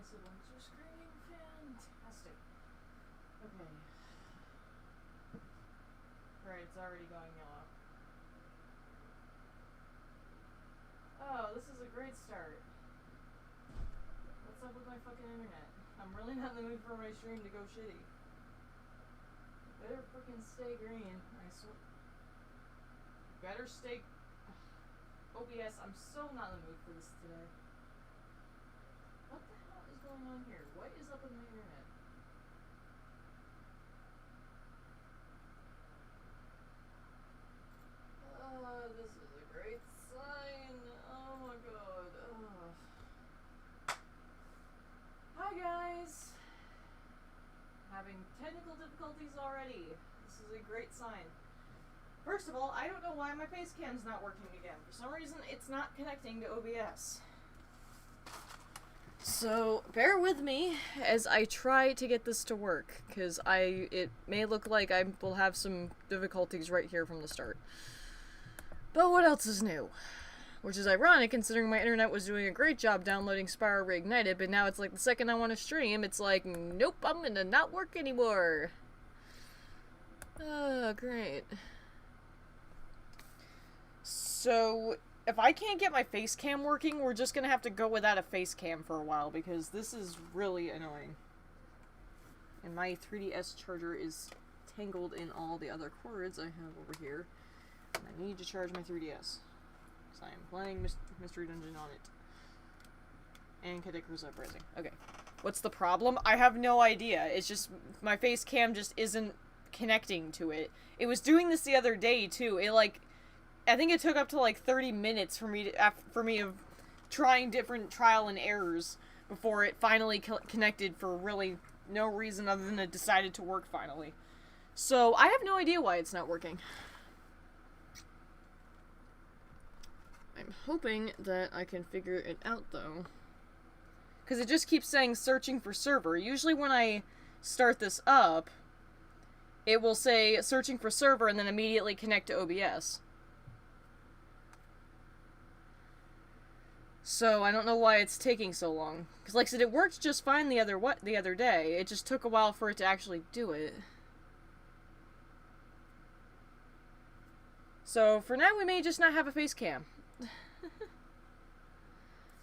siblings are screaming. Fantastic. Okay. Right, it's already going yellow. Oh, this is a great start. What's up with my fucking internet? I'm really not in the mood for my stream to go shitty. Better freaking stay green. I swear. Better stay. OBS, I'm so not in the mood for this today. What the hell is going on here? What is up with my internet? This is a great sign. Oh my god. Hi guys. Having technical difficulties already. This is a great sign. First of all, I don't know why my face cam's not working again. For some reason, it's not connecting to OBS. So, bear with me as I try to get this to work, because it may look like I will have some difficulties right here from the start. But what else is new? Which is ironic, considering my internet was doing a great job downloading Spyro Reignited, but now it's like the second I want to stream, it's like, nope, I'm gonna not work anymore. Oh, great. So, if I can't get my face cam working, we're just gonna have to go without a face cam for a while, because this is really annoying. And my 3DS charger is tangled in all the other cords I have over here. And I need to charge my 3DS. Because I am playing Mystery Dungeon on it. And Cadicro's Uprising. Okay. What's the problem? I have no idea. It's just, my face cam just isn't connecting to it. It was doing this the other day, too. It, like, I think it took up to, like, 30 minutes for me of trying different trial and errors before it finally connected for really no reason other than it decided to work finally. So, I have no idea why it's not working. I'm hoping that I can figure it out, though. Because it just keeps saying searching for server. Usually when I start this up, it will say searching for server and then immediately connect to OBS. So I don't know why it's taking so long. Because like I said, it worked just fine the other day. It just took a while for it to actually do it. So for now we may just not have a face cam.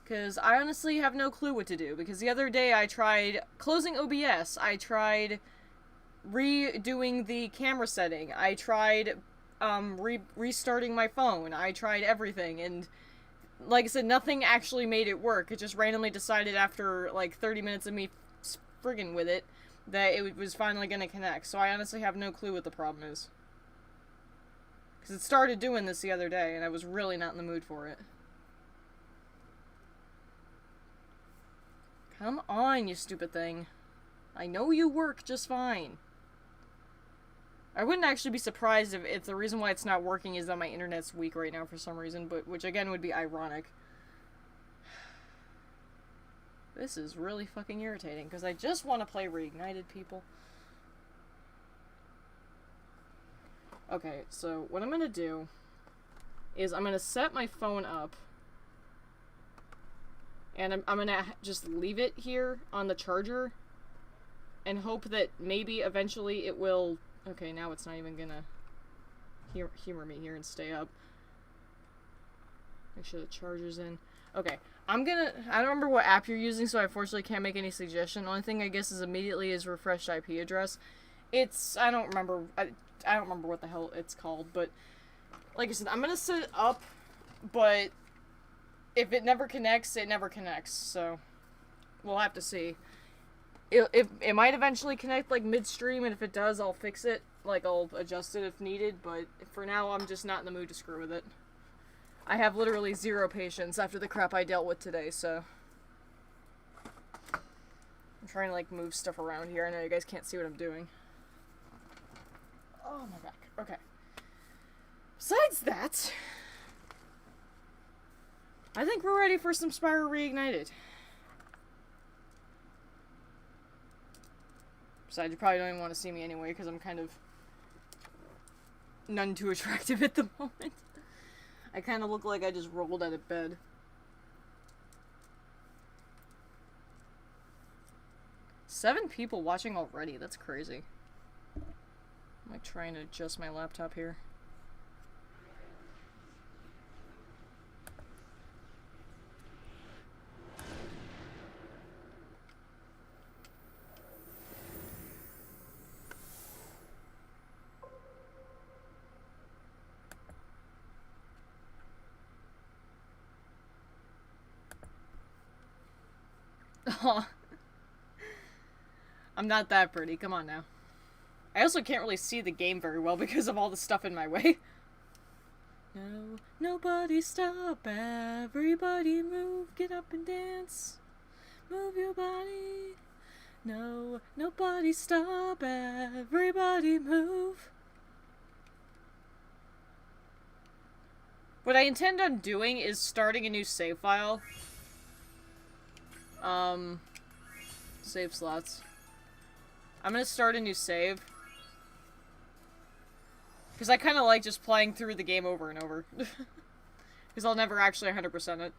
Because I honestly have no clue what to do. Because the other day I tried closing OBS. I tried redoing the camera setting. I tried restarting my phone. I tried everything. And like I said, nothing actually made it work. It just randomly decided after like 30 minutes of me friggin' with it that it was finally going to connect. So I honestly have no clue what the problem is. Because it started doing this the other day and I was really not in the mood for it. Come on, you stupid thing. I know you work just fine. I wouldn't actually be surprised if the reason why it's not working is that my internet's weak right now for some reason, but which again would be ironic. This is really fucking irritating, because I just want to play Reignited, people. Okay, so what I'm gonna do is I'm gonna set my phone up. And I'm gonna just leave it here on the charger and hope that maybe eventually it will... Okay, now it's not even gonna humor me here and stay up. Make sure the charger's in. Okay, I don't remember what app you're using, so I unfortunately can't make any suggestion. The only thing I guess is immediately is refreshed IP address. I don't remember what the hell it's called, but like I said, I'm gonna set it up, but if it never connects, it never connects, so we'll have to see. It might eventually connect, like, midstream, and if it does, I'll fix it. Like, I'll adjust it if needed, but for now, I'm just not in the mood to screw with it. I have literally zero patience after the crap I dealt with today, so... I'm trying to, like, move stuff around here. I know you guys can't see what I'm doing. Oh, my back. Okay. Besides that... I think we're ready for some Spyro Reignited. Besides, you probably don't even want to see me anyway, because I'm kind of none too attractive at the moment. I kind of look like I just rolled out of bed. 7 people watching already. That's crazy. I'm like trying to adjust my laptop here. Oh, I'm not that pretty. Come on now. I also can't really see the game very well because of all the stuff in my way. No, nobody stop. Everybody move. Get up and dance. Move your body. No, nobody stop. Everybody move. What I intend on doing is starting a new save file. Save slots. I'm gonna start a new save. Because I kind of like just playing through the game over and over. Because I'll never actually 100% it.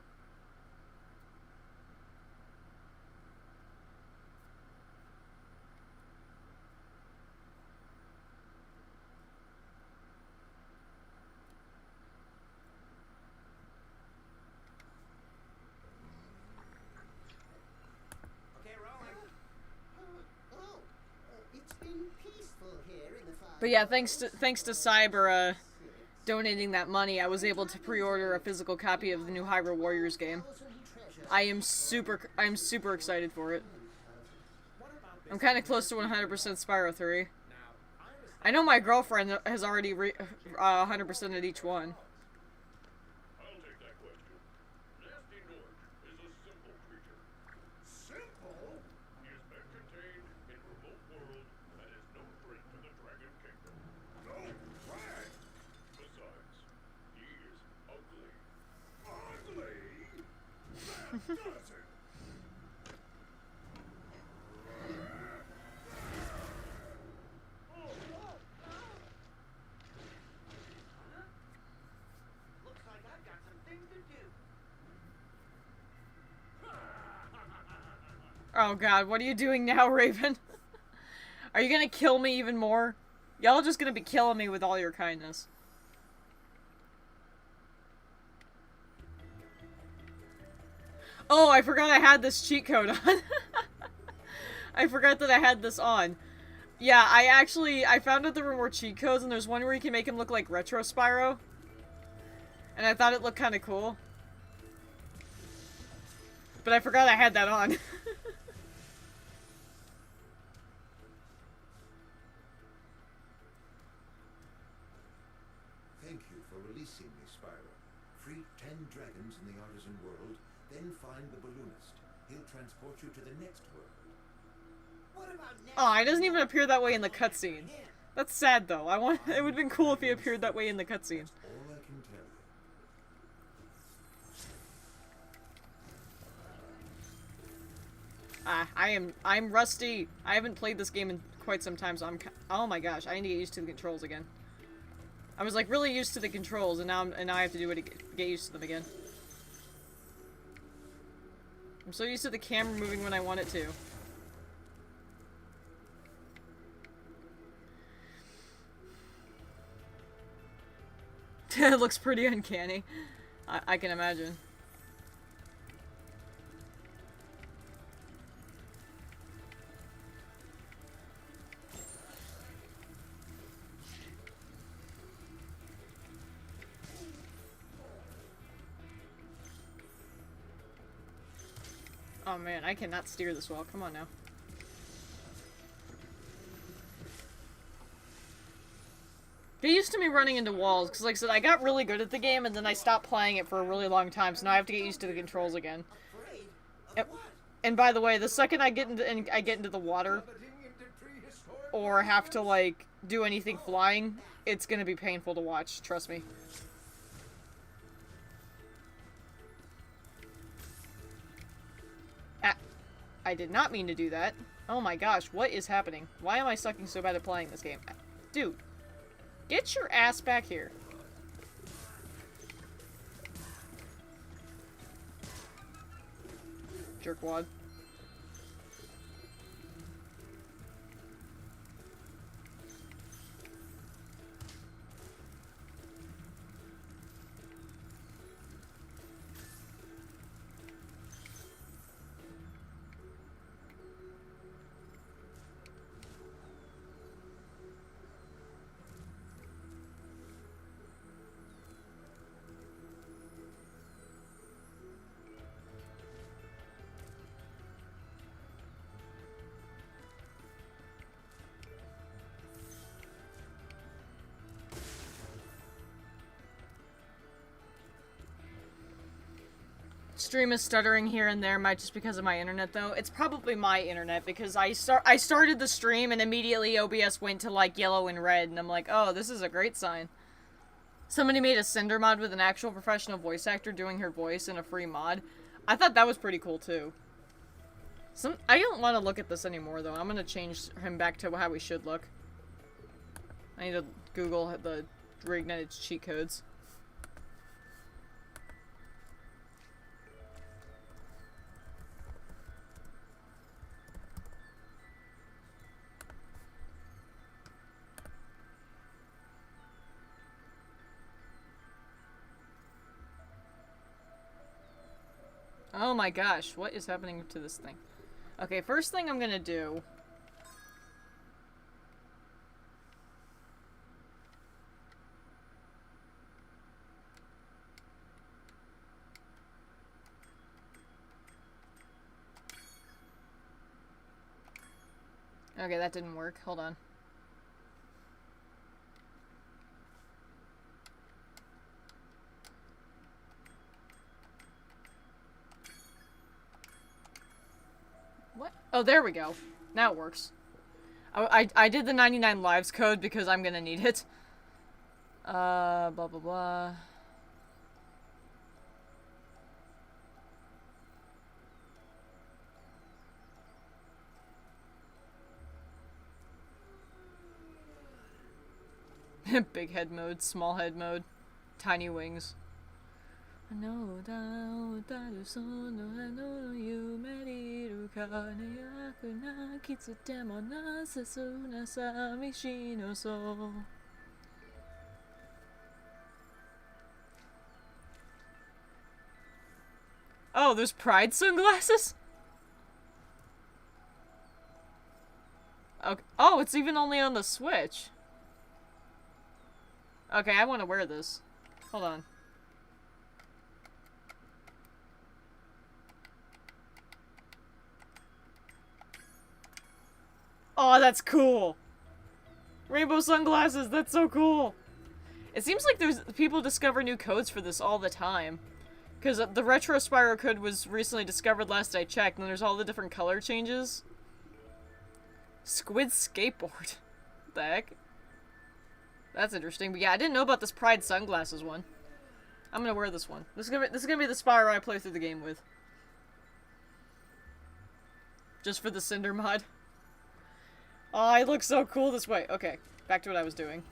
But yeah, thanks to Cyber donating that money, I was able to pre-order a physical copy of the new Hyrule Warriors game. I'm super excited for it. I'm kind of close to 100% Spyro 3. I know my girlfriend has already 100%ed each one. Oh god, what are you doing now, Raven? Are you gonna kill me even more? Y'all just gonna be killing me with all your kindness. Oh, I forgot I had this cheat code on. I forgot that I had this on. Yeah, I found out there were more cheat codes, and there's one where you can make him look like Retro Spyro. And I thought it looked kind of cool. But I forgot I had that on. Thank you for releasing me, Spyro. Free 10 dragons in the Artisan World, then find the balloonist. He'll transport you to the next world. What about next? Oh, he doesn't even appear that way in the cutscene. That's sad, though. It would have been cool if he appeared that way in the cutscene. All I can tell you. I'm rusty. I haven't played this game in quite some time, so oh my gosh, I need to get used to the controls again. I was like really used to the controls, and now I have to do it to get used to them again. I'm so used to the camera moving when I want it to. It looks pretty uncanny. I can imagine. Oh man, I cannot steer this well. Come on now. Get used to me running into walls, because like I said, I got really good at the game, and then I stopped playing it for a really long time, so now I have to get used to the controls again. And by the way, the second I get into the water, or have to, like, do anything flying, it's gonna be painful to watch, trust me. I did not mean to do that. Oh my gosh, what is happening? Why am I sucking so bad at playing this game? Dude. Get your ass back here. Jerkwad. stream is stuttering here and there, might just because of my internet, though. It's probably my internet, because I started the stream and immediately OBS went to, like, yellow and red, and I'm like, oh, this is a great sign. Somebody made a Cinder mod with an actual professional voice actor doing her voice in a free mod. I thought that was pretty cool, too. I don't want to look at this anymore, though. I'm gonna change him back to how he should look. I need to Google the Reignited cheat codes. Oh my gosh, what is happening to this thing? Okay, first thing I'm gonna do... Okay, that didn't work. Hold on. What? Oh, there we go. Now it works. I did the 99 lives code because I'm gonna need it. Blah blah blah. Big head mode, small head mode, tiny wings. Oh, there's Pride sunglasses? Okay. Oh, it's even only on the Switch. Okay, I want to wear this. Hold on. Oh, that's cool! Rainbow sunglasses, that's so cool! It seems like there's people discover new codes for this all the time. Because the retro Spyro code was recently discovered last I checked, and there's all the different color changes. Squid skateboard. What the heck? That's interesting, but yeah, I didn't know about this Pride sunglasses one. I'm gonna wear this one. This is gonna be the Spyro I play through the game with. Just for the Cinder mod. Oh, I look so cool this way. Okay, back to what I was doing.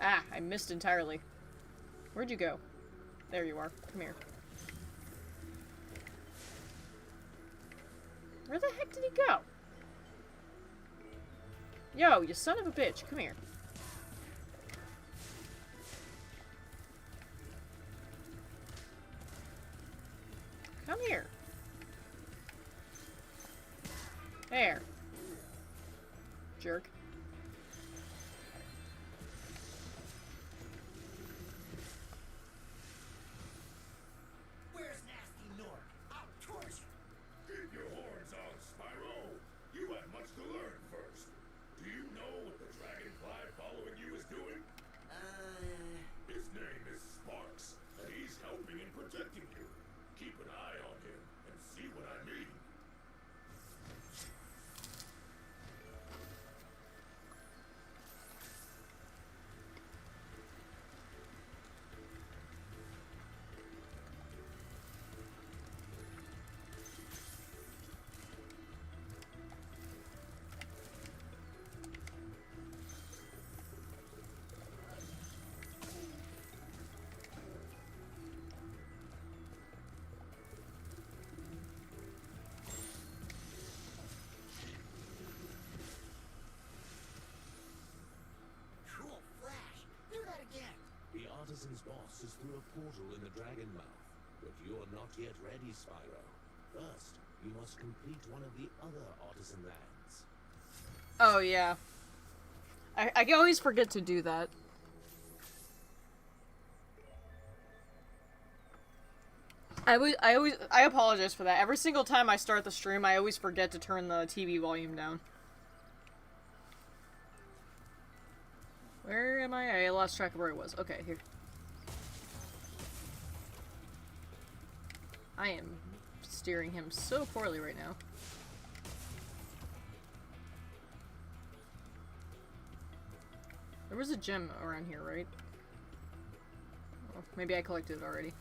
Ah, I missed entirely. Where'd you go? There you are. Come here. Where the heck did he go? Yo, you son of a bitch. Come here. Come here. There. Jerk. Artisan's boss is through a portal in the dragon mouth, but you're not yet ready, Spyro. First, you must complete one of the other artisan lands. Oh, yeah. I always forget to do that. I apologize for that. Every single time I start the stream, I always forget to turn the TV volume down. Where am I? I lost track of where I was. Okay, here. I am steering him so poorly right now. There was a gem around here, right? Oh, maybe I collected it already.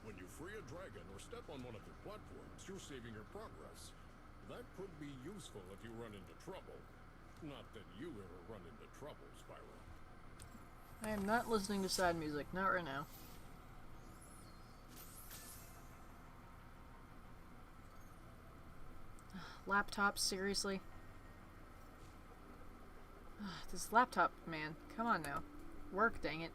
When you free a dragon or step on one of their platforms, you're saving your progress. That could be useful if you run into trouble. Not that you ever run into trouble, Spyro. I am not listening to sad music. Not right now. Laptop, seriously? This laptop, man. Come on now. Work, dang it.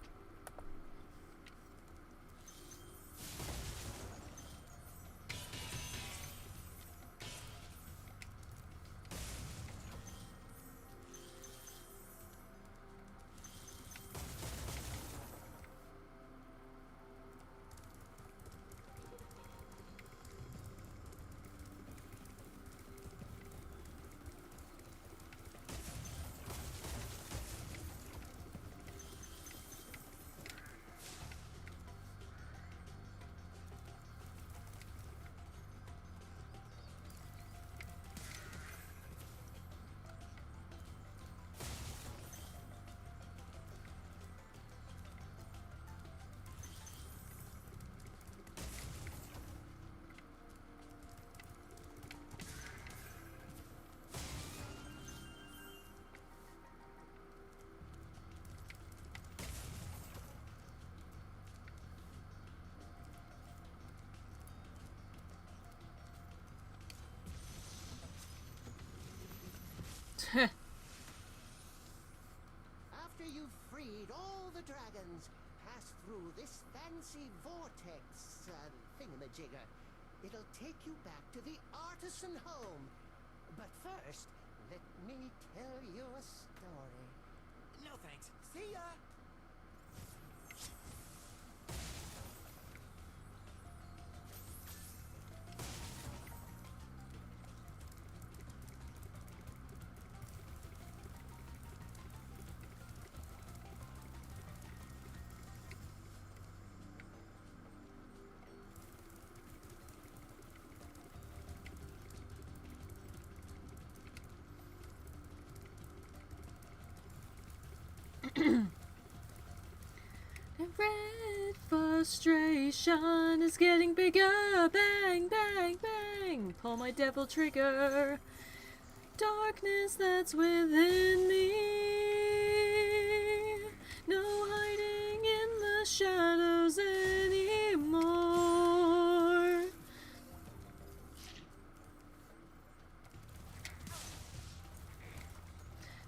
After you've freed all the dragons, pass through this fancy vortex thingamajigger. It'll take you back to the artisan home. But first, let me tell you a story. No thanks. See ya! frustration is getting bigger. Bang, bang, bang. Pull my devil trigger. Darkness that's within me. No hiding in the shadows anymore.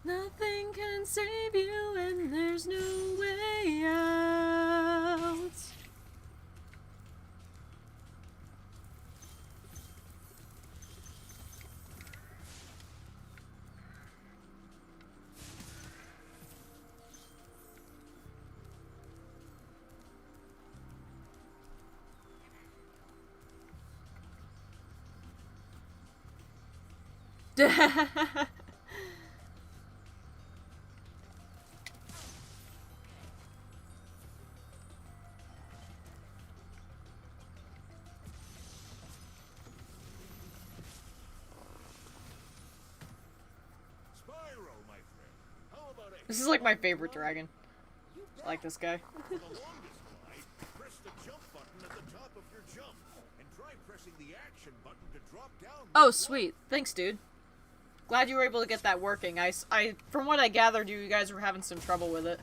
Nothing can save you, and there's no way out. Spyro, my friend. How about a This is like my favorite dragon. I like this guy. For the longest glide, press the jump button at the top of your jump, and try pressing the action button to drop down. Oh, sweet. Thanks, dude. Glad you were able to get that working. From what I gathered, you guys were having some trouble with it.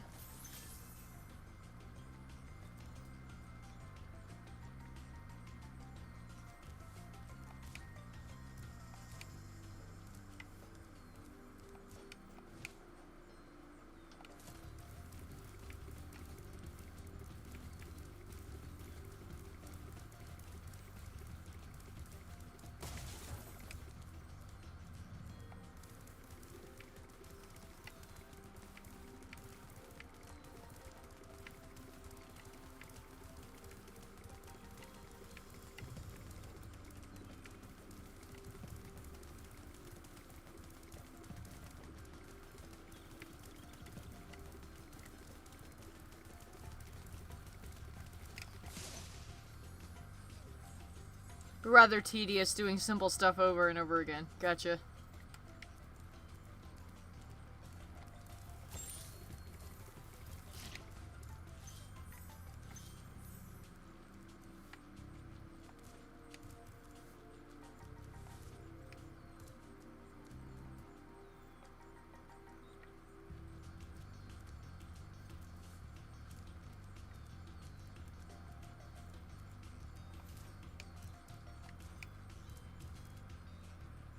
Rather tedious doing simple stuff over and over again. Gotcha.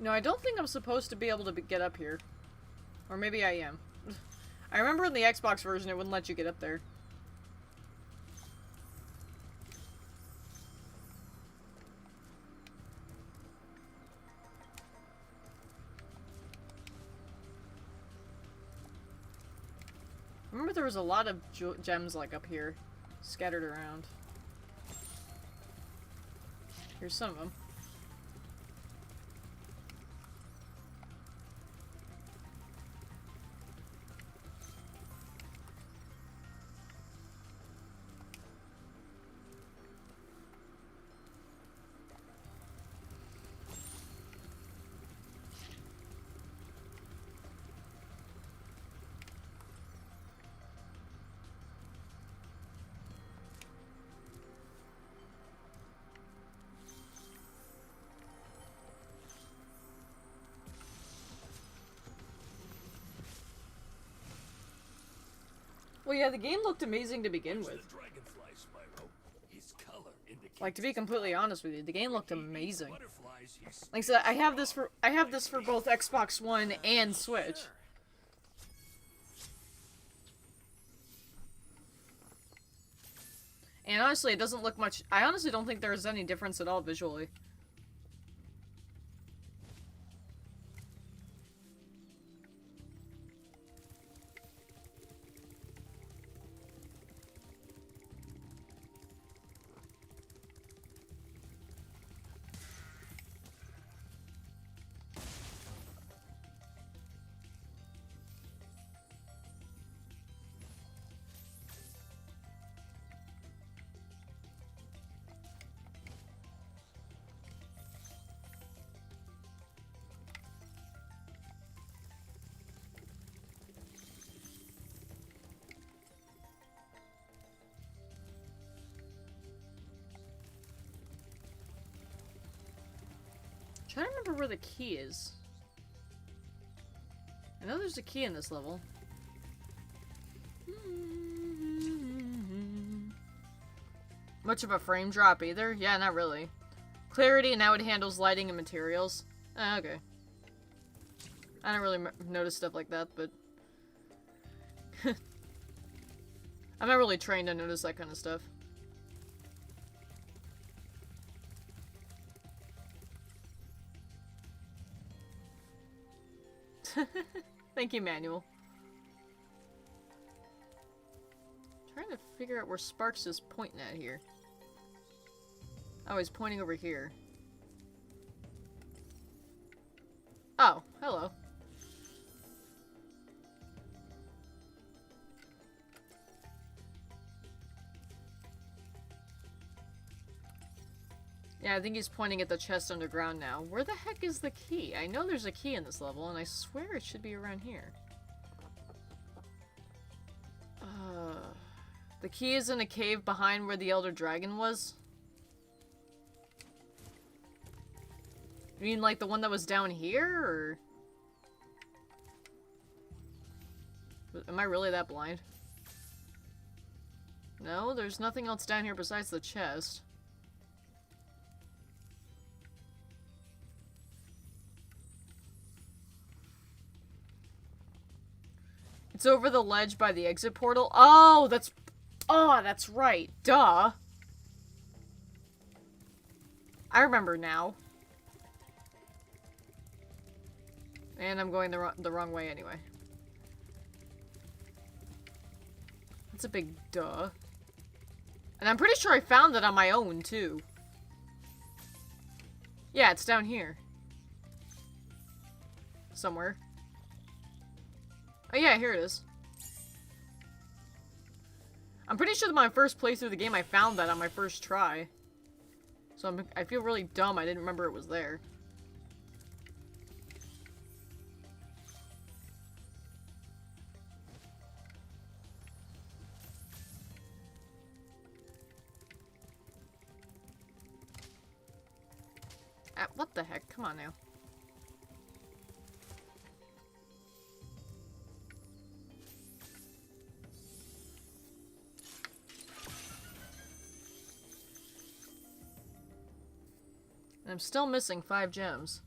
No, I don't think I'm supposed to be able to get up here. Or maybe I am. I remember in the Xbox version it wouldn't let you get up there. I remember there was a lot of gems like up here, scattered around. Here's some of them. Well, yeah, the game looked amazing to begin with. Dragonfly, Spyro. His color indicates Like, to be completely honest with you, the game looked amazing. butterflies. He's Like I said, I have this for both Xbox One and Switch. And honestly, it doesn't look much. I honestly don't think there's any difference at all visually. Trying to remember where the key is. I know there's a key in this level. Much of a frame drop either? Yeah, not really. Clarity, now it handles lighting and materials. Okay. I don't really notice stuff like that, but... I'm not really trained to notice that kind of stuff. Thank you, Manuel. Trying to figure out where Sparks is pointing at here. Oh, he's pointing over here. Oh, hello. Yeah, I think he's pointing at the chest underground now. Where the heck is the key? I know there's a key in this level, and I swear it should be around here. The key is in a cave behind where the Elder Dragon was? You mean like the one that was down here, or...? Am I really that blind? No, there's nothing else down here besides the chest. It's over the ledge by the exit portal. Oh, that's right. Duh. I remember now. And I'm going the wrong way anyway. That's a big duh. And I'm pretty sure I found it on my own, too. Yeah, it's down here. Somewhere. Oh yeah, here it is. I'm pretty sure that my first playthrough of the game I found that on my first try. So I feel really dumb I didn't remember it was there. What the heck? Come on now. I'm still missing 5 gems.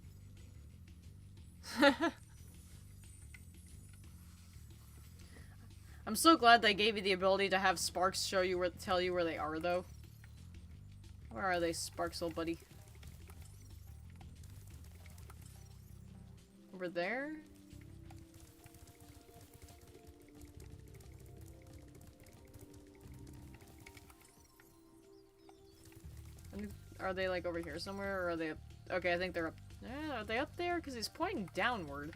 I'm so glad they gave you the ability to have Sparks show you tell you where they are, though. Where are they, Sparks, old buddy? Over there? Are they, like, over here somewhere, or are they up? Okay, I think they're up. Are they up there? Because he's pointing downward.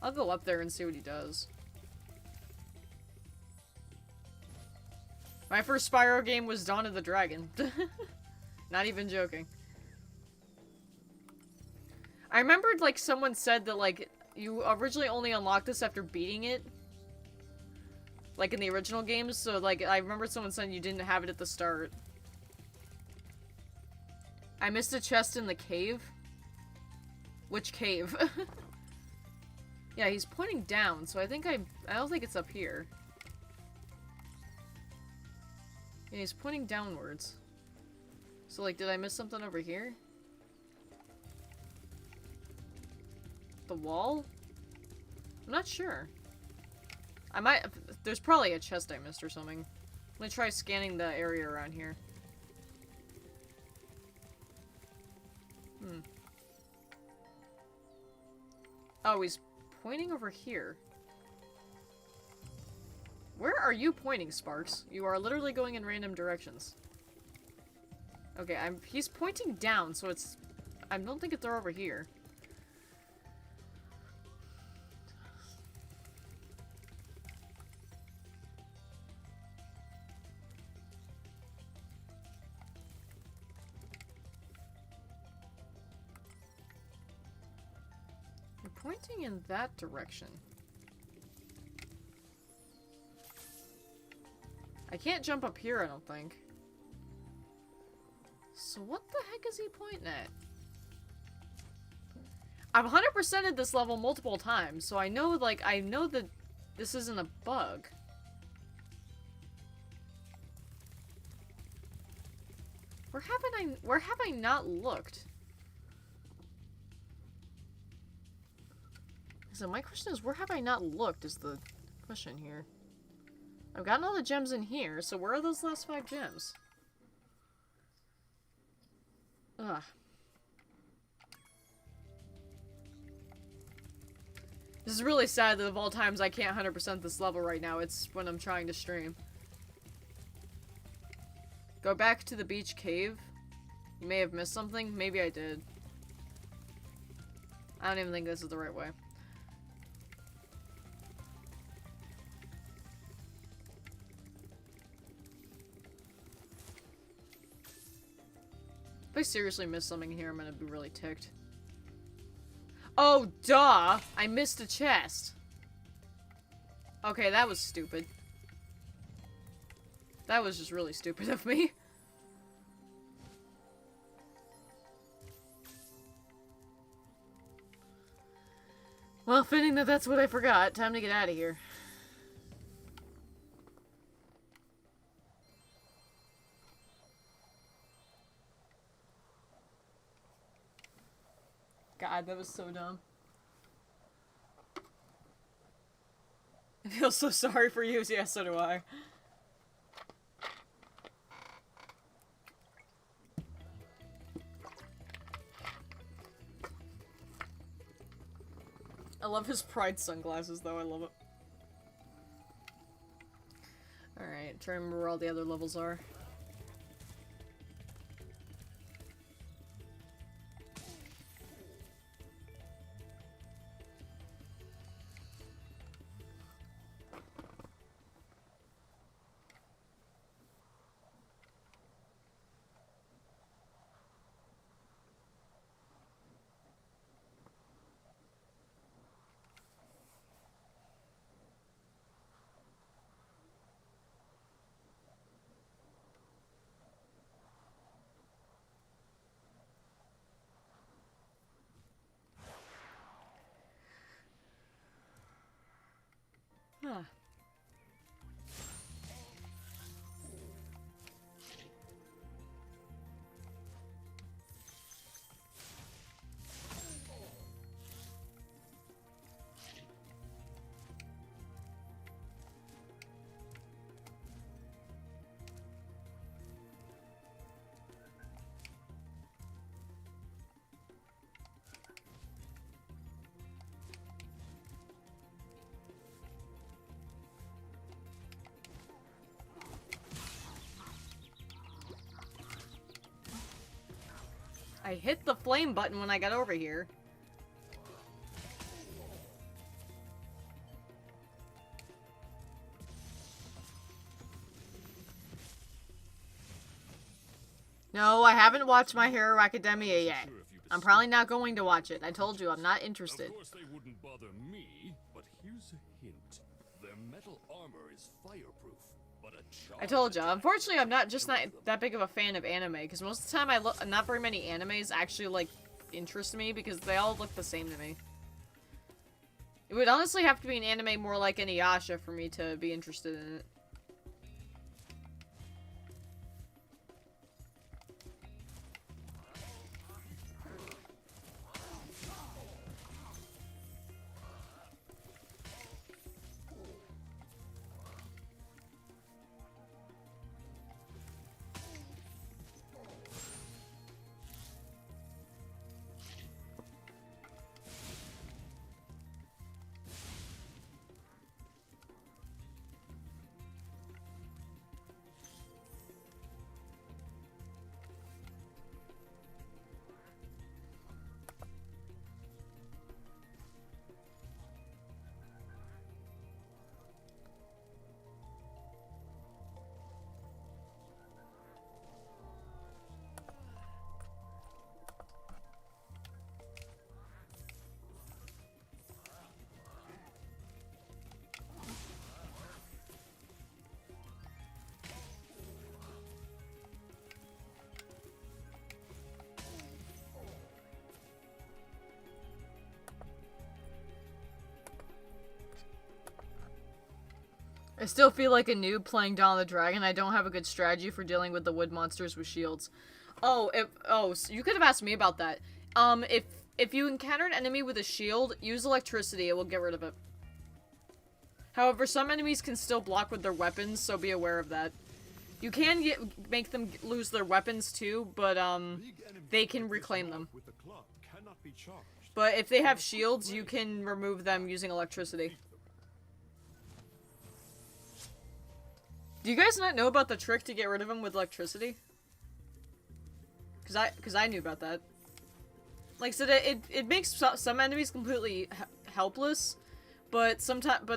I'll go up there and see what he does. My first Spyro game was Dawn of the Dragon. Not even joking. I remembered, like, someone said that, like, you originally only unlocked this after beating it. Like in the original games, so like I remember someone saying you didn't have it at the start. I missed a chest in the cave. Which cave? Yeah, he's pointing down, so I don't think it's up here. Yeah, he's pointing downwards. So like, did I miss something over here? The wall? I'm not sure. I might... There's probably a chest I missed or something. I'm gonna try scanning the area around here. Oh, he's pointing over here. Where are you pointing, Sparks? You are literally going in random directions. Okay, he's pointing down, so it's... I don't think they're over here. Pointing in that direction. I can't jump up here, I don't think. So what the heck is he pointing at? I've 100%ed this level multiple times, so I know, like, I know that this isn't a bug. Where have I not looked? So my question is, where have I not looked is the question here. I've gotten all the gems in here, so where are those last 5 gems? Ugh. This is really sad that of all times I can't 100% this level right now. It's when I'm trying to stream. Go back to the beach cave. You may have missed something. Maybe I did. I don't even think this is the right way. If I seriously miss something here, I'm gonna be really ticked. Oh, duh! I missed a chest. Okay, that was stupid. That was just really stupid of me. Well, fitting that that's what I forgot. Time to get out of here. God, that was so dumb. I feel so sorry for you. Yeah, so do I. I love his pride sunglasses, though. I love it. Alright, try to remember where all the other levels are. Huh. I hit the flame button when I got over here. No, I haven't watched My Hero Academia yet. I'm probably not going to watch it. I told you, I'm not interested. Of course they wouldn't bother me, but here's a hint. Their metal armor is fireproof, but a I told you. Unfortunately, I'm not that big of a fan of anime, because most of the time not very many animes actually, like, interest me, because they all look the same to me. It would honestly have to be an anime more like Inuyasha for me to be interested in it. I still feel like a noob playing Dawn of the Dragon. I don't have a good strategy for dealing with the wood monsters with shields. Oh, so you could have asked me about that. If you encounter an enemy with a shield, use electricity. It will get rid of it. However, some enemies can still block with their weapons, so be aware of that. You can make them lose their weapons too, but they can reclaim them. But if they have shields, you can remove them using electricity. Do you guys not know about the trick to get rid of them with electricity? Cause I knew about that. Like I said, it makes some enemies completely helpless, but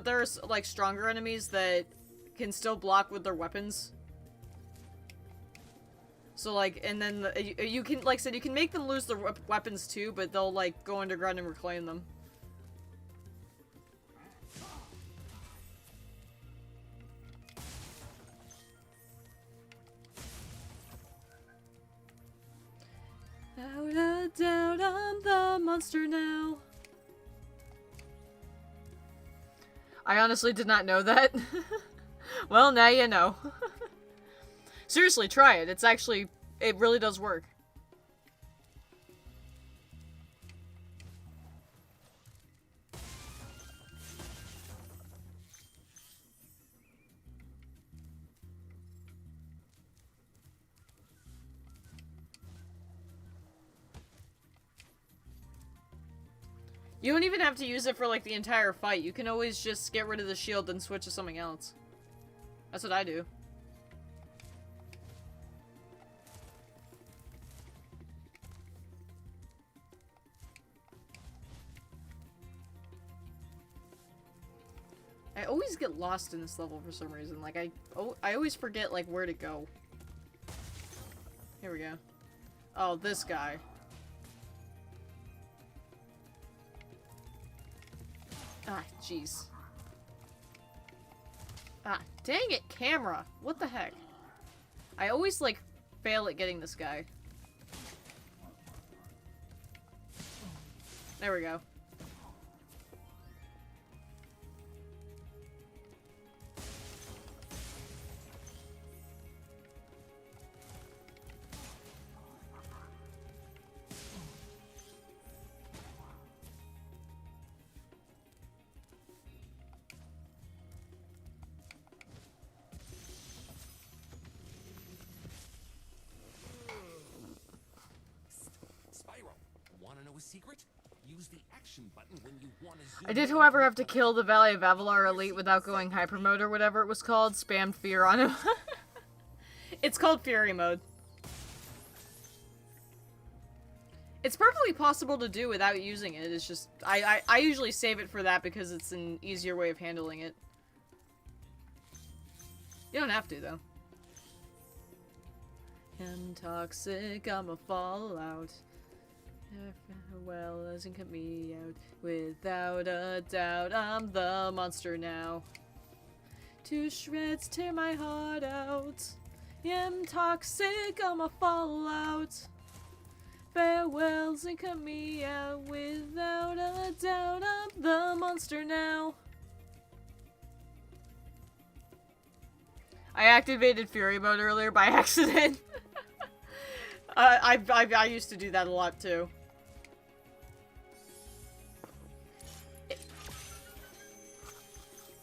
there's like stronger enemies that can still block with their weapons. So like, and then you can, like I said, you can make them lose their weapons too, but they'll like go underground and reclaim them. Without a doubt, I'm the monster now. I honestly did not know that. Well, now you know. Seriously, try it. It's actually, it really does work. You don't even have to use it for, like, the entire fight. You can always just get rid of the shield and switch to something else. That's what I do. I always get lost in this level for some reason. Like, I always forget, like, where to go. Here we go. Oh, this guy. Ah, jeez. Ah, dang it, camera! What the heck? I always, like, fail at getting this guy. There we go. Secret? Use the action button when you want to zoom I did, however, have to kill the Valley of Avalar Elite without going hyper mode or whatever it was called. Spammed fear on him. It's called Fury mode. It's perfectly possible to do without using it. It's just, I usually save it for that because it's an easier way of handling it. You don't have to, though. I'm toxic, I'm a fallout. Well, doesn't cut me out. Without a doubt, I'm the monster now. To shreds, tear my heart out. I'm toxic, I'm a fallout. Farewells and cut me out. Without a doubt, I'm the monster now. I activated Fury mode earlier by accident. I used to do that a lot too.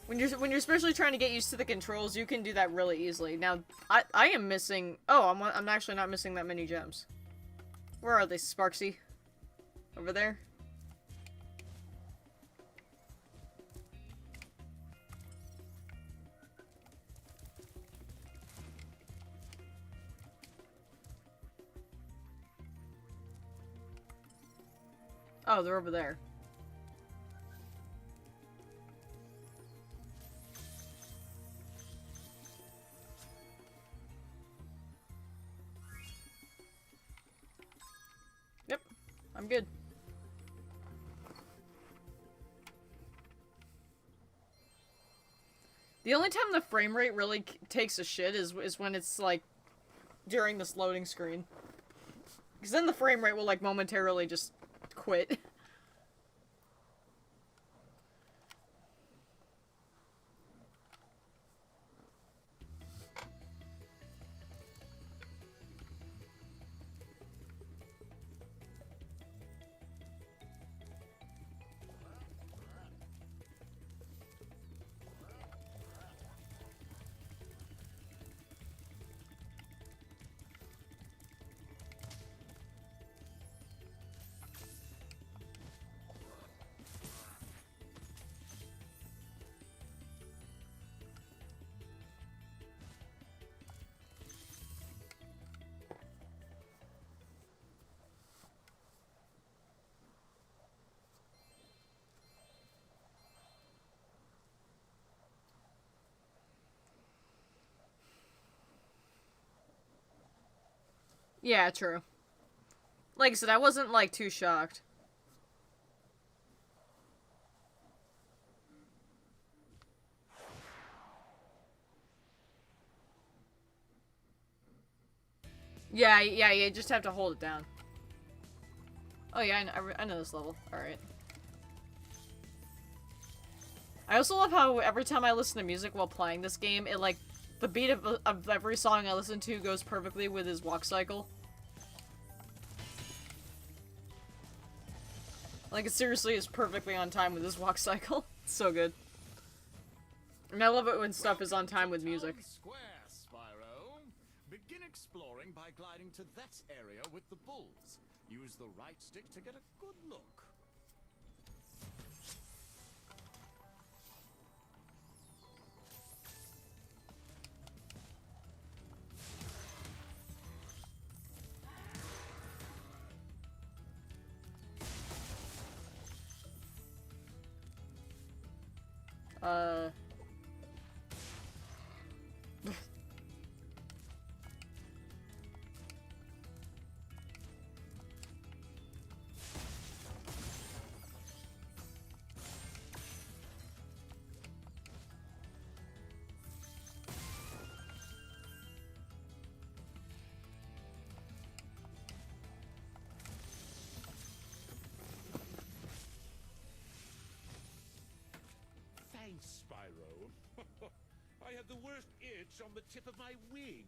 When you're especially trying to get used to the controls, you can do that really easily. Now, I am missing. Oh, I'm actually not missing that many gems. Where are they, Sparksy? Over there. Oh, they're over there. Yep, I'm good. The only time the frame rate really takes a shit is when it's, like, during this loading screen. Because then the frame rate will, like, momentarily just quit. Yeah, true. Like I said, I wasn't, like, too shocked. Yeah, you just have to hold it down. Oh yeah, I know this level. Alright. I also love how every time I listen to music while playing this game, it, like, the beat of every song I listen to goes perfectly with his walk cycle. Like, it seriously is perfectly on time with his walk cycle. It's so good. And I love it when stuff is on time with music. Town Square, Spyro. Begin exploring by gliding to that area with the bulls. Use the right stick to get a good look. Thanks, Spyro. I have the worst itch on the tip of my wing.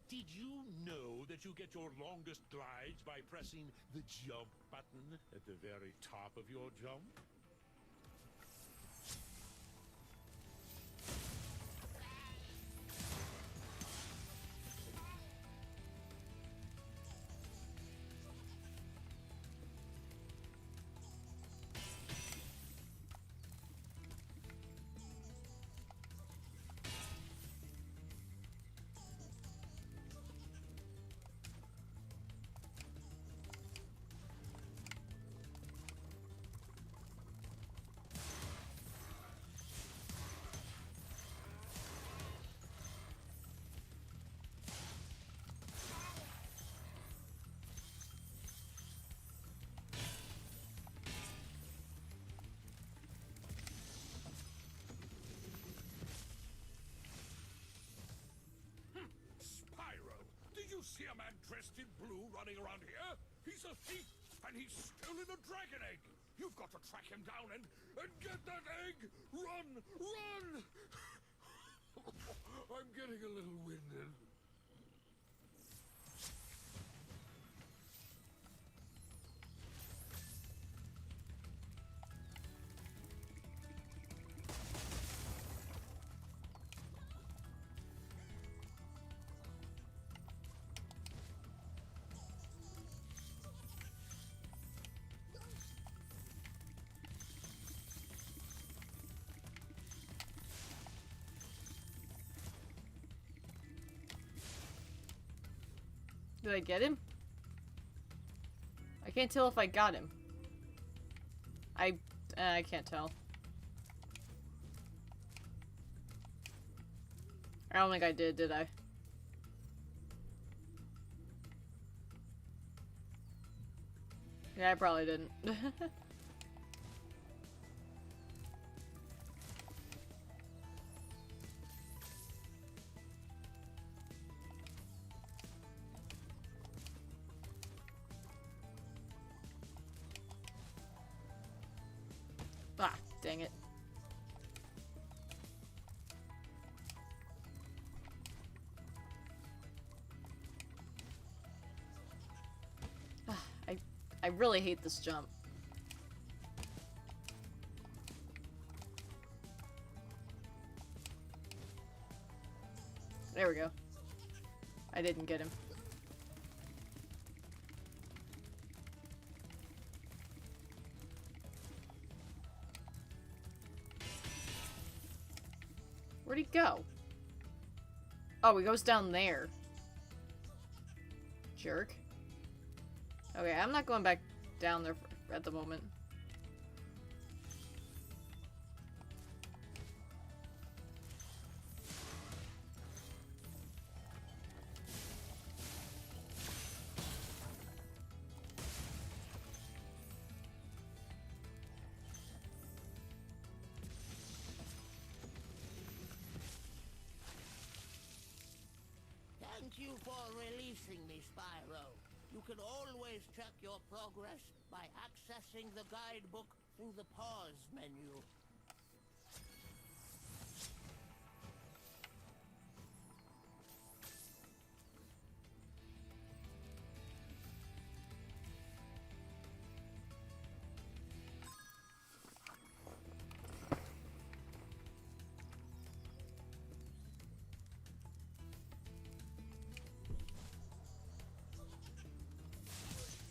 Did you know that you get your longest glides by pressing the jump button at the very top of your jump? Spyro, do you see a man dressed in blue running around here? He's a thief, and he's stolen a dragon egg. You've got to track him down and get that egg. Run, run! I'm getting a little winded. Did I get him? I can't tell if I got him. I can't tell. I don't think I did I? Yeah, I probably didn't. Ah, dang it. I really hate this jump. There we go. I didn't get him. Where'd he go? Oh, he goes down there. Jerk. Okay, I'm not going back down there at the moment. Thank you for releasing me, Spyro. You can always check your progress by accessing the guidebook through the pause menu.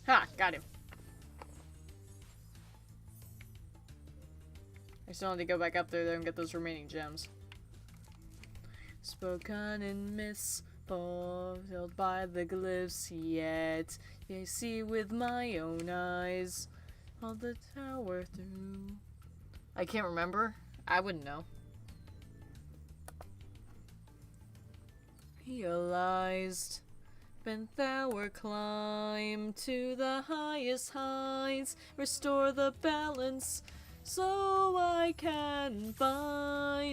Ha! Got him. I still need to go back up there though and get those remaining gems. Spoken in myths, fulfilled by the glyphs, yet I see with my own eyes all the tower through. I can't remember. I wouldn't know. Realized when thou were climbed to the highest heights, restore the balance so I can finally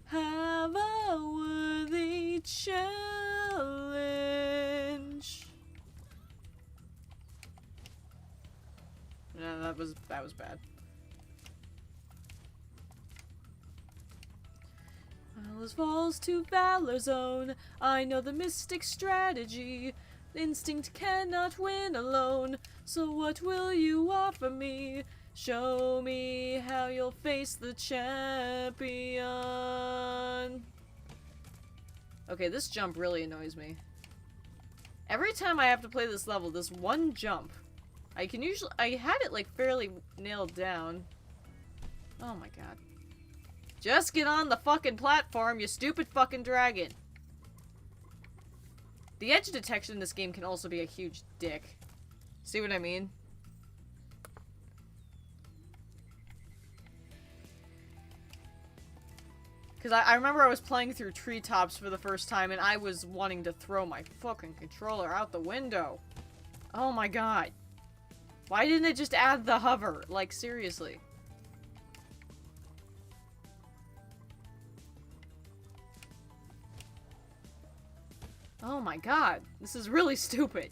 have a worthy challenge. No, that was bad. Valor's falls to Valor's own. I know the mystic strategy. Instinct cannot win alone. So what will you offer me? Show me how you'll face the champion. Okay, this jump really annoys me. Every time I have to play this level, this one jump, I had it like fairly nailed down. Oh my god. Just get on the fucking platform, you stupid fucking dragon. The edge detection in this game can also be a huge dick. See what I mean? Because I remember I was playing through treetops for the first time and I was wanting to throw my fucking controller out the window. Oh my god. Why didn't it just add the hover? Like, seriously. Oh my god. This is really stupid.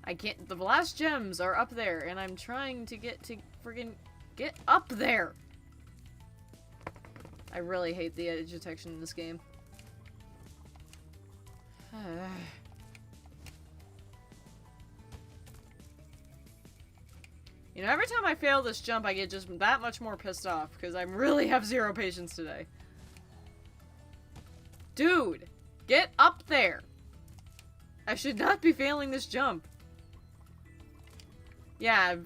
I can't- the last gems are up there and I'm trying to get to friggin' get up there. I really hate the edge detection in this game. You know, every time I fail this jump, I get just that much more pissed off, because I really have zero patience today. Dude! Get up there! I should not be failing this jump. Yeah,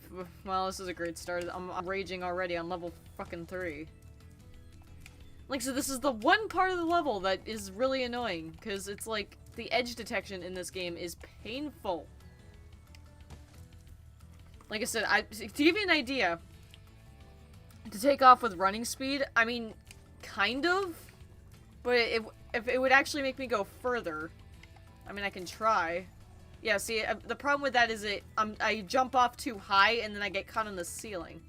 well, this is a great start. I'm raging already on level fucking 3. Like, so this is the one part of the level that is really annoying, because it's like, the edge detection in this game is painful. Like I said, to give you an idea, to take off with running speed, I mean, kind of, but if it would actually make me go further, I mean, I can try. Yeah, see, the problem with that is I jump off too high and then I get caught on the ceiling.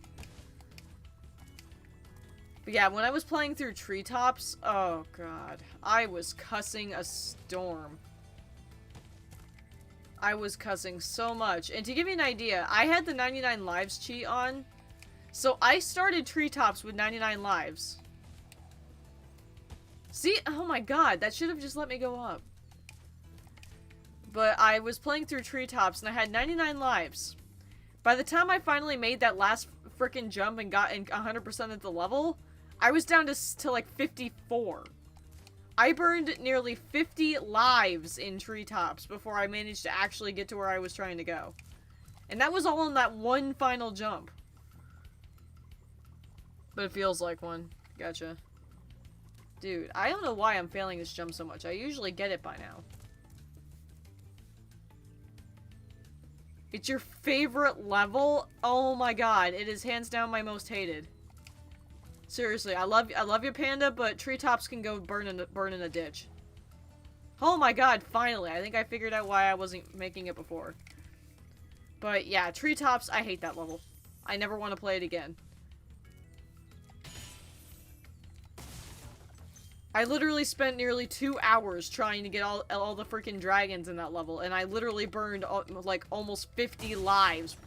But yeah, when I was playing through treetops, oh god, I was cussing a storm. I was cussing so much. And to give you an idea, I had the 99 lives cheat on, so I started treetops with 99 lives. See? Oh my god, that should have just let me go up. But I was playing through treetops and I had 99 lives. By the time I finally made that last frickin' jump and got in 100% of the level, I was down to like 54. I burned nearly 50 lives in treetops before I managed to actually get to where I was trying to go. And that was all in that one final jump. But it feels like one. Gotcha. Dude, I don't know why I'm failing this jump so much. I usually get it by now. It's your favorite level? Oh my god, it is hands down my most hated. Seriously, I love you, Panda, but treetops can go burn in a ditch. Oh my god, finally. I think I figured out why I wasn't making it before. But yeah, treetops, I hate that level. I never want to play it again. I literally spent nearly 2 hours trying to get all the freaking dragons in that level, and I literally burned, like, almost 50 lives.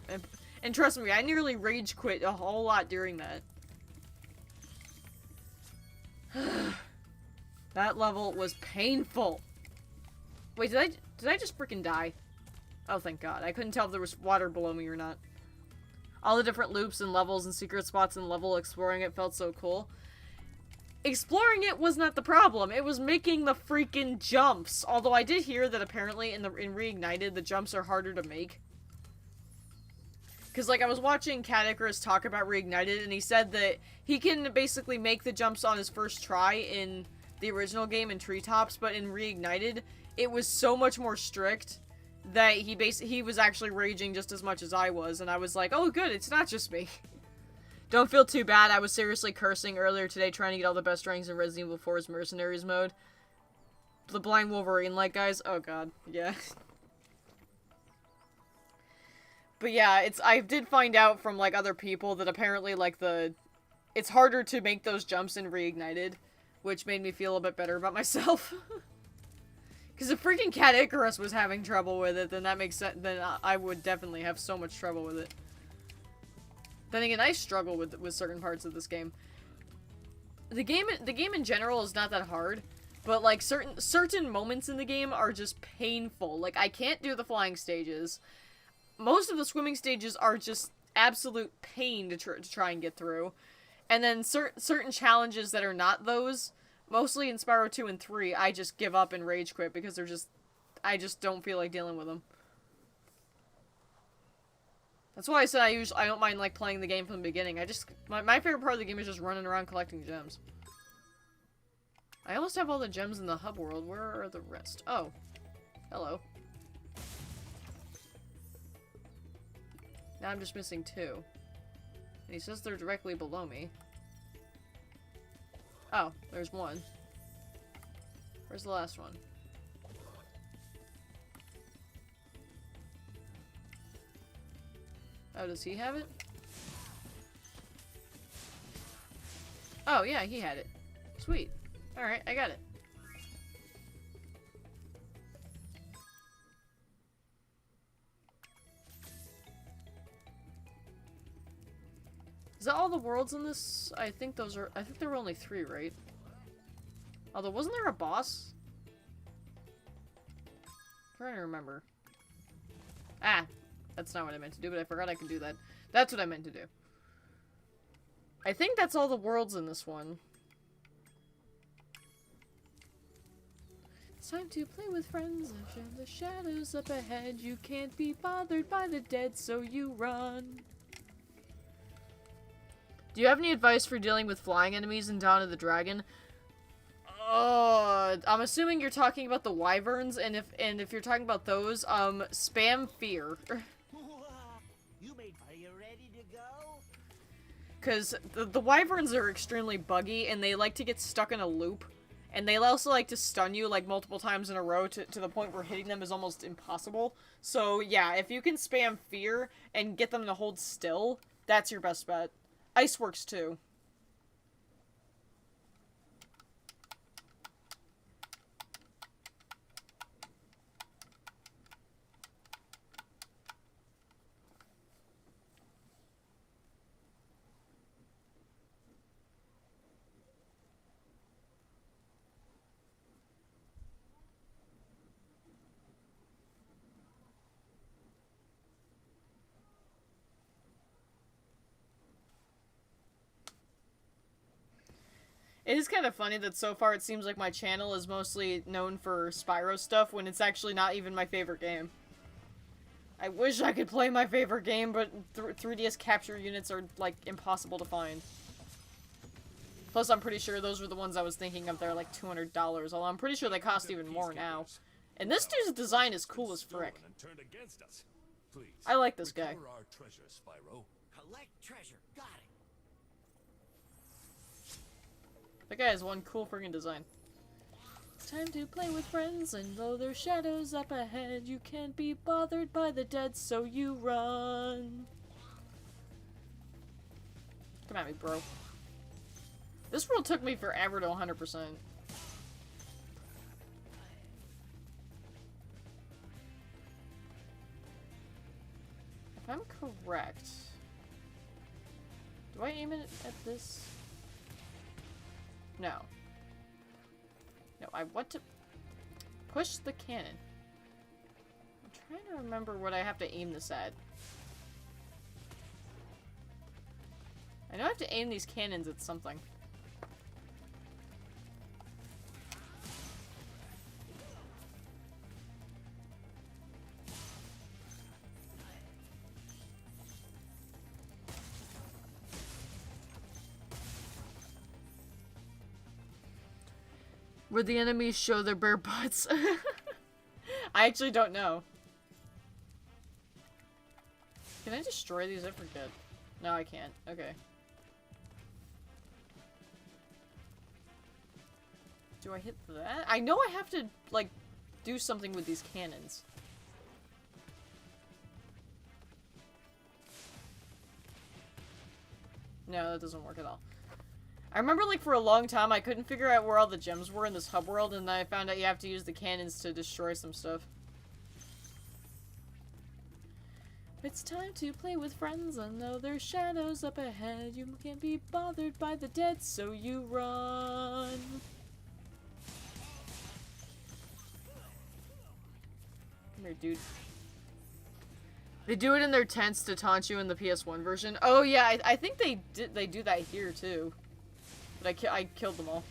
And trust me, I nearly rage quit a whole lot during that. That level was painful. Wait, did I just freaking die? Oh, thank God. I couldn't tell if there was water below me or not. All the different loops and levels and secret spots in the level, exploring it felt so cool. Exploring it was not the problem. It was making the freaking jumps. Although I did hear that apparently in Reignited, the jumps are harder to make. Because, like, I was watching Cat Icarus talk about Reignited, and he said that he can basically make the jumps on his first try in the original game in Treetops, but in Reignited, it was so much more strict that he was actually raging just as much as I was, and I was like, oh good, it's not just me. Don't feel too bad, I was seriously cursing earlier today trying to get all the best ranks in Resident Evil 4's Mercenaries mode. The Blind Wolverine-like guys, oh god, yeah. But yeah, I did find out from, like, other people that apparently, like, it's harder to make those jumps in Reignited, which made me feel a bit better about myself. Because if freaking Cat Icarus was having trouble with it, then that makes sense. Then I would definitely have so much trouble with it. Then again, I struggle with certain parts of this game. The game in general is not that hard, but like certain moments in the game are just painful. Like I can't do the flying stages. Most of the swimming stages are just absolute pain to try and get through. And then certain challenges that are not those, mostly in Spyro 2 and 3, I just give up and rage quit because I just don't feel like dealing with them. That's why I said I don't mind like playing the game from the beginning. My favorite part of the game is just running around collecting gems. I almost have all the gems in the hub world. Where are the rest? Oh. Hello. Now I'm just missing 2. And he says they're directly below me. Oh, there's 1. Where's the last one? Oh, does he have it? Oh, yeah, he had it. Sweet. Alright, I got it. Is that all the worlds in this? I think there were only 3, right? Although, wasn't there a boss? I'm trying to remember. Ah! That's not what I meant to do, but I forgot I could do that. That's what I meant to do. I think that's all the worlds in this one. It's time to play with friends and share the shadows up ahead. You can't be bothered by the dead, so you run. Do you have any advice for dealing with flying enemies in Dawn of the Dragon? I'm assuming you're talking about the wyverns, and if you're talking about those, spam fear. You made are you ready to go? Because the wyverns are extremely buggy, and they like to get stuck in a loop. And they also like to stun you, like, multiple times in a row to the point where hitting them is almost impossible. So, yeah, if you can spam fear and get them to hold still, that's your best bet. Ice works, too. It is kind of funny that so far it seems like my channel is mostly known for Spyro stuff when it's actually not even my favorite game. I wish I could play my favorite game, but 3DS capture units are, like, impossible to find. Plus, I'm pretty sure those were the ones I was thinking of. They're like $200, although I'm pretty sure they cost even more now. And this dude's design is cool as frick. I like this guy. Collect treasure. Got it. That guy has one cool friggin' design. It's time to play with friends, and though there's shadows up ahead, you can't be bothered by the dead, so you run. Come at me, bro. This world took me forever to 100%. I'm correct... Do I aim it at this? No. No, I want to push the cannon. I'm trying to remember what I have to aim this at. I know I have to aim these cannons at something. Where the enemies show their bare butts. I actually don't know. Can I destroy these? I forget. No, I can't. Okay. Do I hit that? I know I have to, like, do something with these cannons. No, that doesn't work at all. I remember, like, for a long time, I couldn't figure out where all the gems were in this hub world, and then I found out you have to use the cannons to destroy some stuff. It's time to play with friends, I know there's shadows up ahead. You can't be bothered by the dead, so you run. Come here, dude. They do it in their tents to taunt you in the PS1 version. Oh yeah, I think they do that here too. But I killed them all.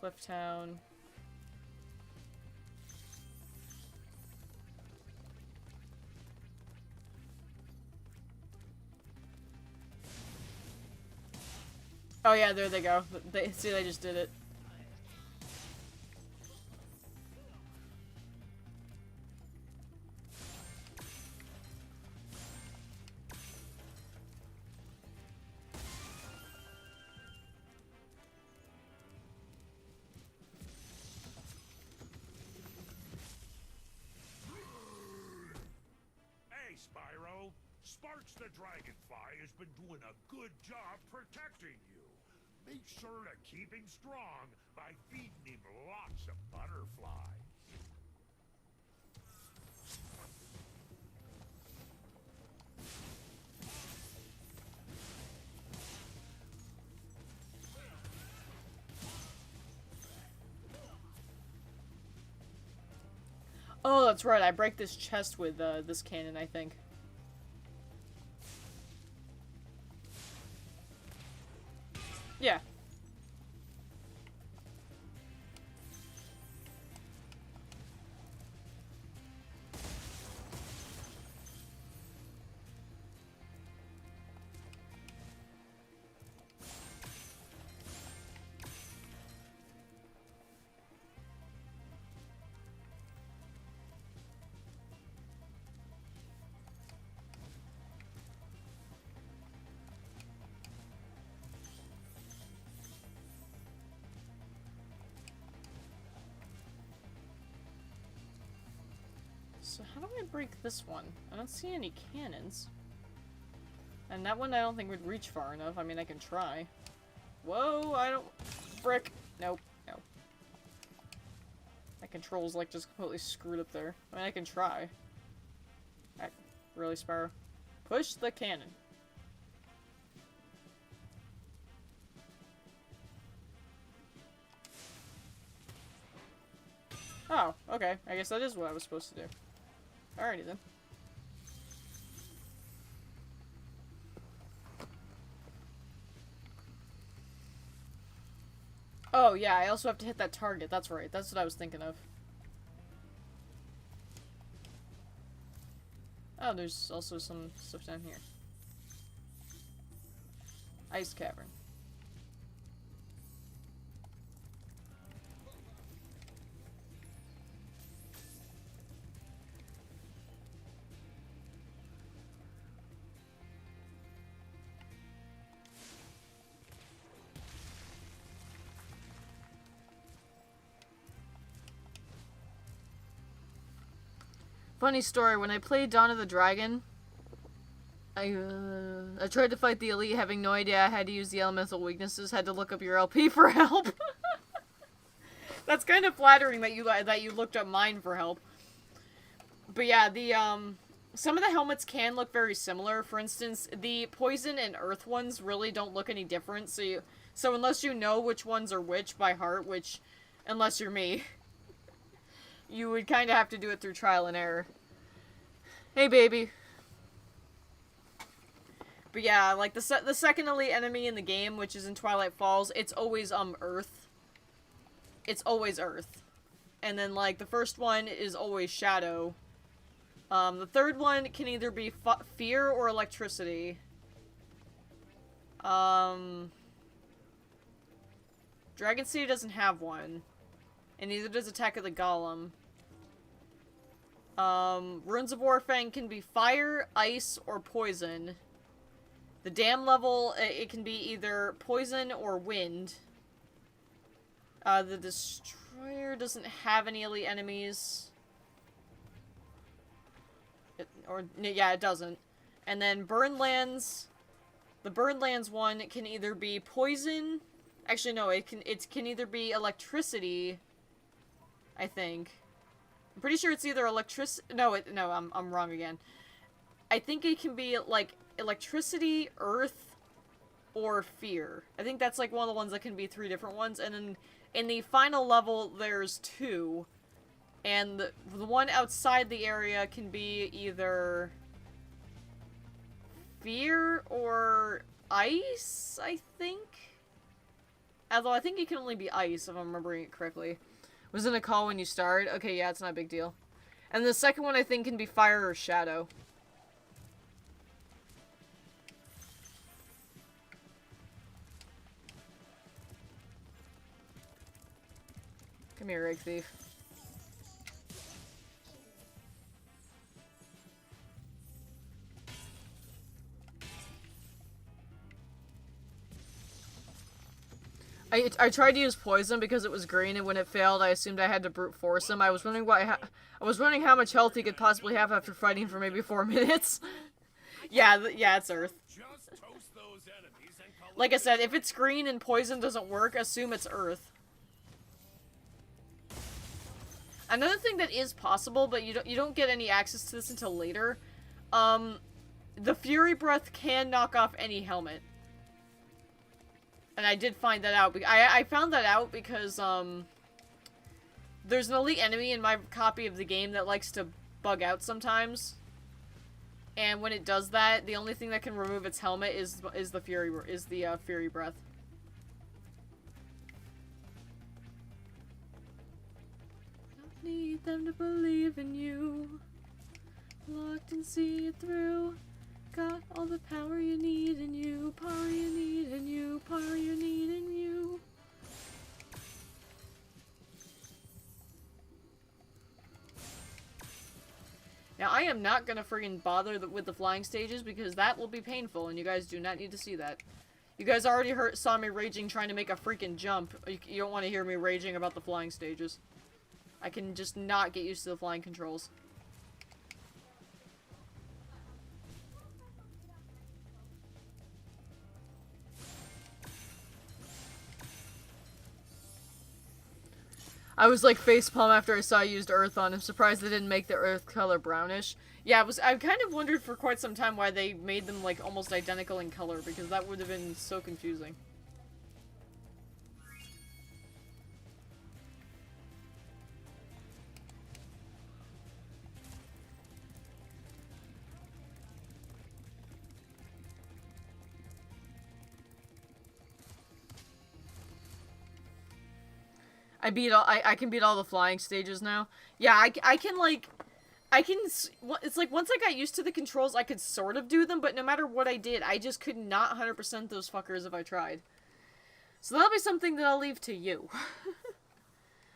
Clifftown. Oh yeah, there they go. They just did it. Hey, Spyro. Sparks the Dragonfly has been doing a good job protecting you. Make sure to keep him strong by feeding him lots of butterflies. Oh, that's right. I break this chest with this cannon, I think. Yeah. So how do I break this one? I don't see any cannons. And that one I don't think would reach far enough. I mean, I can try. Whoa, I don't... Frick. Nope. No. My control's like just completely screwed up there. I mean, I can try. Really, Spyro? Push the cannon. Oh, okay. I guess that is what I was supposed to do. Alrighty then. Oh yeah, I also have to hit that target. That's right. That's what I was thinking of. Oh, there's also some stuff down here. Ice cavern. Funny story, when I played Dawn of the Dragon, I tried to fight the elite having no idea I had to use the elemental weaknesses, had to look up your LP for help. That's kind of flattering that you looked up mine for help. But yeah, the some of the helmets can look very similar. For instance, the poison and earth ones really don't look any different. So unless you know which ones are which by heart, which unless you're me, you would kind of have to do it through trial and error. Hey, baby. But yeah, like the second elite enemy in the game, which is in Twilight Falls, it's always Earth. It's always Earth. And then like the first one is always Shadow. The third one can either be fear or electricity. Dragon City doesn't have one. And neither does Attack of the Golem. Ruins of Orfang can be fire, ice, or poison. The dam level, it can be either poison or wind. The Destroyer doesn't have any elite enemies. Yeah, it doesn't. And then Burnlands, the Burnlands one can either be poison. Actually, no, it can either be electricity. I think. I'm pretty sure it's either electricity. No, I'm wrong again. I think it can be like electricity, earth, or fear. I think that's like one of the ones that can be 3 different ones. And then in the final level, there's 2. And the one outside the area can be either fear or ice, I think? Although I think it can only be ice, if I'm remembering it correctly. Was in a call when you start? Okay, yeah, it's not a big deal. And the second one I think can be fire or shadow. Come here, Rig Thief. I tried to use poison because it was green, and when it failed, I assumed I had to brute force him. I was wondering I was wondering how much health he could possibly have after fighting for maybe 4 minutes. Yeah, it's Earth. Like I said, if it's green and poison doesn't work, assume it's Earth. Another thing that is possible, but you don't get any access to this until later. The Fury Breath can knock off any helmet. And I did find that out. I found that out because, there's an elite enemy in my copy of the game that likes to bug out sometimes. And when it does that, the only thing that can remove its helmet is the Fury Breath. Don't need them to believe in you. Locked and see it through. Got all the power you need in you, power you need in you, power you need in you. Now, I am not gonna friggin' bother with the flying stages because that will be painful, and you guys do not need to see that. You guys already saw me raging trying to make a freaking jump. You don't want to hear me raging about the flying stages. I can just not get used to the flying controls. I was like facepalm after I saw I used earth on. I'm surprised they didn't make the earth color brownish. Yeah, I kind of wondered for quite some time why they made them like almost identical in color, because that would have been so confusing. I can beat all the flying stages now. Yeah, I can it's like once I got used to the controls, I could sort of do them, but no matter what I did, I just could not 100% those fuckers if I tried. So that'll be something that I'll leave to you.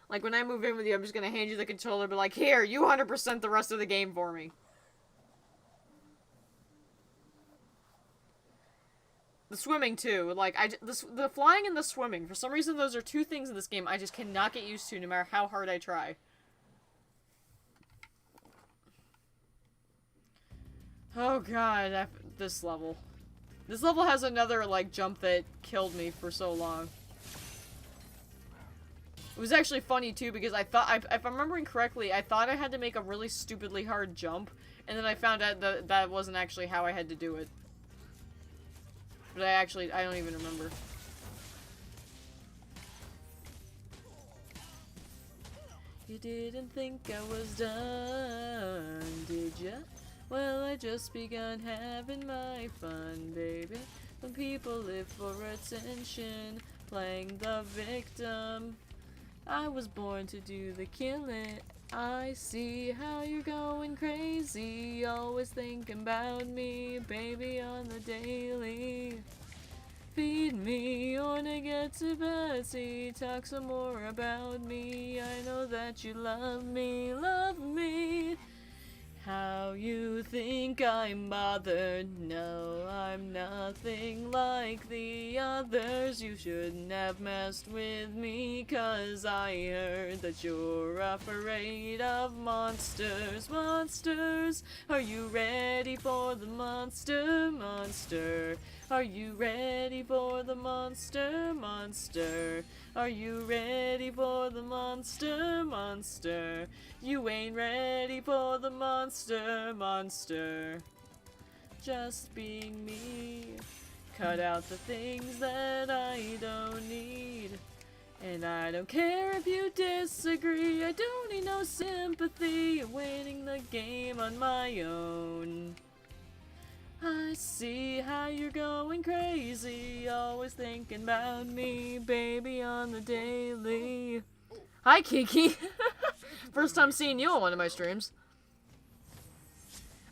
Like when I move in with you, I'm just gonna hand you the controller and be like, here, you 100% the rest of the game for me. The swimming, too. Like, the flying and the swimming. For some reason, those are 2 things in this game I just cannot get used to, no matter how hard I try. Oh god, this level. This level has another, like, jump that killed me for so long. It was actually funny too because I thought, if I'm remembering correctly, I thought I had to make a really stupidly hard jump, and then I found out that that wasn't actually how I had to do it. But I don't even remember. You didn't think I was done, did ya? Well, I just begun having my fun, baby. When people live for attention, playing the victim. I was born to do the killing. I see how you're going crazy, always thinking about me, baby, on the daily. Feed me or to get to Betsy, talk some more about me. I know that you love me, love me. How you think I'm bothered? No, I'm nothing like the others. You shouldn't have messed with me, 'cause I heard that you're afraid of monsters. Monsters, are you ready for the monster? Monster, are you ready for the monster? Monster, are you ready for the monster? Monster, you ain't ready for the monster. Monster, just being me. Cut out the things that I don't need. And I don't care if you disagree. I don't need no sympathy. Winning the game on my own. I see how you're going crazy, always thinking about me, baby, on the daily. Hi, Kiki. First time seeing you on one of my streams.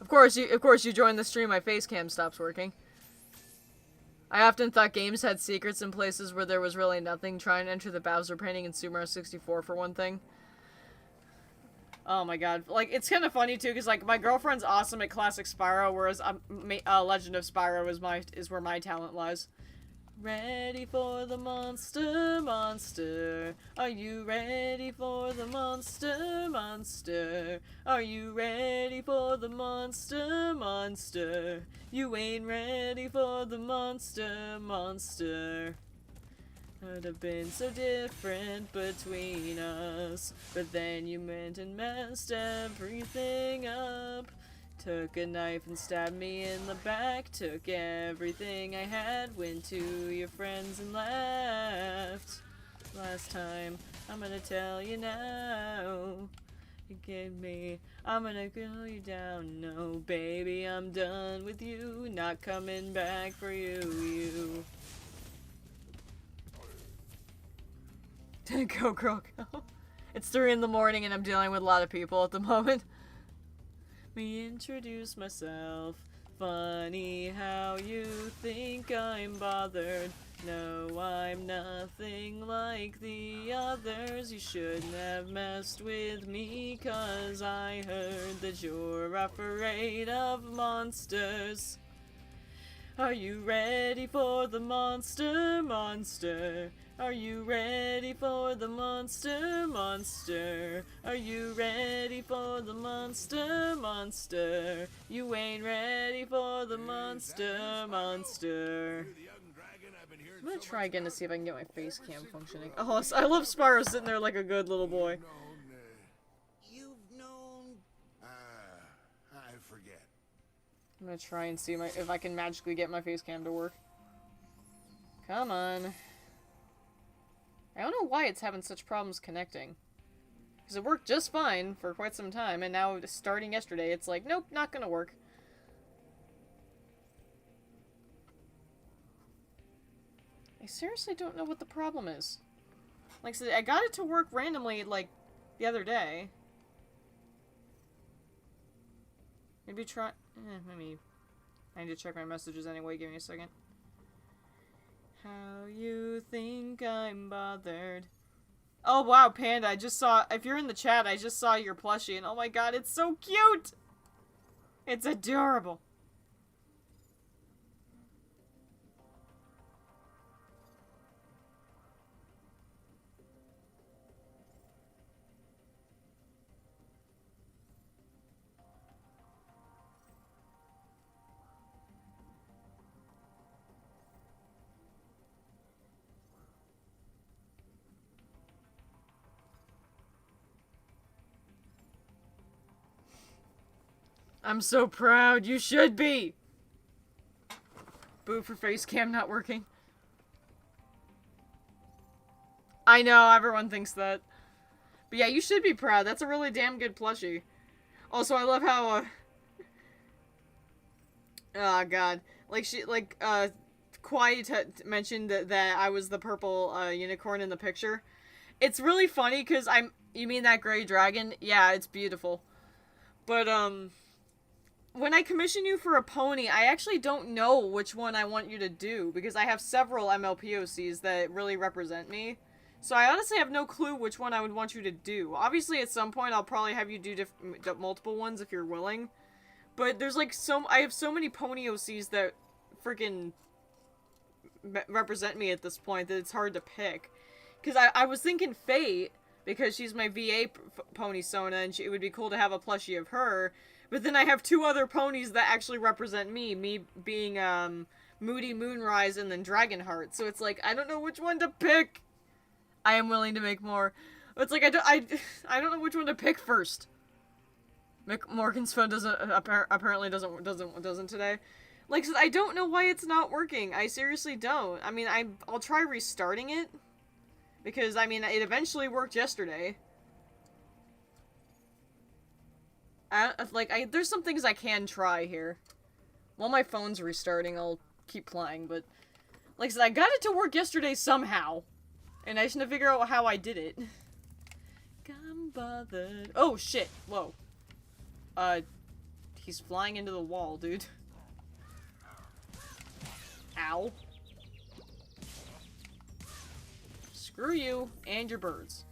Of course you joined the stream. My face cam stops working. I often thought games had secrets in places where there was really nothing. Trying to enter the Bowser painting in Super Mario 64 for one thing. Oh my god. Like, it's kind of funny too, because like my girlfriend's awesome at classic Spyro, whereas Legend of Spyro is where my talent lies. Ready for the monster, monster. Are you ready for the monster, monster? Are you ready for the monster, monster? You ain't ready for the monster, monster. Would have been so different between us, but then you went and messed everything up. Took a knife and stabbed me in the back, took everything I had, went to your friends and left. Last time, I'm gonna tell you now. You gave me, I'm gonna go you down. No, baby, I'm done with you, not coming back for you. Go, girl, go. It's 3 in the morning and I'm dealing with a lot of people at the moment. Me introduce myself. Funny how you think I'm bothered. No, I'm nothing like the others. You shouldn't have messed with me, 'cause I heard that you're afraid of monsters. Are you ready for the monster, monster? Are you ready for the monster, monster? Are you ready for the monster, monster? You ain't ready for the monster, monster. I'm gonna try again to see if I can get my face cam functioning. Oh, I love Spyro sitting there like a good little boy. You've known... I forget. I'm gonna try and see if I can magically get my face cam to work. Come on. I don't know why it's having such problems connecting. Because it worked just fine for quite some time, and now starting yesterday, it's like, nope, not gonna work. I seriously don't know what the problem is. Like I said, I got it to work randomly, like, the other day. Maybe try... maybe... I need to check my messages anyway, give me a second. How you think I'm bothered. Oh wow, Panda, I just saw... If you're in the chat, I just saw your plushie, and oh my god, it's so cute! It's adorable. I'm so proud. You should be. Boo for face cam not working. I know, everyone thinks that. But yeah, you should be proud. That's a really damn good plushie. Also, I love how, oh god. Kwai mentioned that I was the purple, unicorn in the picture. It's really funny, because you mean that gray dragon? Yeah, it's beautiful. But, when I commission you for a pony, I actually don't know which one I want you to do, because I have several MLPOCs that really represent me. So I honestly have no clue which one I would want you to do. Obviously, at some point, I'll probably have you do multiple ones if you're willing. But there's like I have so many pony OCs that freaking represent me at this point that it's hard to pick. Because I was thinking Fate, because she's my VA pony Sona, and it would be cool to have a plushie of her. But then I have two other ponies that actually represent me being Moody Moonrise and then Dragonheart. So it's like, I don't know which one to pick. I am willing to make more. It's like, I don't know which one to pick first. Morgan's phone apparently doesn't today. Like I said, I don't know why it's not working. I seriously don't. I mean, I'll try restarting it. Because, I mean, it eventually worked yesterday. There's some things I can try here. While my phone's restarting, I'll keep playing, but... Like I said, I got it to work yesterday somehow. And I just need to figure out how I did it. I'm bothered. Oh, shit. Whoa. He's flying into the wall, dude. Ow. Screw you and your birds.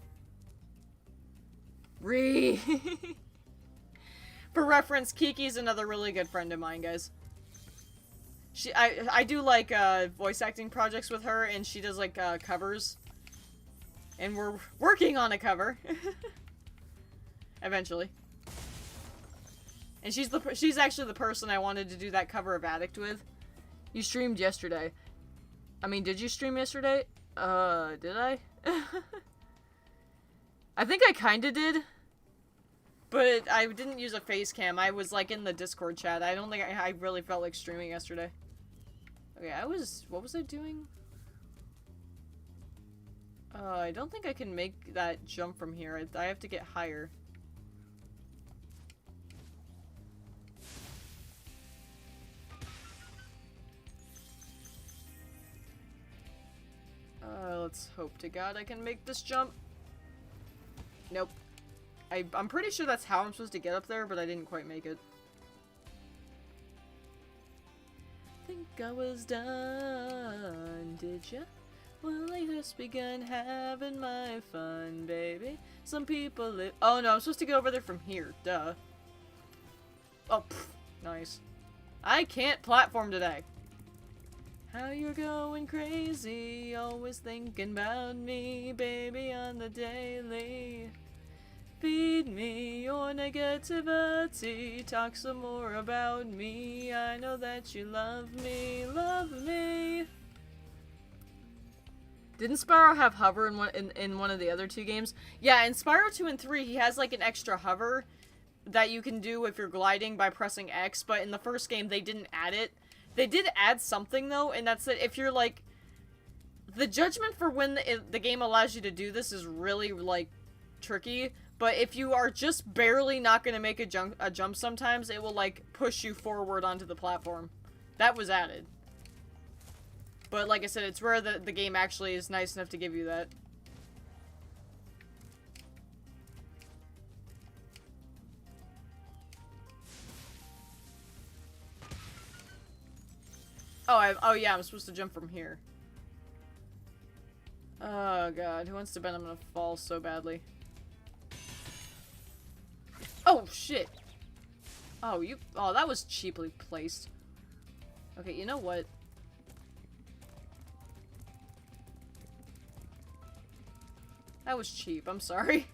For reference, Kiki's another really good friend of mine, guys. I do like voice acting projects with her, and she does like covers. And we're working on a cover. Eventually. And she's actually the person I wanted to do that cover of Addict with. You streamed yesterday. I mean, did you stream yesterday? Did I? I think I kinda did. But I didn't use a face cam. I was like in the Discord chat. I don't think I really felt like streaming yesterday. Okay, what was I doing? I don't think I can make that jump from here. I have to get higher. Let's hope to God I can make this jump. Nope. I'm pretty sure that's how I'm supposed to get up there, but I didn't quite make it. Think I was done, did ya? Well, I just begun having my fun, baby. Some people live— oh no, I'm supposed to get over there from here, duh. Oh, pfft, nice. I can't platform today. How you're going crazy, always thinking about me, baby, on the daily. Feed me your negativity, talk some more about me, I know that you love me, love me. Didn't Spyro have hover in one of the other two games? Yeah, in Spyro 2 and 3, he has like an extra hover that you can do if you're gliding by pressing X, but in the first game, they didn't add it. They did add something, though, and that's that if you're, like... The judgment for when the game allows you to do this is really, like, tricky, but if you are just barely not going to make a jump sometimes, it will, like, push you forward onto the platform. That was added. But, like I said, it's rare that the game actually is nice enough to give you that. Oh yeah, I'm supposed to jump from here. Oh god, who wants to bet I'm gonna fall so badly? Oh shit! Oh, that was cheaply placed. Okay, you know what? That was cheap, I'm sorry.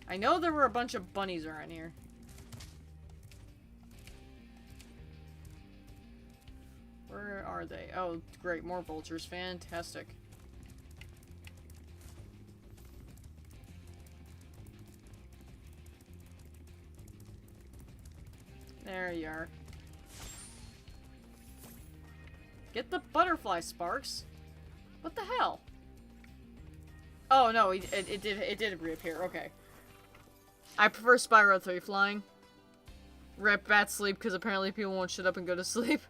I know there were a bunch of bunnies around here. Where are they? Oh, great, more vultures. Fantastic. There you are. Get the butterfly sparks. What the hell? Oh no, it did reappear. Okay. I prefer Spyro 3 flying. Rip bat sleep because apparently people won't shut up and go to sleep.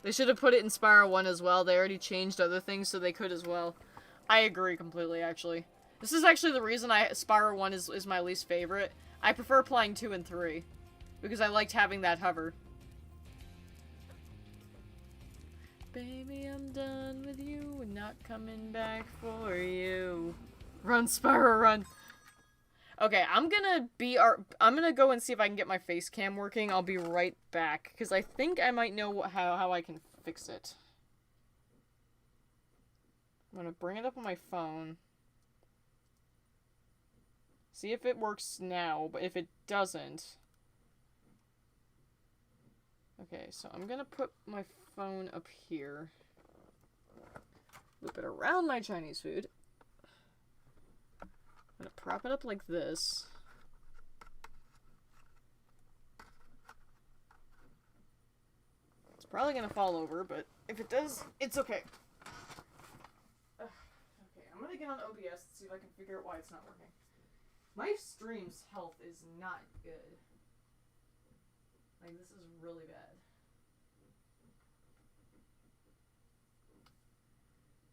They should have put it in Spyro 1 as well. They already changed other things so they could as well. I agree completely, actually. This is actually the reason Spyro 1 is my least favorite. I prefer playing 2 and 3. Because I liked having that hover. Baby, I'm done with you and not coming back for you. Run, Spyro, run. Okay, I'm gonna go and see if I can get my face cam working. I'll be right back, because I think I might know how I can fix it. I'm gonna bring it up on my phone. See if it works now, but if it doesn't... Okay, so I'm gonna put my phone up here. Loop it around my Chinese food. I'm gonna prop it up like this. It's probably gonna fall over, but if it does, it's okay. Okay, I'm gonna get on OBS and see if I can figure out why it's not working. My stream's health is not good. Like, this is really bad.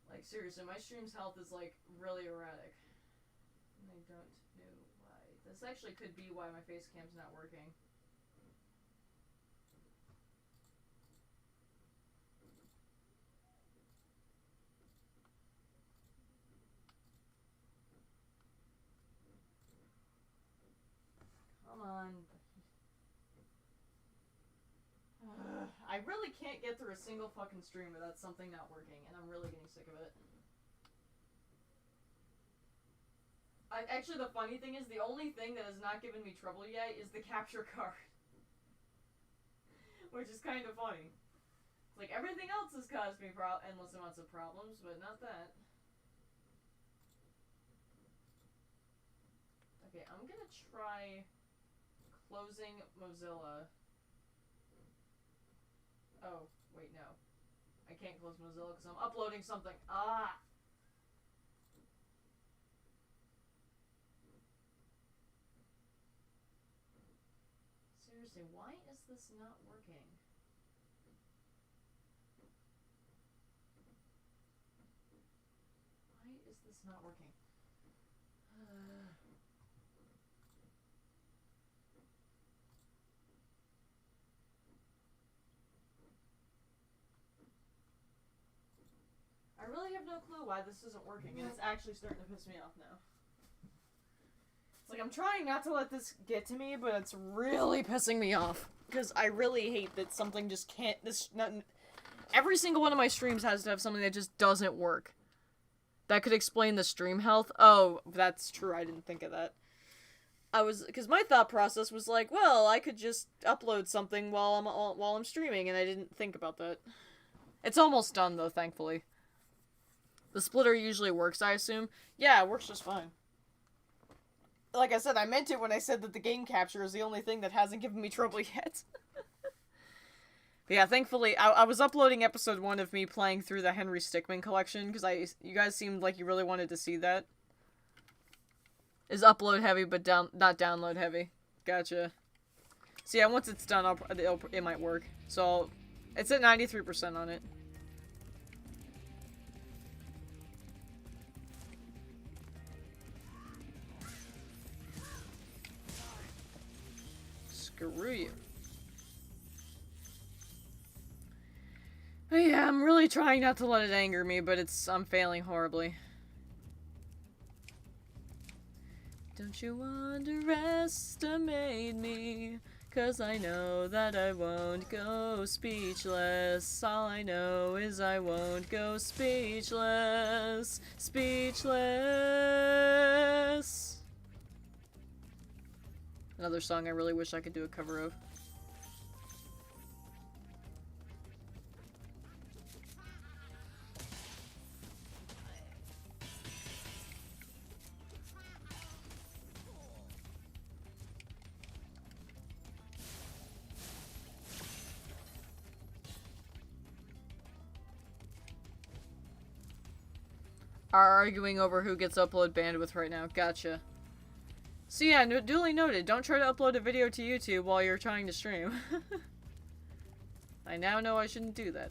Like, seriously, my stream's health is, like, really erratic. And I don't know why. This actually could be why my face cam's not working. Come on. I really can't get through a single fucking stream without something not working, and I'm really getting sick of it. Actually, the funny thing is, the only thing that has not given me trouble yet is the capture card. Which is kind of funny. It's like, everything else has caused me endless amounts of problems, but not that. Okay, I'm gonna try closing Mozilla. Oh, wait, no. I can't close Mozilla because I'm uploading something. Ah! Seriously, why is this not working? Why is this not working? I really have no clue why this isn't working, and it's actually starting to piss me off now. It's like, I'm trying not to let this get to me, but it's really pissing me off. Because I really hate that something just can't... every single one of my streams has to have something that just doesn't work. That could explain the stream health. Oh, that's true, I didn't think of that. Because my thought process was like, well, I could just upload something while I'm streaming, and I didn't think about that. It's almost done, though, thankfully. The splitter usually works, I assume. Yeah, it works just fine. Like I said, I meant it when I said that the game capture is the only thing that hasn't given me trouble yet. But yeah, thankfully, I was uploading episode 1 of me playing through the Henry Stickmin collection, because you guys seemed like you really wanted to see that. Is upload heavy, but not download heavy. Gotcha. So yeah, once it's done, it might work. So, it's at 93% on it. Screw you. But yeah, I'm really trying not to let it anger me, but I'm failing horribly. Don't you underestimate me, 'cause I know that I won't go speechless. All I know is I won't go speechless. Speechless. Another song I really wish I could do a cover of. are arguing over who gets upload bandwidth right now. Gotcha. So yeah, duly noted. Don't try to upload a video to YouTube while you're trying to stream. I now know I shouldn't do that.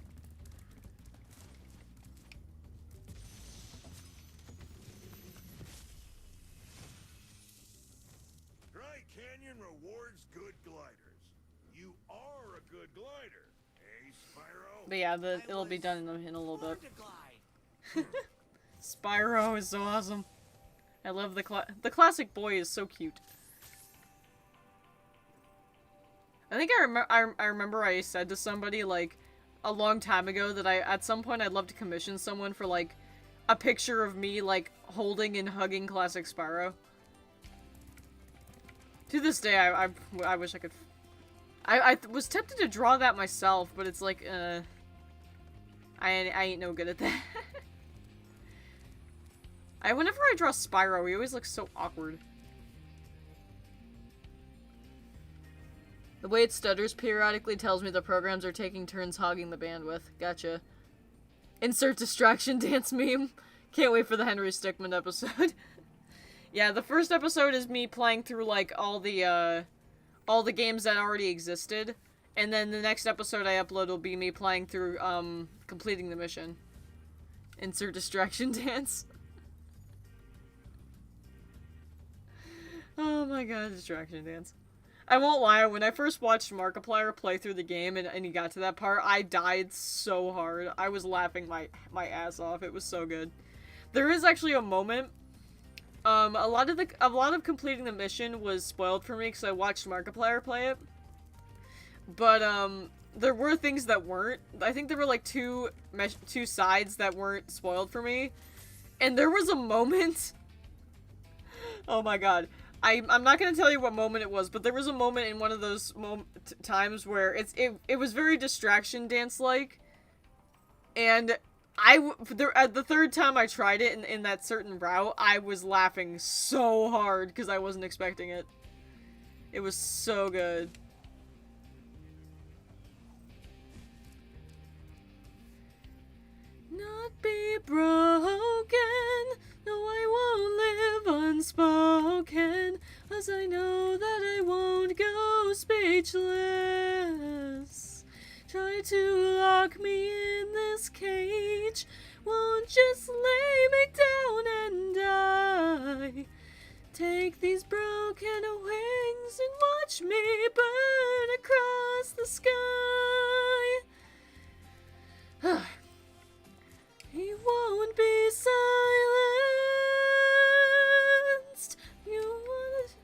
Dry Canyon rewards good gliders. You are a good glider, eh, Spyro? But yeah, it'll be done in a little bit. Glide. Spyro is so awesome. I love the classic boy is so cute. I think I remember I said to somebody like a long time ago that at some point I'd love to commission someone for like a picture of me like holding and hugging classic Spyro. To this day, I wish I could. I was tempted to draw that myself, but it's like I ain't no good at that. Whenever I draw Spyro, he always looks so awkward. The way it stutters periodically tells me the programs are taking turns hogging the bandwidth. Gotcha. Insert distraction dance meme. Can't wait for the Henry Stickmin episode. Yeah, the first episode is me playing through, like, all the games that already existed. And then the next episode I upload will be me playing through, completing the mission. Insert distraction dance. Oh my god, distraction dance. I won't lie, when I first watched Markiplier play through the game and he got to that part, I died so hard. I was laughing my ass off. It was so good. There is actually a moment. A lot of completing the mission was spoiled for me because I watched Markiplier play it. But there were things that weren't. I think there were like two sides that weren't spoiled for me. And there was a moment. Oh my god. I'm not gonna tell you what moment it was, but there was a moment in one of those times where it was very distraction dance like, and the third time I tried it in that certain route, I was laughing so hard because I wasn't expecting it. It was so good. Not be broken. No, I won't live unspoken, as I know that I won't go speechless. Try to lock me in this cage, won't just lay me down and die. Take these broken wings and watch me burn across the sky. He won't be silenced. You want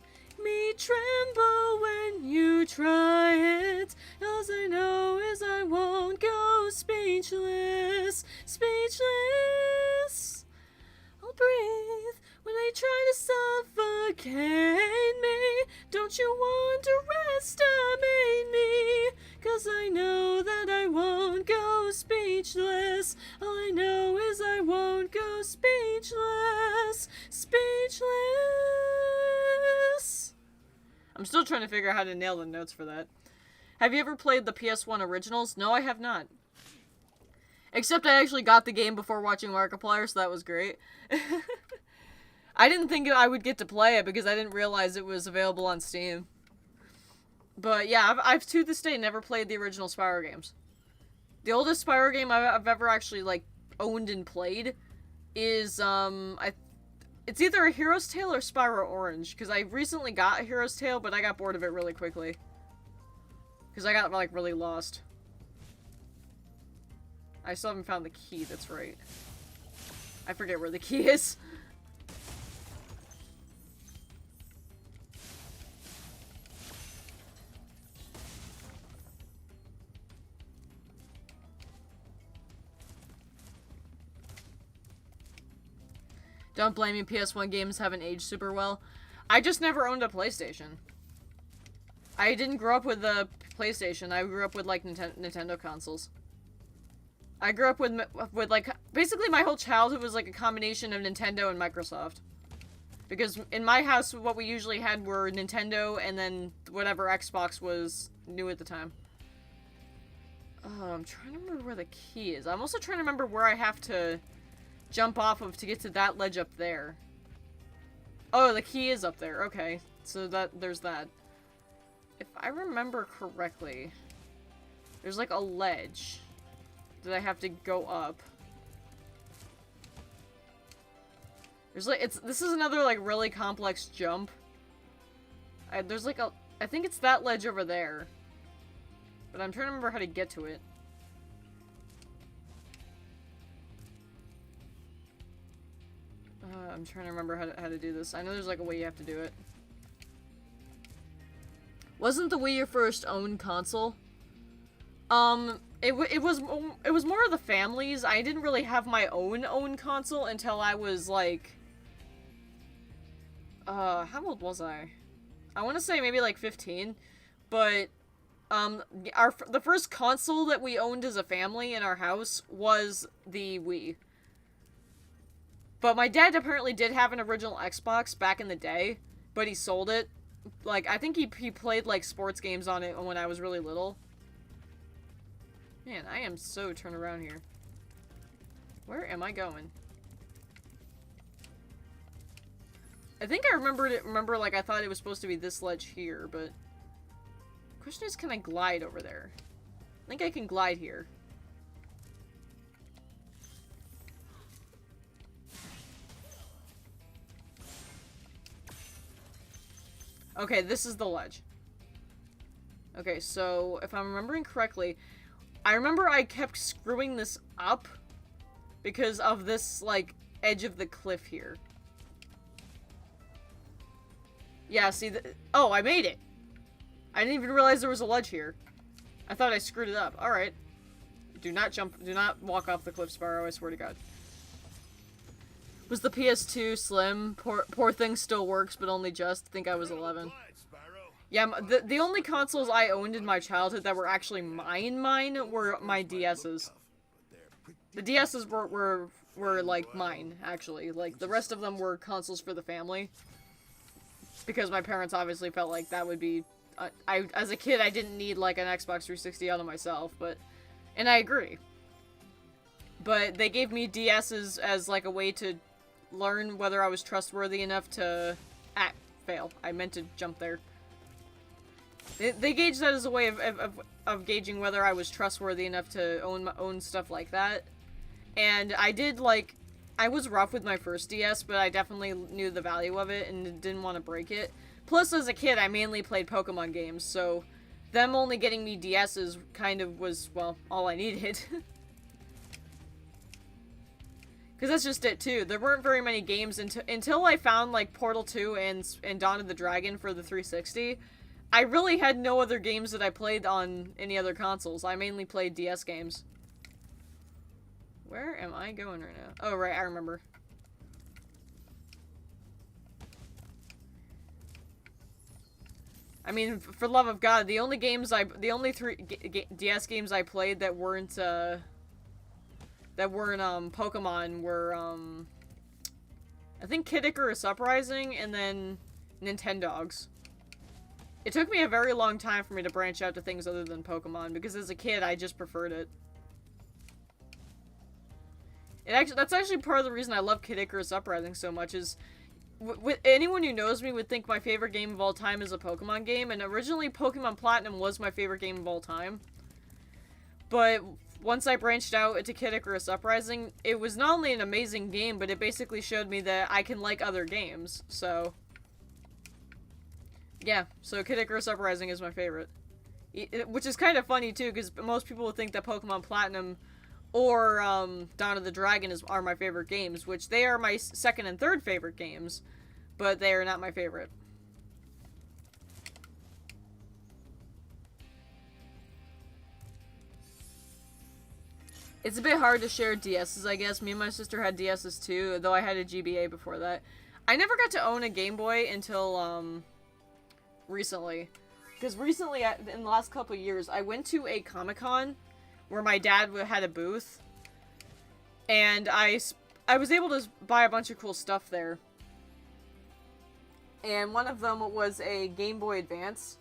me tremble when you try it. All I know is I won't go speechless. Speechless. I'll breathe when they try to suffocate me. Don't you want to restimate me? 'Cause I know that I won't go speechless. All I know is I won't go speechless. Speechless. I'm still trying to figure out how to nail the notes for that. Have you ever played the PS1 originals? No, I have not. Except I actually got the game before watching Markiplier, so that was great. I didn't think I would get to play it because I didn't realize it was available on Steam. But yeah, I've to this day never played the original Spyro games. The oldest Spyro game I've ever actually like owned and played is it's either a Hero's Tale or Spyro Orange, because I recently got a Hero's Tale, but I got bored of it really quickly. Because I got like really lost. I still haven't found the key, that's right. I forget where the key is. Don't blame me, PS1 games haven't aged super well. I just never owned a PlayStation. I didn't grow up with a PlayStation. I grew up with, like, Nintendo consoles. I grew up with like, basically my whole childhood was, like, a combination of Nintendo and Microsoft. Because in my house, what we usually had were Nintendo and then whatever Xbox was new at the time. Oh, I'm trying to remember where the key is. I'm also trying to remember where I have to jump off of to get to that ledge up there. Oh, the key is up there. Okay. So there's that. If I remember correctly, there's like a ledge that I have to go up. There's like, this is another like really complex jump. There's like I think it's that ledge over there. But I'm trying to remember how to get to it. I'm trying to remember how to do this. I know there's like a way you have to do it. Wasn't the Wii your first own console? It was more of the family's. I didn't really have my own console until I was like, how old was I? I want to say maybe like 15, but the first console that we owned as a family in our house was the Wii. But my dad apparently did have an original Xbox back in the day, but he sold it. Like, I think he played, like, sports games on it when I was really little. Man, I am so turned around here. Where am I going? I think I remember, like, I thought it was supposed to be this ledge here, but... The question is, can I glide over there? I think I can glide here. Okay, this is the ledge. Okay, so if I'm remembering correctly, I remember I kept screwing this up because of this, like, edge of the cliff here. Yeah, see, oh, I made it! I didn't even realize there was a ledge here. I thought I screwed it up. Alright. Do not walk off the cliff, Spyro, I swear to God. Was the PS2 slim? Poor thing still works, but only just. I think I was 11. Yeah, the only consoles I owned in my childhood that were actually mine were my DS's. The DS's were like mine, actually. Like, the rest of them were consoles for the family. Because my parents obviously felt like that would be... as a kid, I didn't need, like, an Xbox 360 out of myself, but... And I agree. But they gave me DS's as, like, a way to learn whether I was trustworthy enough to... fail. I meant to jump there. They gauged that as a way of gauging whether I was trustworthy enough to own stuff like that. And I did, like... I was rough with my first DS, but I definitely knew the value of it and didn't want to break it. Plus, as a kid, I mainly played Pokemon games, so them only getting me DS's kind of was, well, all I needed. Because that's just it, too. There weren't very many games until I found, like, Portal 2 and Dawn of the Dragon for the 360. I really had no other games that I played on any other consoles. I mainly played DS games. Where am I going right now? Oh, right, I remember. I mean, for love of God, the only three DS games I played that weren't Pokemon were, I think Kid Icarus Uprising and then Nintendogs. It took me a very long time for me to branch out to things other than Pokemon, because as a kid, I just preferred it. That's actually part of the reason I love Kid Icarus Uprising so much, is... anyone who knows me would think my favorite game of all time is a Pokemon game, and originally Pokemon Platinum was my favorite game of all time. But once I branched out into Kid Icarus Uprising, it was not only an amazing game, but it basically showed me that I can like other games, so... Yeah, so Kid Icarus Uprising is my favorite. Which is kind of funny, too, because most people would think that Pokemon Platinum or Dawn of the Dragon are my favorite games, which they are my second and third favorite games, but they are not my favorite. It's a bit hard to share DS's, I guess. Me and my sister had DS's too, though I had a GBA before that. I never got to own a Game Boy until recently. Because recently, in the last couple of years, I went to a Comic-Con where my dad had a booth, and I was able to buy a bunch of cool stuff there. And one of them was a Game Boy Advance.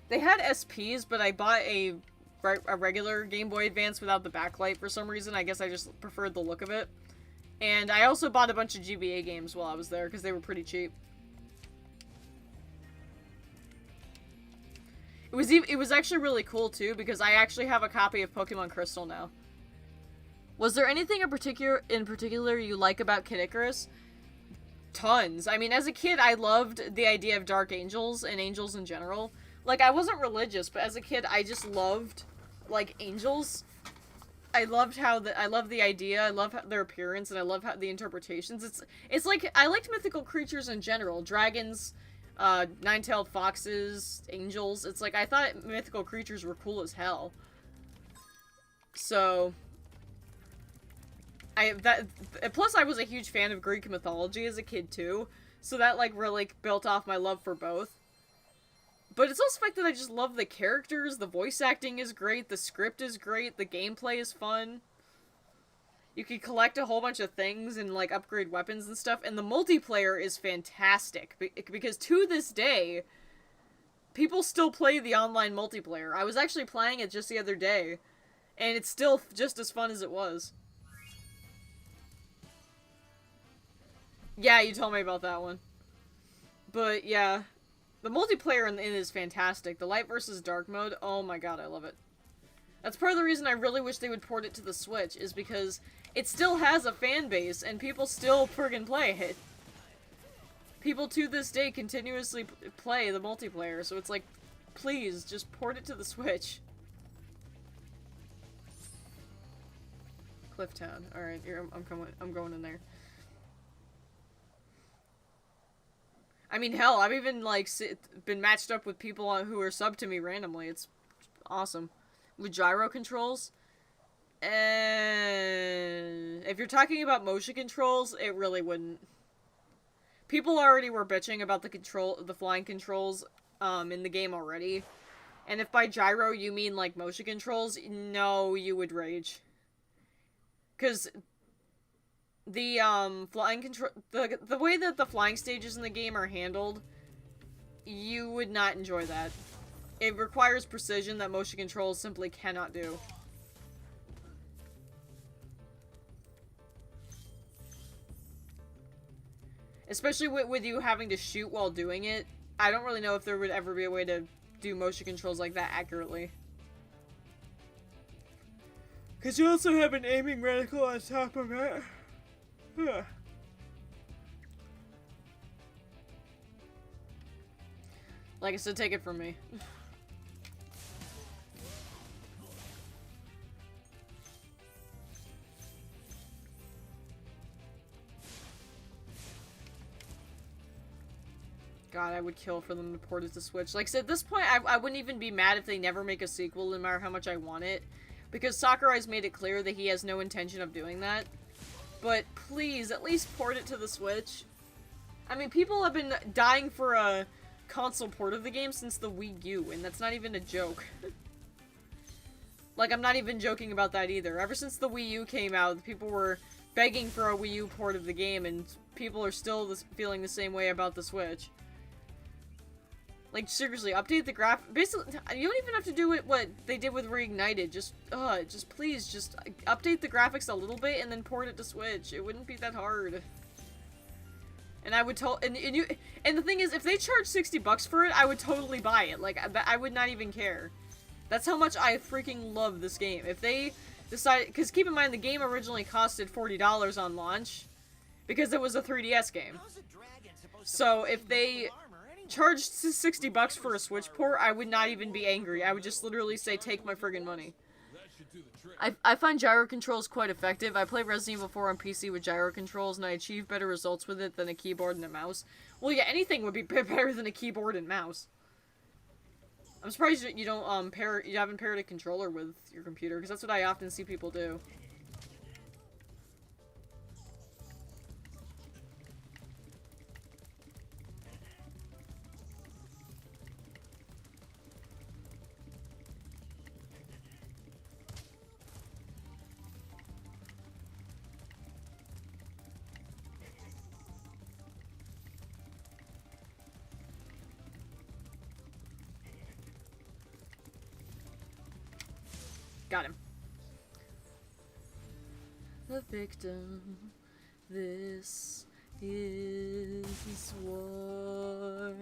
They had SPs, but I bought a regular Game Boy Advance without the backlight for some reason. I guess I just preferred the look of it. And I also bought a bunch of GBA games while I was there, because they were pretty cheap. It was actually really cool, too, because I actually have a copy of Pokemon Crystal now. Was there anything in particular you like about Kid Icarus? Tons. I mean, as a kid, I loved the idea of dark angels and angels in general. Like, I wasn't religious, but as a kid, I just loved, like, angels. I loved I love the idea, I love their appearance, and I love the interpretations. It's like, I liked mythical creatures in general. Dragons, nine-tailed foxes, angels. It's like, I thought mythical creatures were cool as hell. So... plus I was a huge fan of Greek mythology as a kid too, so that like really built off my love for both. But it's also the fact that I just love the characters, the voice acting is great, the script is great, the gameplay is fun. You can collect a whole bunch of things and like upgrade weapons and stuff, and the multiplayer is fantastic because to this day, people still play the online multiplayer. I was actually playing it just the other day, and it's still just as fun as it was. Yeah, you told me about that one. But, yeah. The multiplayer in it is fantastic. The light versus dark mode, oh my god, I love it. That's part of the reason I really wish they would port it to the Switch, is because it still has a fan base, and people still friggin' play it. People to this day continuously play the multiplayer, so it's like, please, just port it to the Switch. Clifftown. Alright, I'm going in there. I mean, hell, I've even, like, been matched up with people who are subbed to me randomly. It's awesome. With gyro controls. And if you're talking about motion controls, it really wouldn't. People already were bitching about the flying controls, in the game already. And if by gyro you mean, like, motion controls, no, you would rage. Because... the, flying control... The way that the flying stages in the game are handled, you would not enjoy that. It requires precision that motion controls simply cannot do. Especially with you having to shoot while doing it, I don't really know if there would ever be a way to do motion controls like that accurately. Because you also have an aiming reticle on top of it. Like I said, take it from me. God, I would kill for them to port it to Switch. Like I said, at this point, I wouldn't even be mad if they never make a sequel, no matter how much I want it. Because Sakurai's made it clear that he has no intention of doing that. But please, at least port it to the Switch. I mean, people have been dying for a console port of the game since the Wii U, and that's not even a joke. Like, I'm not even joking about that either. Ever since the Wii U came out, people were begging for a Wii U port of the game, and people are still feeling the same way about the Switch. Like, seriously, update the basically, you don't even have to do what they did with Reignited. Just please, just update the graphics a little bit and then port it to Switch. It wouldn't be that hard. And I would and the thing is, if they charge $60 for it, I would totally buy it. Like, I would not even care. That's how much I freaking love this game. If they decide, because keep in mind, the game originally costed $40 on launch, because it was a 3DS game. So if they charged $60 for a Switch port, I would not even be angry. I would just literally say, take my friggin' money. I find gyro controls quite effective. I played Resident Evil 4 on PC with gyro controls, and I achieved better results with it than a keyboard and a mouse. Well, yeah, anything would be better than a keyboard and mouse. I'm surprised that you don't, you haven't paired a controller with your computer, because that's what I often see people do. Got him. The victim. This is war.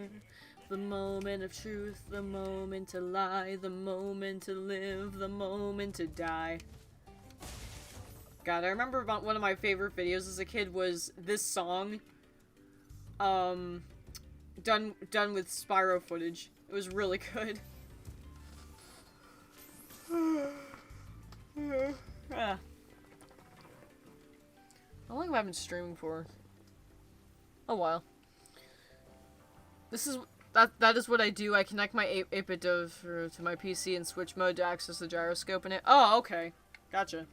The moment of truth, the moment to lie, the moment to live, the moment to die. God, I remember about one of my favorite videos as a kid was this song. Done with Spyro footage. It was really good. How long have I been streaming for? A while. This is that is what I do. I connect my 8-bit to my PC in Switch mode to access the gyroscope in it. Oh, okay. Gotcha.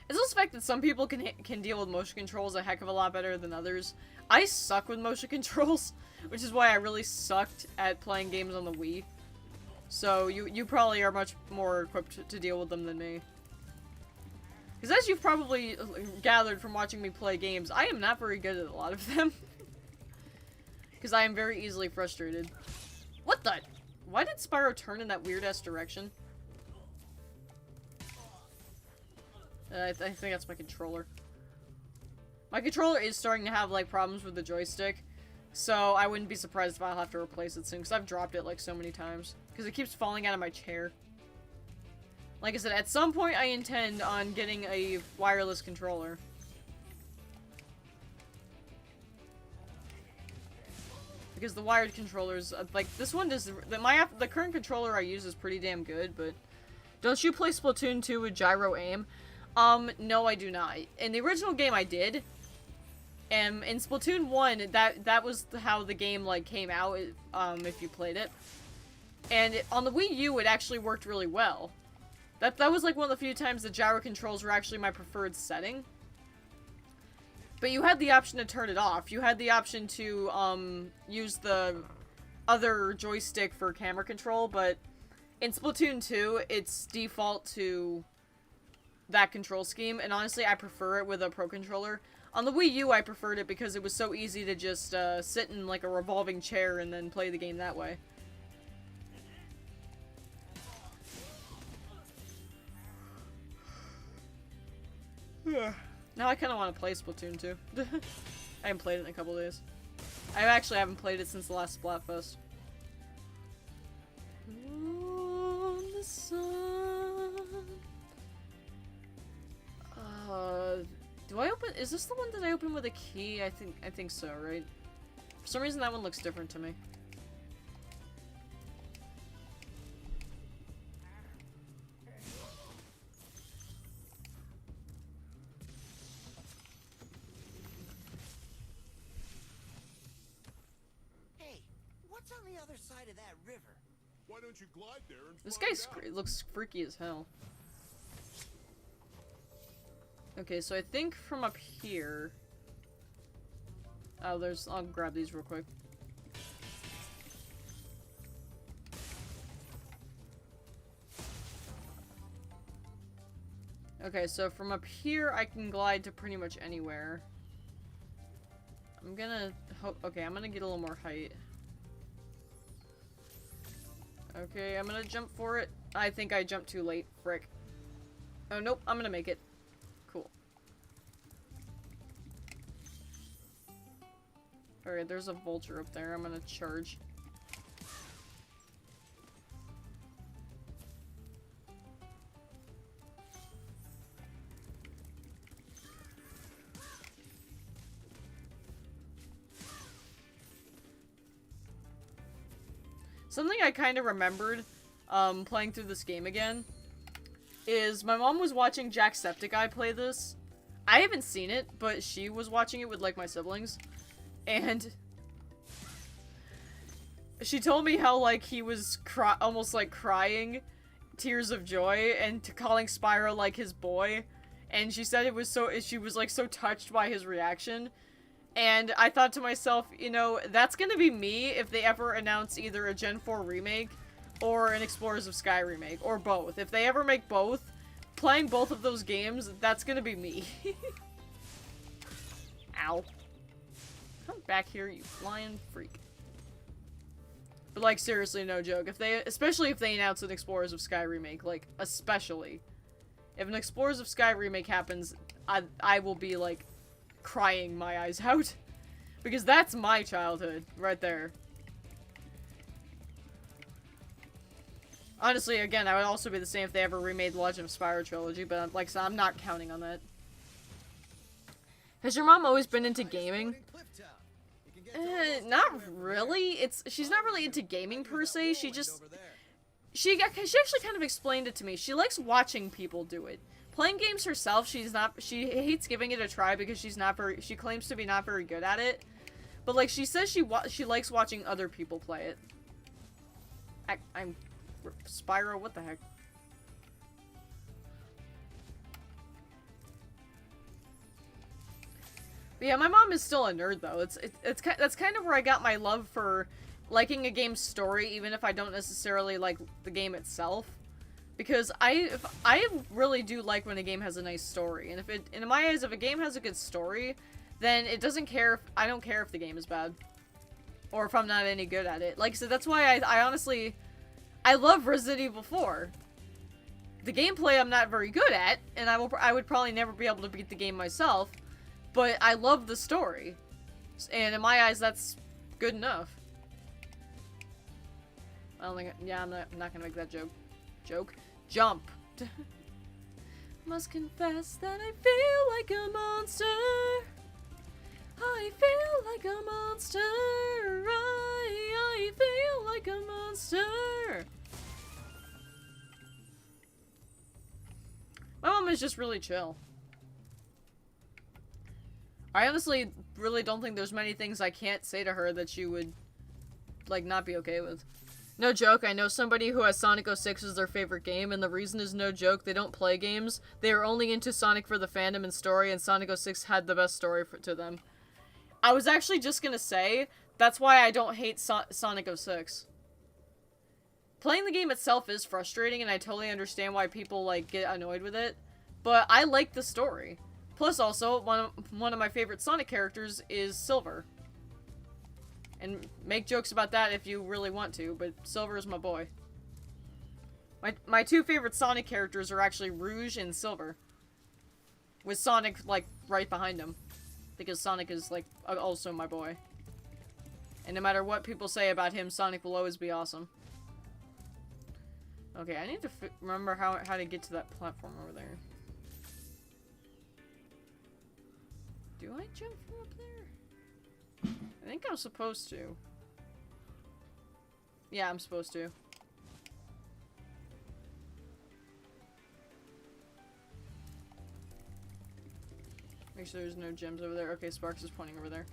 I suspect that some people can deal with motion controls a heck of a lot better than others. I suck with motion controls, which is why I really sucked at playing games on the Wii. So you probably are much more equipped to deal with them than me. Because as you've probably gathered from watching me play games, I am not very good at a lot of them. Because I am very easily frustrated. What the? Why did Spyro turn in that weird-ass direction? I think that's my controller. My controller is starting to have, like, problems with the joystick. So I wouldn't be surprised if I'll have to replace it soon. Because I've dropped it, like, so many times. Because it keeps falling out of my chair. Like I said, at some point I intend on getting a wireless controller. Because the wired controllers, like, this one does, the current controller I use is pretty damn good, but... Don't you play Splatoon 2 with gyro aim? No I do not. In the original game I did. In Splatoon 1, that was how the game, like, came out, if you played it. And on the Wii U, it actually worked really well. That was, like, one of the few times the gyro controls were actually my preferred setting. But you had the option to turn it off. You had the option to, use the other joystick for camera control, but in Splatoon 2, it's default to that control scheme, and honestly, I prefer it with a Pro Controller. On the Wii U, I preferred it because it was so easy to just, sit in, like, a revolving chair and then play the game that way. Now I kind of want to play Splatoon 2. I haven't played it in a couple days. I actually haven't played it since the last Splatfest. On the sun. Do I open? Is this the one that I open with a key? I think so, right? For some reason that one looks different to me. Hey, what's on the other side of that river? Why don't you glide there and This find guy out? looks freaky as hell. Okay, so I think from up here... Oh, I'll grab these real quick. Okay, so from up here, I can glide to pretty much anywhere. I'm gonna okay, I'm gonna get a little more height. Okay, I'm gonna jump for it. I think I jumped too late. Frick. Oh, nope, I'm gonna make it. Cool. Alright, there's a vulture up there. I'm gonna charge. Something I kind of remembered, playing through this game again, is my mom was watching Jacksepticeye play this. I haven't seen it, but she was watching it with, like, my siblings. And she told me how, like, he was almost, like, crying tears of joy and calling Spyro, like, his boy. And she said she was, like, so touched by his reaction. And I thought to myself, you know, that's gonna be me if they ever announce either a Gen 4 remake or an Explorers of Sky remake, or both. If they ever make both, playing both of those games, that's gonna be me. Ow. Come back here, you flying freak. But, like, seriously, no joke. Especially if they announce an Explorers of Sky remake, like, especially. If an Explorers of Sky remake happens, I will be, like, crying my eyes out. Because that's my childhood, right there. Honestly, again, I would also be the same if they ever remade the Legend of Spyro trilogy, but like I said, I'm not counting on that. Has your mom always been into gaming? Not really. She's not really into gaming per se. She actually kind of explained it to me. She likes watching people do it. Playing games herself, she hates giving it a try because she claims to be not very good at it. But like she says she likes watching other people play it. I'm Spyro, what the heck? But yeah, my mom is still a nerd though. That's kind of where I got my love for liking a game's story, even if I don't necessarily like the game itself. Because I really do like when a game has a nice story, and in my eyes, if a game has a good story, then it doesn't care. I don't care if the game is bad, or if I'm not any good at it. Like, so that's why I honestly, I love Resident Evil 4. The gameplay I'm not very good at, and I would probably never be able to beat the game myself, but I love the story, and in my eyes, that's good enough. I don't think. Yeah, I'm not gonna make that joke. Jump. Must confess that I feel like a monster. I feel like a monster. I feel like a monster. My mom is just really chill. I honestly really don't think there's many things I can't say to her that she would, like, not be okay with. No joke, I know somebody who has Sonic 06 as their favorite game, and the reason is no joke, they don't play games. They are only into Sonic for the fandom and story, and Sonic 06 had the best story to them. I was actually just gonna say, that's why I don't hate Sonic 06. Playing the game itself is frustrating, and I totally understand why people, like, get annoyed with it, but I like the story. Plus, also, one of my favorite Sonic characters is Silver. And make jokes about that if you really want to, but Silver is my boy. My two favorite Sonic characters are actually Rouge and Silver. With Sonic, like, right behind him. Because Sonic is, like, also my boy. And no matter what people say about him, Sonic will always be awesome. Okay, I need to remember how to get to that platform over there. Do I jump from up there? I think I'm supposed to. Yeah, I'm supposed to. Make sure there's no gems over there. Okay, Sparks is pointing over there.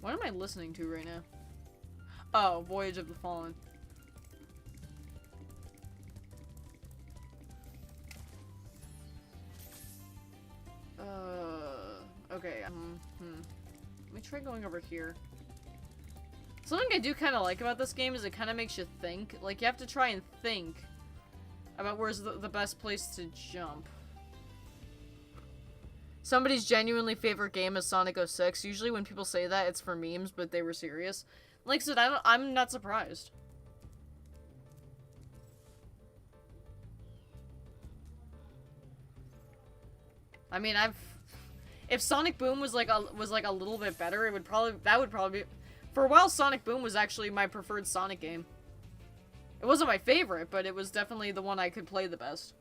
What am I listening to right now? Oh, Voyage of the Fallen. Okay, let me try going over here. Something I do kind of like about this game is it kind of makes you think. Like, you have to try and think about where's the best place to jump. Somebody's genuinely favorite game is Sonic 06. Usually when people say that, it's for memes, but they were serious. Like I said, I'm not surprised. I mean, if Sonic Boom was like a little bit better, that would probably be, for a while Sonic Boom was actually my preferred Sonic game. It wasn't my favorite, but it was definitely the one I could play the best.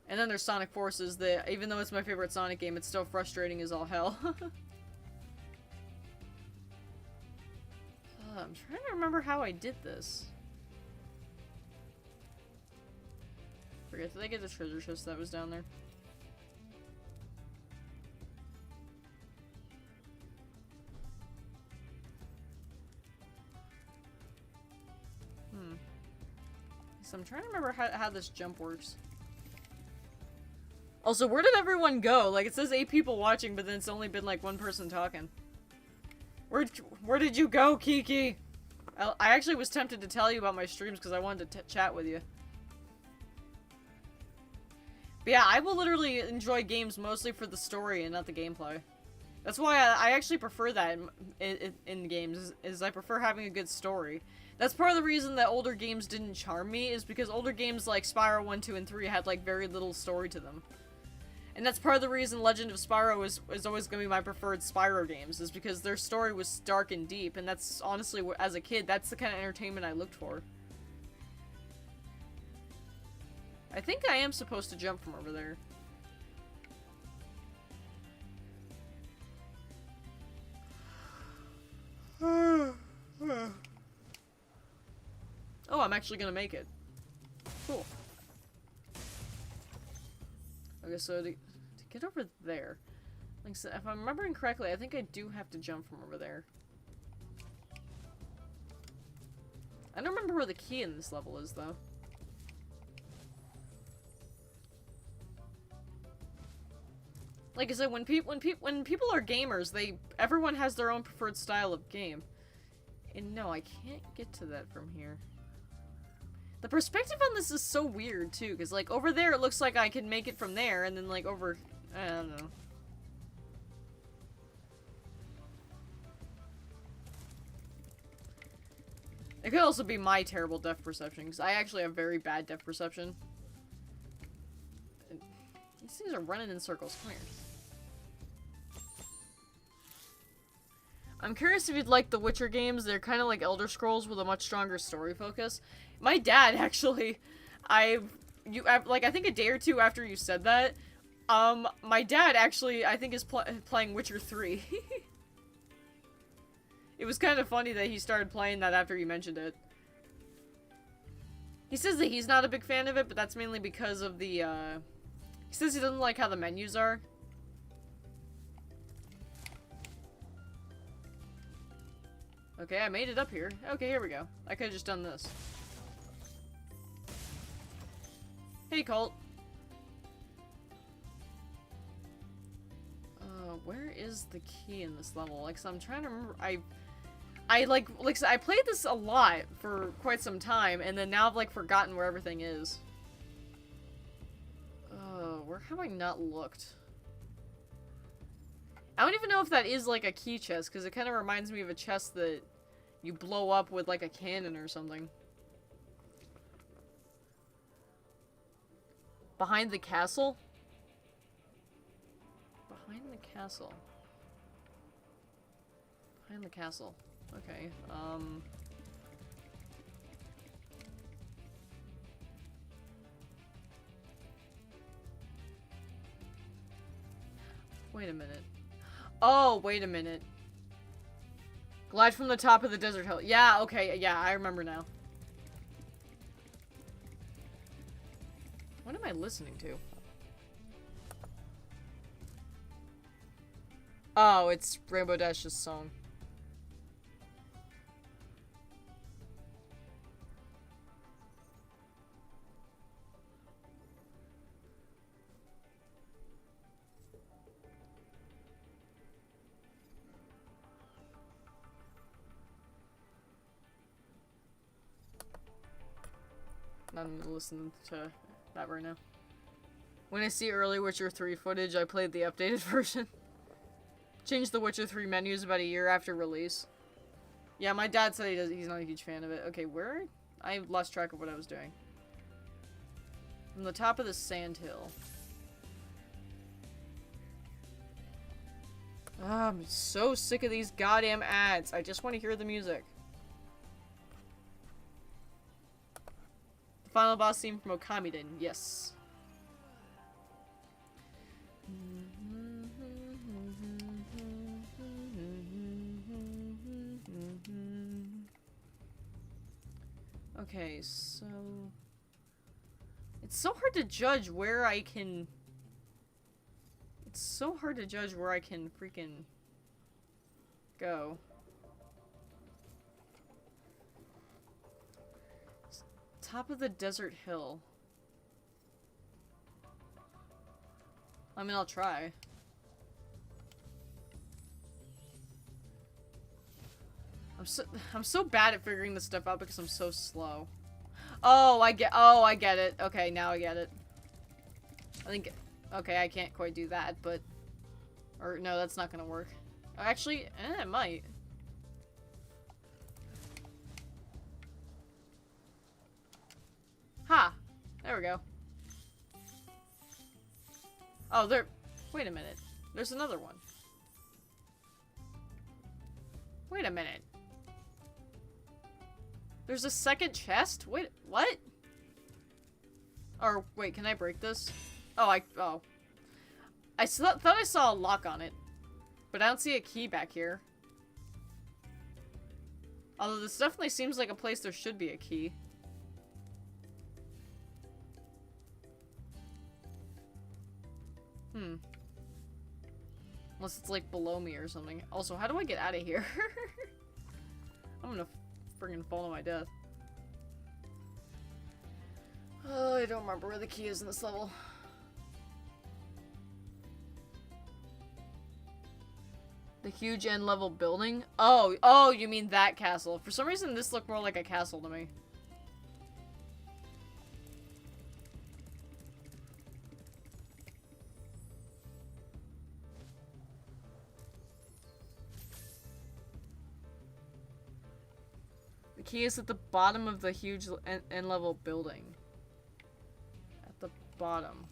And then there's Sonic Forces that, even though it's my favorite Sonic game, it's still frustrating as all hell. I'm trying to remember how I did this. Forget, did I get the treasure chest that was down there? So I'm trying to remember how this jump works. Also, where did everyone go? Like, it says 8 people watching, but then it's only been like 1 person talking. Where did you go, Kiki? I actually was tempted to tell you about my streams because I wanted to chat with you. But yeah, I will literally enjoy games mostly for the story and not the gameplay. That's why I actually prefer that in games, is I prefer having a good story. That's part of the reason that older games didn't charm me, is because older games like Spyro 1, 2, and 3 had, like, very little story to them. And that's part of the reason Legend of Spyro is always going to be my preferred Spyro games, is because their story was dark and deep, and that's, honestly, as a kid, that's the kind of entertainment I looked for. I think I am supposed to jump from over there. Oh, I'm actually gonna make it. Cool. Okay, so to get over there, like, so if I'm remembering correctly, I think I do have to jump from over there. I don't remember where the key in this level is, though. Like I said, when people are gamers, everyone has their own preferred style of game. And no, I can't get to that from here. The perspective on this is so weird too, because like over there it looks like I can make it from there, and then like over, I don't know. It could also be my terrible depth perception, because I actually have very bad depth perception. And these things are running in circles. Come here. I'm curious if you'd like the Witcher games. They're kind of like Elder Scrolls with a much stronger story focus. My dad, actually, I think a day or two after you said that, my dad actually, I think, is playing Witcher 3. It was kind of funny that he started playing that after you mentioned it. He says that he's not a big fan of it, but that's mainly because of the, he says he doesn't like how the menus are. Okay, I made it up here. Okay, here we go. I could've just done this. Hey, Colt. Where is the key in this level? Like, so I'm trying to remember. I played this a lot for quite some time, and then now I've, like, forgotten where everything is. Where have I not looked? I don't even know if that is, like, a key chest, because it kind of reminds me of a chest that you blow up with, like, a cannon or something. Behind the castle? Behind the castle. Behind the castle. Okay, wait a minute. Oh, wait a minute. Glide from the top of the desert hill. Yeah, okay, yeah, I remember now. What am I listening to? Oh, it's Rainbow Dash's song. I'm listening to that right now. When I see early Witcher 3 footage, I played the updated version. Changed the Witcher 3 menus about a year after release. Yeah, my dad said he's not a huge fan of it. Okay, where? I lost track of what I was doing. From the top of the sand hill. I'm so sick of these goddamn ads. I just want to hear the music. The final boss theme from Okamiden. Yes. Okay, so... It's so hard to judge where I can... It's so hard to judge where I can freaking go. Top of the desert hill. I mean, I'll try. I'm so bad at figuring this stuff out because I'm so slow. Oh, I get it. Okay, now I get it. I think, okay, I can't quite do that, but, or no, that's not gonna work. Actually, it might. Ha! There we go. Oh, there... Wait a minute. There's another one. Wait a minute. There's a second chest? Wait, what? Or, wait, can I break this? Oh, I thought I saw a lock on it. But I don't see a key back here. Although this definitely seems like a place there should be a key. Unless it's like below me or something. Also, how do I get out of here? I'm gonna friggin' fall to my death. Oh, I don't remember where the key is in this level. The huge end level building? Oh, you mean that castle. For some reason, this looked more like a castle to me. The key is at the bottom of the huge end level building. At the bottom.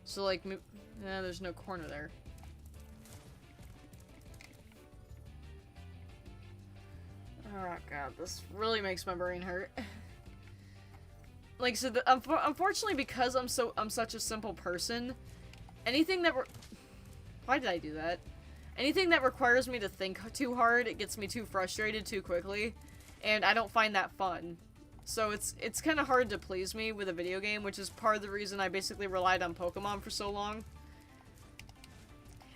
So, like, there's no corner there. Oh god, this really makes my brain hurt. Like, so unfortunately, because I'm such a simple person, anything that why did I do that? Anything that requires me to think too hard, it gets me too frustrated too quickly, and I don't find that fun. So it's kind of hard to please me with a video game, which is part of the reason I basically relied on Pokemon for so long.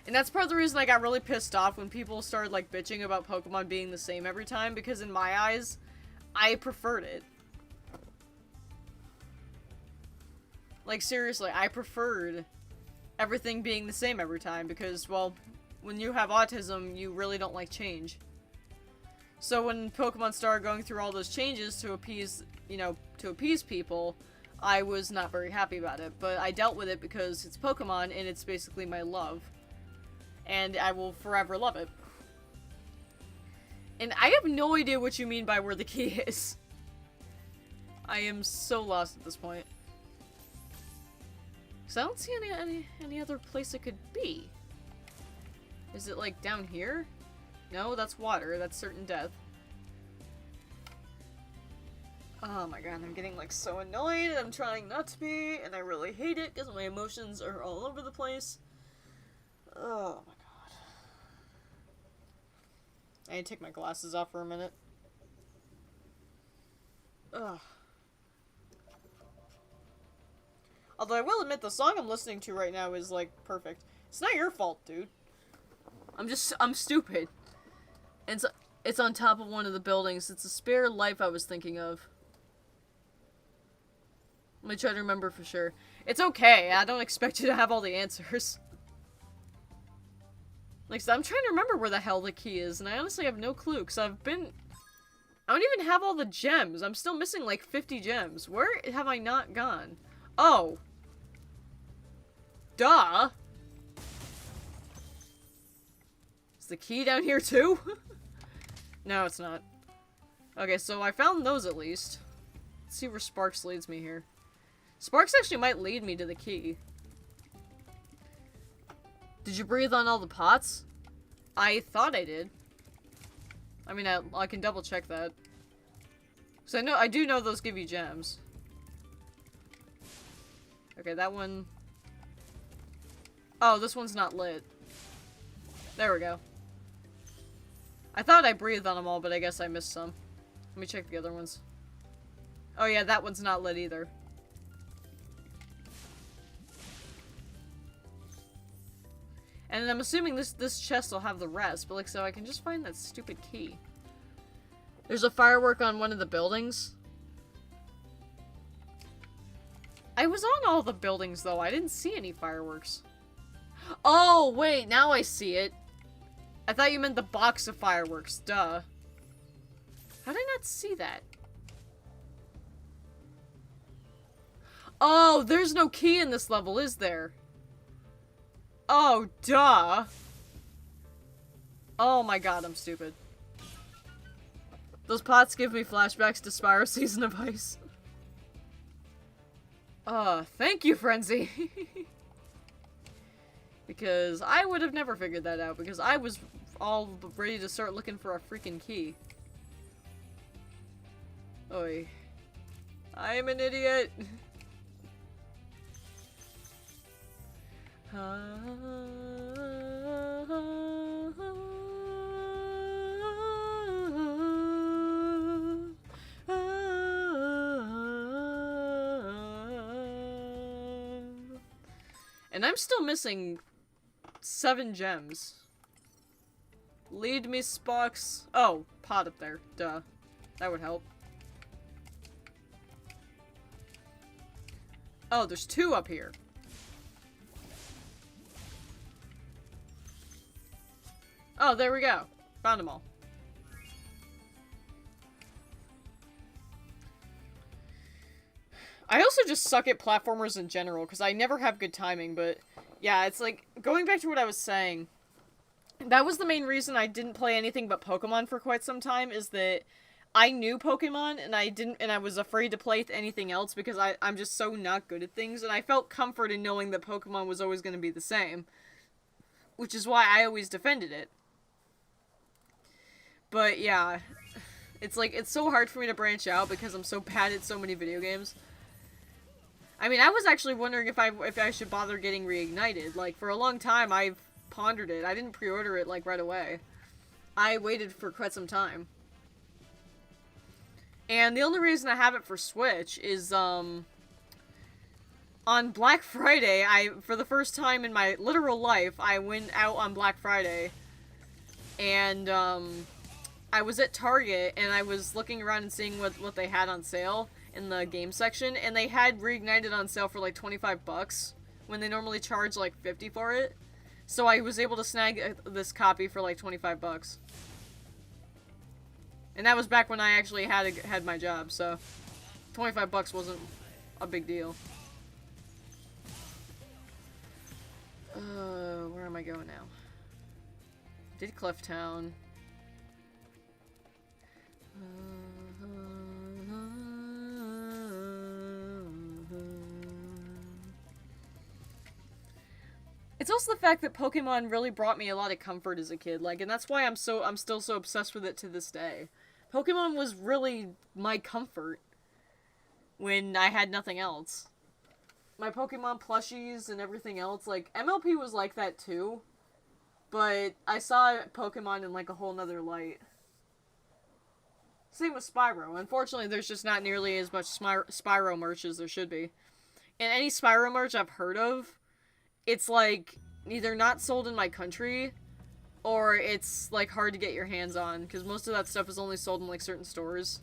And that's part of the reason I got really pissed off when people started, like, bitching about Pokemon being the same every time, because in my eyes, I preferred it. Like, seriously, I preferred everything being the same every time, because, well, when you have autism, you really don't like change. So when Pokemon started going through all those changes to appease, to appease people, I was not very happy about it. But I dealt with it because it's Pokemon and it's basically my love. And I will forever love it. And I have no idea what you mean by where the key is. I am so lost at this point. Because I don't see any other place it could be. Is it like down here? No, that's water. That's certain death. Oh my god, I'm getting like so annoyed. I'm trying not to be, and I really hate it because my emotions are all over the place. Oh my god. I need to take my glasses off for a minute. Ugh. Although I will admit the song I'm listening to right now is like perfect. It's not your fault, dude. I'm stupid. And it's on top of one of the buildings. It's a spare life I was thinking of. Let me try to remember for sure. It's okay. I don't expect you to have all the answers. Like, so I'm trying to remember where the hell the key is, and I honestly have no clue, because I don't even have all the gems. I'm still missing like 50 gems. Where have I not gone? Oh. Duh. Is the key down here too? No, it's not. Okay, so I found those at least. Let's see where Sparks leads me here. Sparks actually might lead me to the key. Did you breathe on all the pots? I thought I did. I mean, I can double check that. Because I do know those give you gems. Okay, that one... Oh, this one's not lit. There we go. I thought I breathed on them all, but I guess I missed some. Let me check the other ones. Oh yeah, that one's not lit either. And I'm assuming this chest will have the rest, but like, so I can just find that stupid key. There's a firework on one of the buildings. I was on all the buildings though, I didn't see any fireworks. Oh, wait, now I see it. I thought you meant the box of fireworks, duh. How did I not see that? Oh, there's no key in this level, is there? Oh, duh. Oh my god, I'm stupid. Those pots give me flashbacks to Spyro Season of Ice. Thank you, Frenzy. Because I would have never figured that out, because I was all ready to start looking for a freaking key. Oi. I am an idiot. And I'm still missing 7 gems. Lead me, Spox. Oh, pot up there. Duh. That would help. Oh, there's 2 up here. Oh, there we go. Found them all. I also just suck at platformers in general, because I never have good timing, but yeah, it's like, going back to what I was saying, that was the main reason I didn't play anything but Pokemon for quite some time, is that I knew Pokemon, and I was afraid to play anything else, because I'm just so not good at things, and I felt comfort in knowing that Pokemon was always going to be the same, which is why I always defended it. But yeah, it's like, it's so hard for me to branch out, because I'm so bad at so many video games. I mean, I was actually wondering if I should bother getting Reignited. Like, for a long time, I've pondered it. I didn't pre-order it, like, right away. I waited for quite some time. And the only reason I have it for Switch is, on Black Friday, for the first time in my literal life, I went out on Black Friday, and, I was at Target, and I was looking around and seeing what they had on sale in the game section, and they had Reignited on sale for like 25 bucks when they normally charge like 50 for it. So I was able to snag this copy for like 25 bucks. And that was back when I actually had my job, so 25 bucks wasn't a big deal. Where am I going now? Did Clifftown. It's also the fact that Pokemon really brought me a lot of comfort as a kid, like, and that's why I'm still so obsessed with it to this day. Pokemon was really my comfort when I had nothing else. My Pokemon plushies and everything else, like, MLP was like that too, but I saw Pokemon in like a whole nother light. Same with Spyro. Unfortunately, there's just not nearly as much Spyro merch as there should be. And any Spyro merch I've heard of, it's like either not sold in my country, or it's like hard to get your hands on, because most of that stuff is only sold in like certain stores.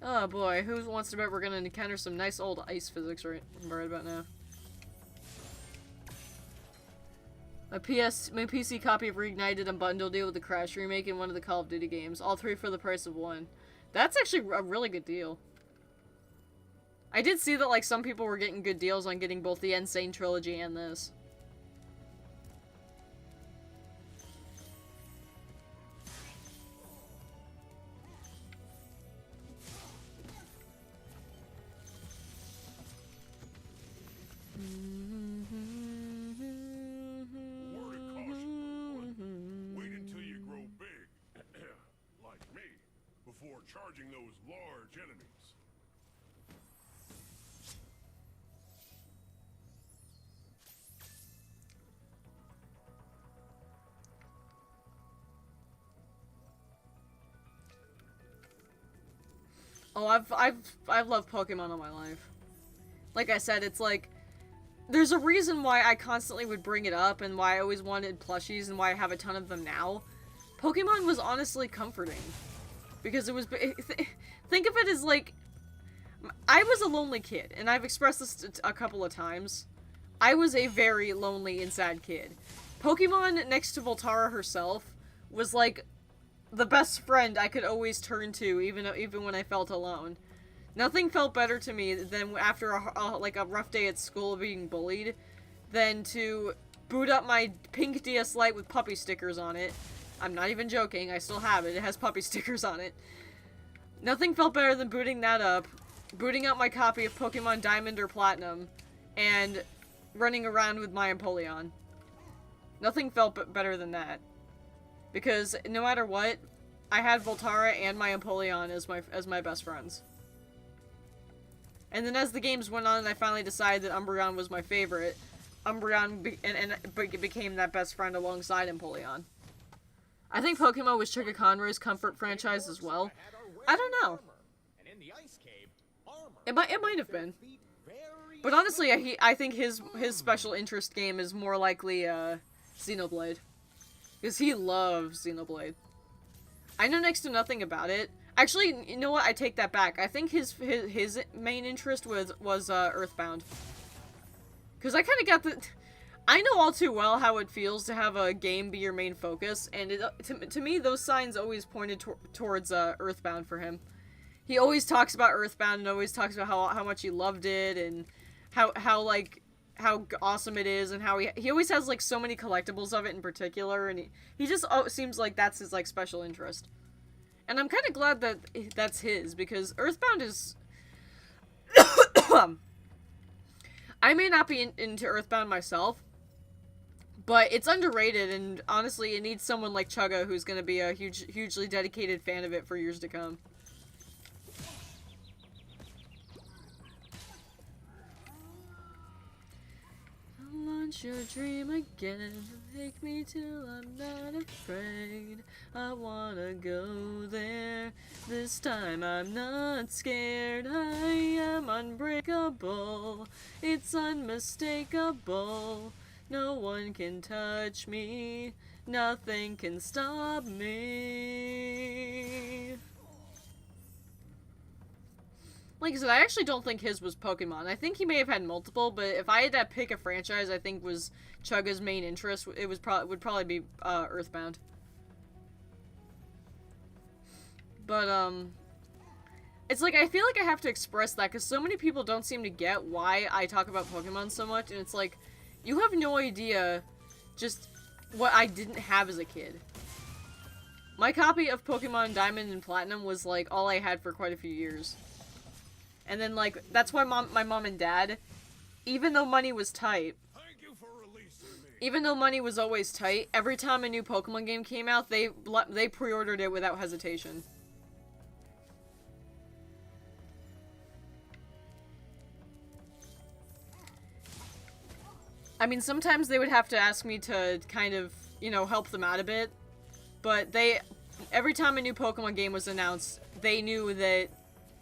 Oh boy, who wants to bet we're gonna encounter some nice old ice physics right about now? My PC copy of Reignited and bundle deal with the Crash remake and one of the Call of Duty games. All 3 for the price of 1. That's actually a really good deal. I did see that, like, some people were getting good deals on getting both the Insane Trilogy and this. Word of caution, wait until you grow big, like me, before charging those large enemies. Oh, I've loved Pokemon all my life. Like I said, it's like, there's a reason why I constantly would bring it up and why I always wanted plushies and why I have a ton of them now. Pokemon was honestly comforting. Because it was, think of it as like, I was a lonely kid, and I've expressed this a couple of times. I was a very lonely and sad kid. Pokemon, next to Voltara herself, was like the best friend I could always turn to, even when I felt alone. Nothing felt better to me than after a rough day at school being bullied, than to boot up my pink DS Lite with puppy stickers on it. I'm not even joking, I still have it. It has puppy stickers on it. Nothing felt better than booting that up, booting up my copy of Pokemon Diamond or Platinum, and running around with my Empoleon. Nothing felt better than that. Because no matter what, I had Voltara and my Empoleon as my best friends. And then as the games went on and I finally decided that Umbreon was my favorite, Umbreon became that best friend alongside Empoleon. I think Pokemon was Chica Conroy's comfort franchise as well. I don't know. It might have been. But honestly, I think his special interest game is more likely Xenoblade. Because he loves Xenoblade. I know next to nothing about it. Actually, you know what? I take that back. I think his main interest was Earthbound. Because I kind of got the... I know all too well how it feels to have a game be your main focus, and to me, those signs always pointed towards Earthbound for him. He always talks about Earthbound and always talks about how much he loved it, and how awesome it is, and how he always has, like, so many collectibles of it in particular, and he just seems like that's his, like, special interest. And I'm kind of glad that that's his, because Earthbound is... I may not be into Earthbound myself, but it's underrated, and honestly, it needs someone like Chugga who's going to be a hugely dedicated fan of it for years to come. I'll launch your dream again, take me till I'm not afraid. I wanna go there, this time I'm not scared. I am unbreakable, it's unmistakable. No one can touch me, nothing can stop me. Like I said, I actually don't think his was Pokemon. I think he may have had multiple, but if I had to pick a franchise I think was Chugga's main interest, it would probably be Earthbound. But, it's like, I feel like I have to express that, because so many people don't seem to get why I talk about Pokemon so much, and it's like, you have no idea just what I didn't have as a kid. My copy of Pokemon Diamond and Platinum was, like, all I had for quite a few years. And then, like, that's why my mom and dad, even though money was tight, even though money was always tight, every time a new Pokemon game came out, they pre-ordered it without hesitation. I mean, sometimes they would have to ask me to kind of, you know, help them out a bit, but every time a new Pokemon game was announced, they knew that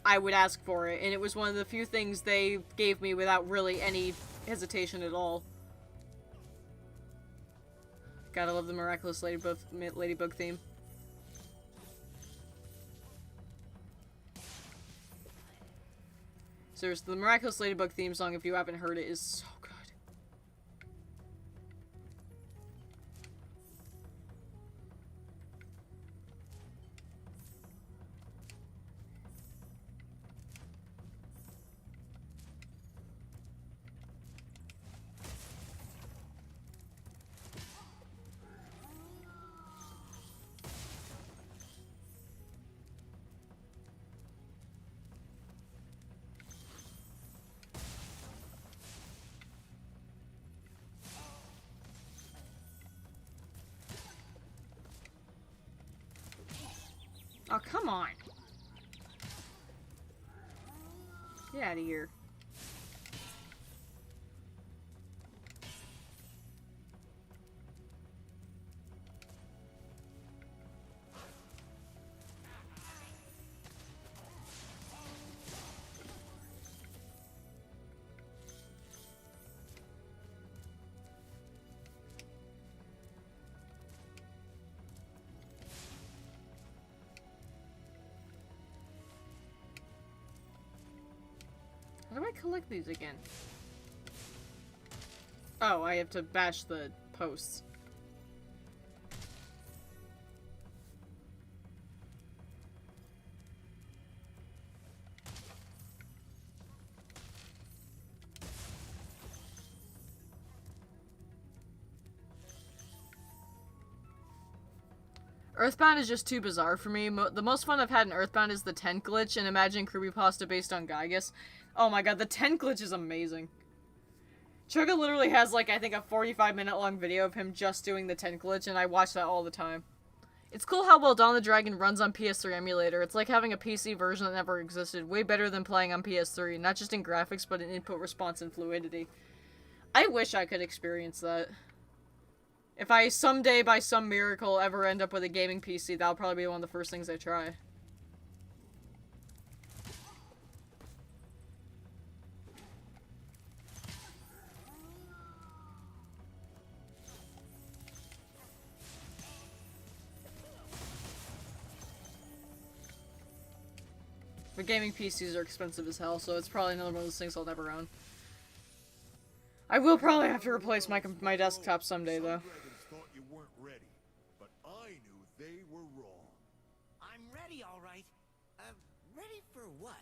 I would ask for it, and it was one of the few things they gave me without really any hesitation at all. Gotta love the Miraculous Ladybug theme. Seriously, the Miraculous Ladybug theme song, if you haven't heard it, is so good. Oh, come on. Get out of here. How do I collect these again? Oh, I have to bash the posts. Earthbound is just too bizarre for me. The most fun I've had in Earthbound is the tent glitch and Imagine Creepypasta based on Gygus. Oh my god, the tent glitch is amazing. Chugga literally has, like, I think a 45-minute long video of him just doing the tent glitch, and I watch that all the time. It's cool how well Dawn of the Dragon runs on PS3 emulator. It's like having a PC version that never existed. Way better than playing on PS3, not just in graphics, but in input response and fluidity. I wish I could experience that. If I someday, by some miracle, ever end up with a gaming PC, that'll probably be one of the first things I try. But gaming PCs are expensive as hell, so it's probably another one of those things I'll never own. I will probably have to replace my desktop someday, though. Dragons thought you weren't ready, but I knew they were wrong. I'm ready, all right. Ready for what?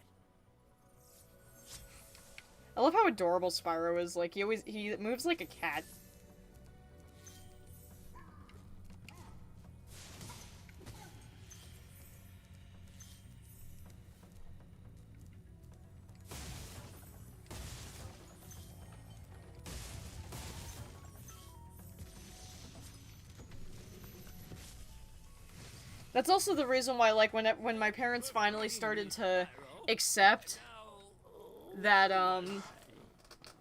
I love how adorable Spyro is. Like, he moves like a cat. That's also the reason why, like, when my parents finally started to accept that,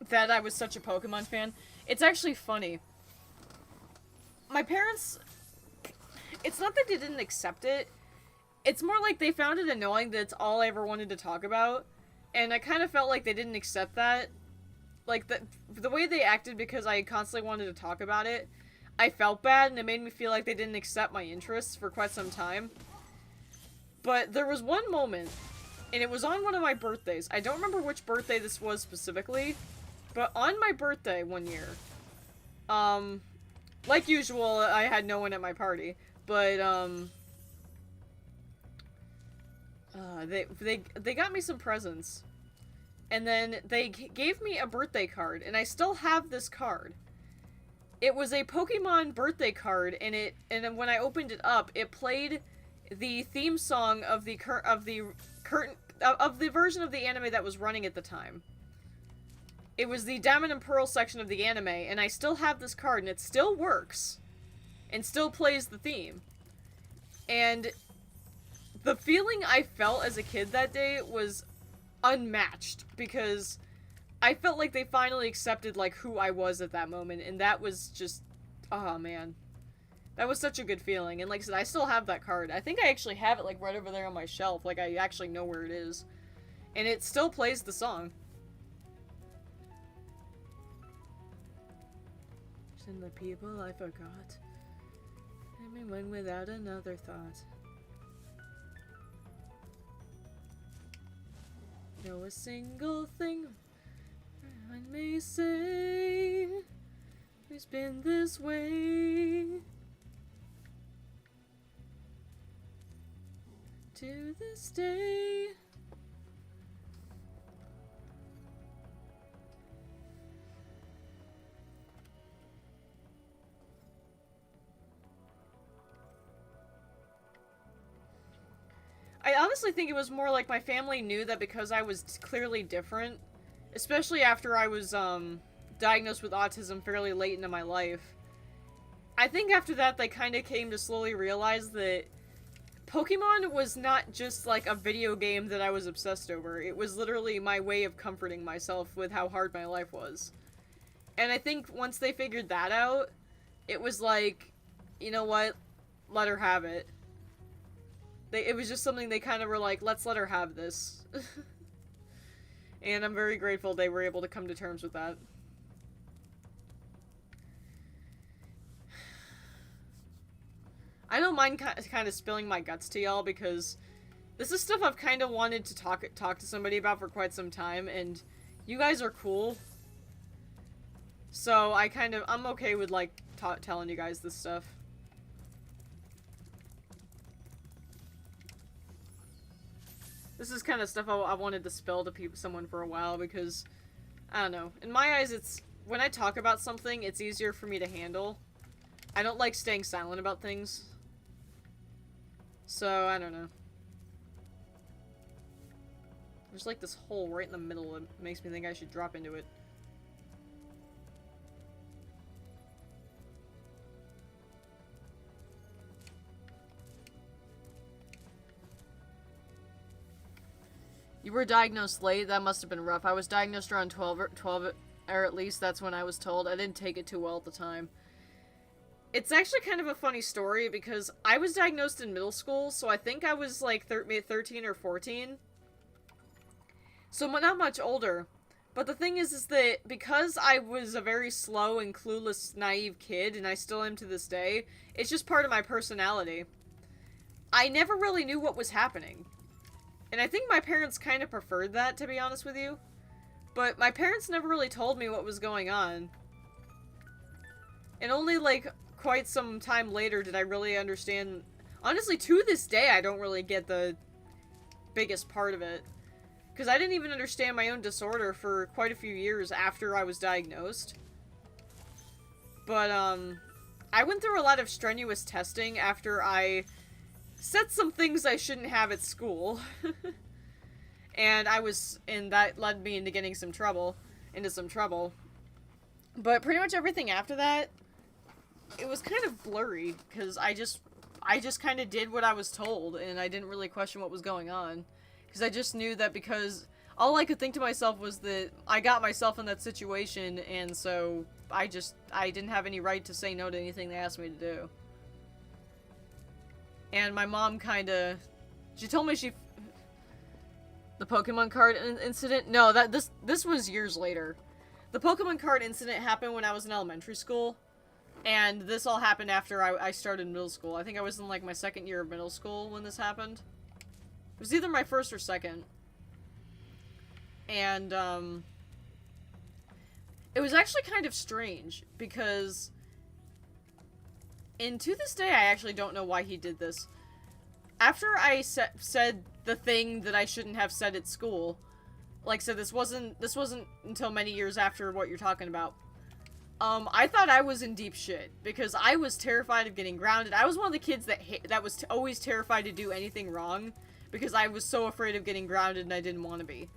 that I was such a Pokemon fan, it's actually funny. My parents, it's not that they didn't accept it, it's more like they found it annoying that it's all I ever wanted to talk about, and I kind of felt like they didn't accept that. Like, the way they acted because I constantly wanted to talk about it, I felt bad, and it made me feel like they didn't accept my interests for quite some time. But there was one moment, and it was on one of my birthdays. I don't remember which birthday this was specifically, but on my birthday one year, like usual, I had no one at my party, but, they got me some presents, and then they gave me a birthday card, and I still have this card. It was a Pokemon birthday card, and then when I opened it up, it played the theme song of the version of the anime that was running at the time. It was the Diamond and Pearl section of the anime, and I still have this card, and it still works, and still plays the theme. And the feeling I felt as a kid that day was unmatched, because I felt like they finally accepted, like, who I was at that moment, and that was just, oh man. That was such a good feeling, and like I said, I still have that card. I think I actually have it, like, right over there on my shelf, like, I actually know where it is. And it still plays the song. And the people I forgot. Everyone without another thought. Know a single thing I may say, it's been this way to this day. I honestly think it was more like my family knew that because I was clearly different, especially after I was, diagnosed with autism fairly late into my life. I think after that they kind of came to slowly realize that Pokemon was not just, like, a video game that I was obsessed over. It was literally my way of comforting myself with how hard my life was. And I think once they figured that out, it was like, you know what? Let her have it. It was just something they kind of were like, let's let her have this. And I'm very grateful they were able to come to terms with that. I don't mind kind of spilling my guts to y'all, because this is stuff I've kind of wanted to talk to somebody about for quite some time, and you guys are cool. So I'm okay with, like, telling you guys this stuff. This is kind of stuff I wanted to spill to someone for a while, because, I don't know. In my eyes, when I talk about something, it's easier for me to handle. I don't like staying silent about things. So, I don't know. There's like this hole right in the middle that makes me think I should drop into it. You were diagnosed late? That must have been rough. I was diagnosed around 12, or at least that's when I was told. I didn't take it too well at the time. It's actually kind of a funny story because I was diagnosed in middle school, so I think I was like 13 or 14. So not much older. But the thing is that because I was a very slow and clueless, naive kid, and I still am to this day, it's just part of my personality. I never really knew what was happening. And I think my parents kind of preferred that, to be honest with you. But my parents never really told me what was going on. And only, like, quite some time later did I really understand. Honestly, to this day, I don't really get the biggest part of it. Because I didn't even understand my own disorder for quite a few years after I was diagnosed. But, I went through a lot of strenuous testing after I said some things I shouldn't have at school. And that led me into getting some trouble. But pretty much everything after that, it was kind of blurry, because I just kind of did what I was told, and I didn't really question what was going on. Because I just knew that because all I could think to myself was that I got myself in that situation, and so I didn't have any right to say no to anything they asked me to do. And my mom she told me the Pokemon card incident? No, this was years later. The Pokemon card incident happened when I was in elementary school. And this all happened after I started middle school. I think I was in, like, my second year of middle school when this happened. It was either my first or second. And, it was actually kind of strange, because and to this day, I actually don't know why he did this. After I said the thing that I shouldn't have said at school, like I said, this wasn't until many years after what you're talking about. I thought I was in deep shit, because I was terrified of getting grounded. I was one of the kids that was always terrified to do anything wrong, because I was so afraid of getting grounded and I didn't want to be.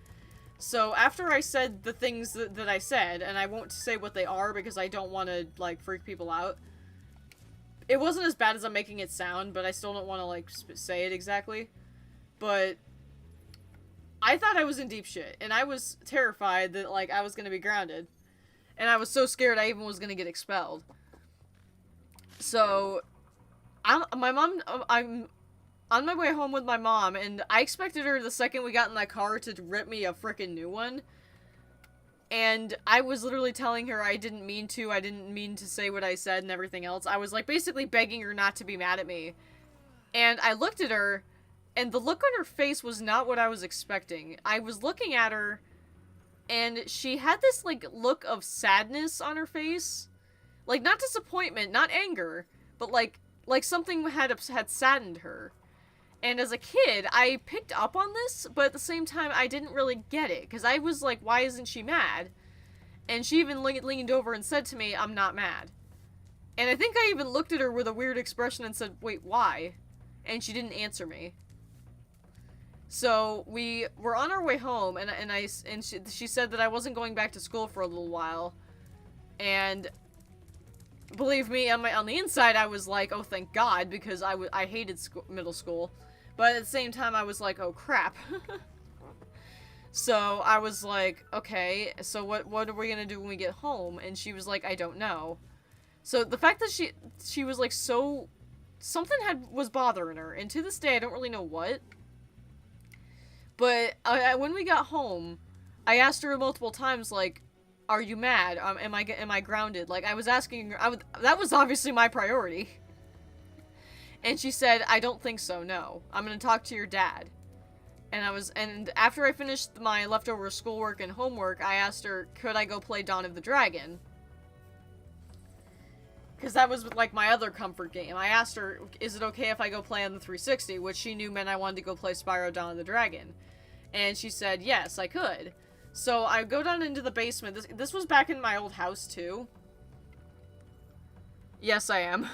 So after I said the things that I said, and I won't say what they are because I don't want to, like, freak people out. It wasn't as bad as I'm making it sound, but I still don't want to, like, say it exactly. But I thought I was in deep shit, and I was terrified that, like, I was going to be grounded. And I was so scared I even was going to get expelled. So, I'm on my way home with my mom, and I expected her the second we got in that car to rip me a frickin' new one. And I was literally telling her I didn't mean to say what I said and everything else. I was, like, basically begging her not to be mad at me. And I looked at her, and the look on her face was not what I was expecting. I was looking at her, and she had this, like, look of sadness on her face. Like, not disappointment, not anger, but, like something had saddened her. And as a kid, I picked up on this, but at the same time, I didn't really get it. Because I was like, why isn't she mad? And she even leaned over and said to me, I'm not mad. And I think I even looked at her with a weird expression and said, wait, why? And she didn't answer me. So we were on our way home, and she said that I wasn't going back to school for a little while. And believe me, on the inside, I was like, oh, thank God, because I hated middle school. But at the same time, I was like, oh, crap. So I was like, okay, so what are we gonna do when we get home? And she was like, I don't know. So the fact that she was like, something was bothering her, and to this day, I don't really know what. But when we got home, I asked her multiple times, like, are you mad? Am I grounded? Like, I was asking her, that was obviously my priority. And she said, I don't think so, no. I'm gonna talk to your dad. And after I finished my leftover schoolwork and homework, I asked her, could I go play Dawn of the Dragon? Because that was, like, my other comfort game. I asked her, is it okay if I go play on the 360? Which she knew meant I wanted to go play Spyro Dawn of the Dragon. And she said, yes, I could. So I go down into the basement. This was back in my old house, too. Yes, I am.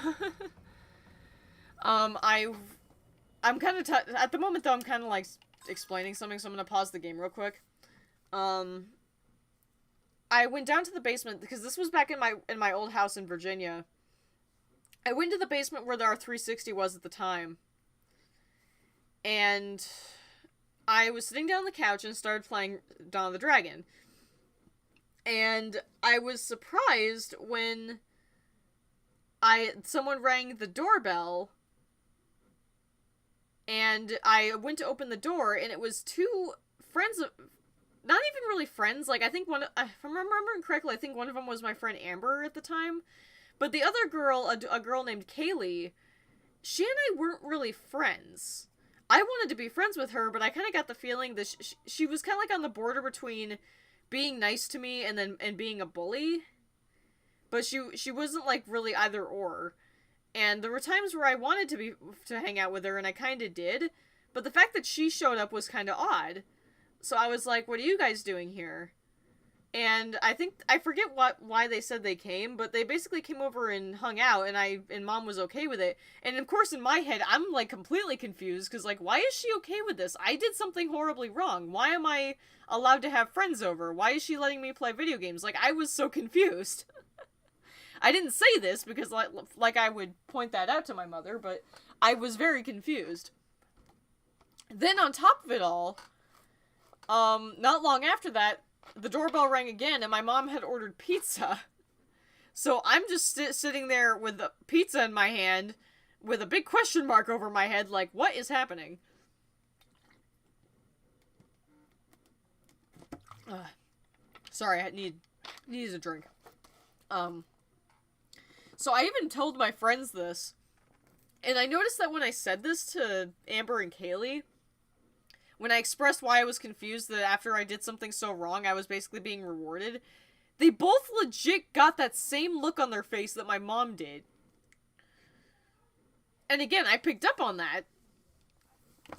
I I'm kind of at the moment though. I'm kind of like explaining something, so I'm gonna pause the game real quick. I went down to the basement because this was back in my old house in Virginia. I went to the basement where our 360 was at the time, and I was sitting down on the couch and started playing Dawn of the Dragon. And I was surprised when someone rang the doorbell, and I went to open the door, and it was two friends of, not even really friends, like, I think if I'm remembering correctly, I think one of them was my friend Amber at the time, but the other girl, a girl named Kaylee, she and I weren't really friends. I wanted to be friends with her, but I kind of got the feeling that she was kind of like on the border between being nice to me and being a bully. But she wasn't like really either or. And there were times where I wanted to hang out with her, and I kind of did. But the fact that she showed up was kind of odd. So I was like, what are you guys doing here? And I forget why they said they came, but they basically came over and hung out, and Mom was okay with it. And of course, in my head, I'm like completely confused, because like, why is she okay with this? I did something horribly wrong. Why am I allowed to have friends over? Why is she letting me play video games? Like, I was so confused. I didn't say this because like I would point that out to my mother, but I was very confused. Then on top of it all, not long after that, the doorbell rang again, and my mom had ordered pizza. So I'm just sitting there with the pizza in my hand, with a big question mark over my head, like, what is happening? Sorry, I needed a drink. So I even told my friends this, and I noticed that when I said this to Amber and Kaylee, when I expressed why I was confused that after I did something so wrong, I was basically being rewarded, they both legit got that same look on their face that my mom did. And again, I picked up on that.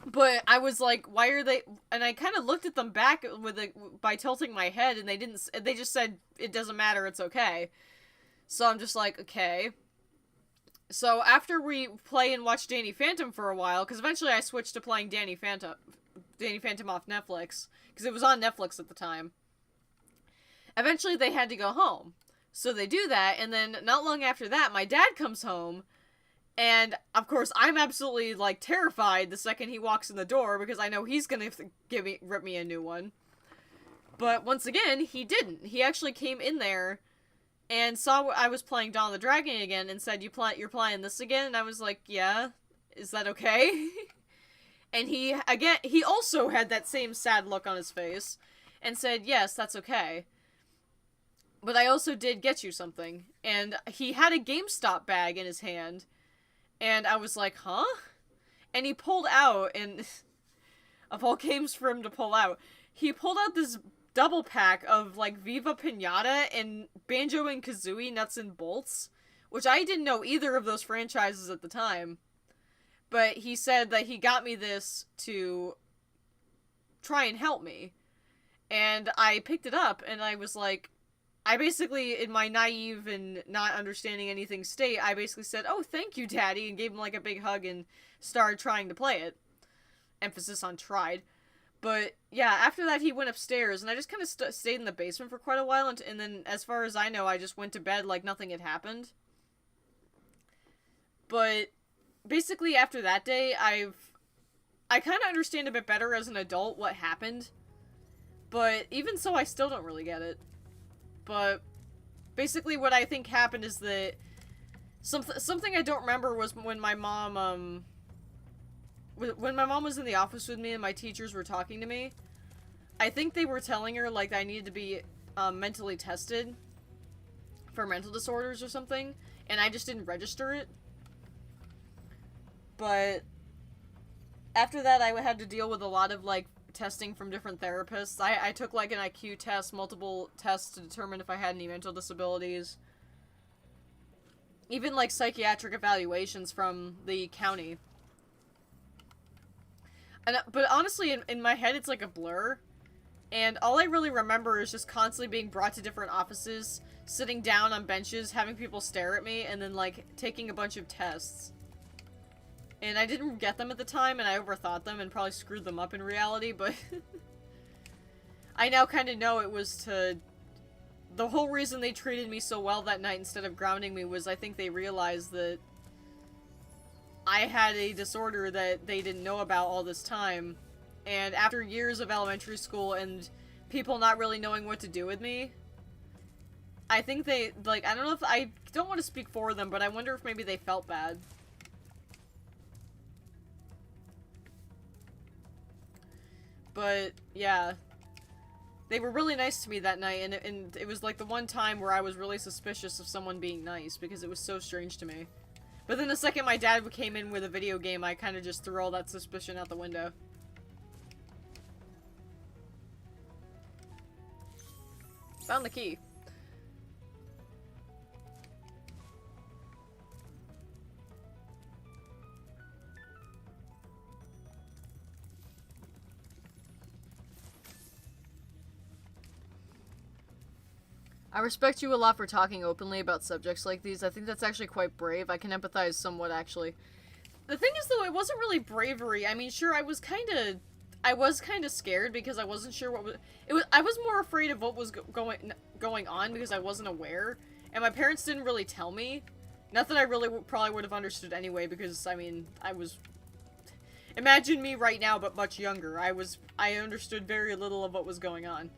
But I was like, why are they... And I kind of looked at them back by tilting my head, and they just said, it doesn't matter, it's okay. So I'm just like, okay. So after we play and watch Danny Phantom for a while, because eventually I switched to playing Danny Phantom off Netflix, because it was on Netflix at the time. Eventually they had to go home. So they do that, and then not long after that, my dad comes home, and of course I'm absolutely, like, terrified the second he walks in the door, because I know he's gonna rip me a new one. But once again, he didn't. He actually came in there and saw I was playing Dawn of the Dragon again and said, you're playing this again? And I was like, yeah, is that okay? And he also had that same sad look on his face and said, yes, that's okay. But I also did get you something. And he had a GameStop bag in his hand. And I was like, huh? And he pulled out, and of all games for him to pull out, he pulled out this double pack of, like, Viva Pinata and Banjo and Kazooie Nuts and Bolts, which I didn't know either of those franchises at the time. But he said that he got me this to try and help me. And I picked it up, and I was like, I basically, in my naive and not understanding anything state, I basically said, oh, thank you, Daddy, and gave him, like, a big hug and started trying to play it. Emphasis on tried. But, yeah, after that, he went upstairs, and I just kind of stayed in the basement for quite a while, and then, as far as I know, I just went to bed like nothing had happened. But basically, after that day, I kind of understand a bit better as an adult what happened. But even so, I still don't really get it. But basically what I think happened is that something I don't remember was when my mom, when my mom was in the office with me and my teachers were talking to me, I think they were telling her, like, I needed to be mentally tested for mental disorders or something, and I just didn't register it. But after that, I had to deal with a lot of, like, testing from different therapists. I took, like, an IQ test, multiple tests to determine if I had any mental disabilities. Even, like, psychiatric evaluations from the county. But honestly, in my head, it's like a blur. And all I really remember is just constantly being brought to different offices, sitting down on benches, having people stare at me, and then, like, taking a bunch of tests. And I didn't get them at the time, and I overthought them and probably screwed them up in reality, but I now kind of know it was to... The whole reason they treated me so well that night instead of grounding me was I think they realized that I had a disorder that they didn't know about all this time. And after years of elementary school and people not really knowing what to do with me, I think they, like, I don't know if, I don't want to speak for them, but I wonder if maybe they felt bad. But, yeah. They were really nice to me that night, and it was like the one time where I was really suspicious of someone being nice, because it was so strange to me. But then the second my dad came in with a video game, I kind of just threw all that suspicion out the window. Found the key. I respect you a lot for talking openly about subjects like these. I think that's actually quite brave. I can empathize somewhat, actually. The thing is, though, it wasn't really bravery. I mean, sure, I was kind of scared because I wasn't sure what was... I was more afraid of what was going on because I wasn't aware. And my parents didn't really tell me. Not that I really probably would have understood anyway, because, I mean, I was... Imagine me right now, but much younger. I understood very little of what was going on.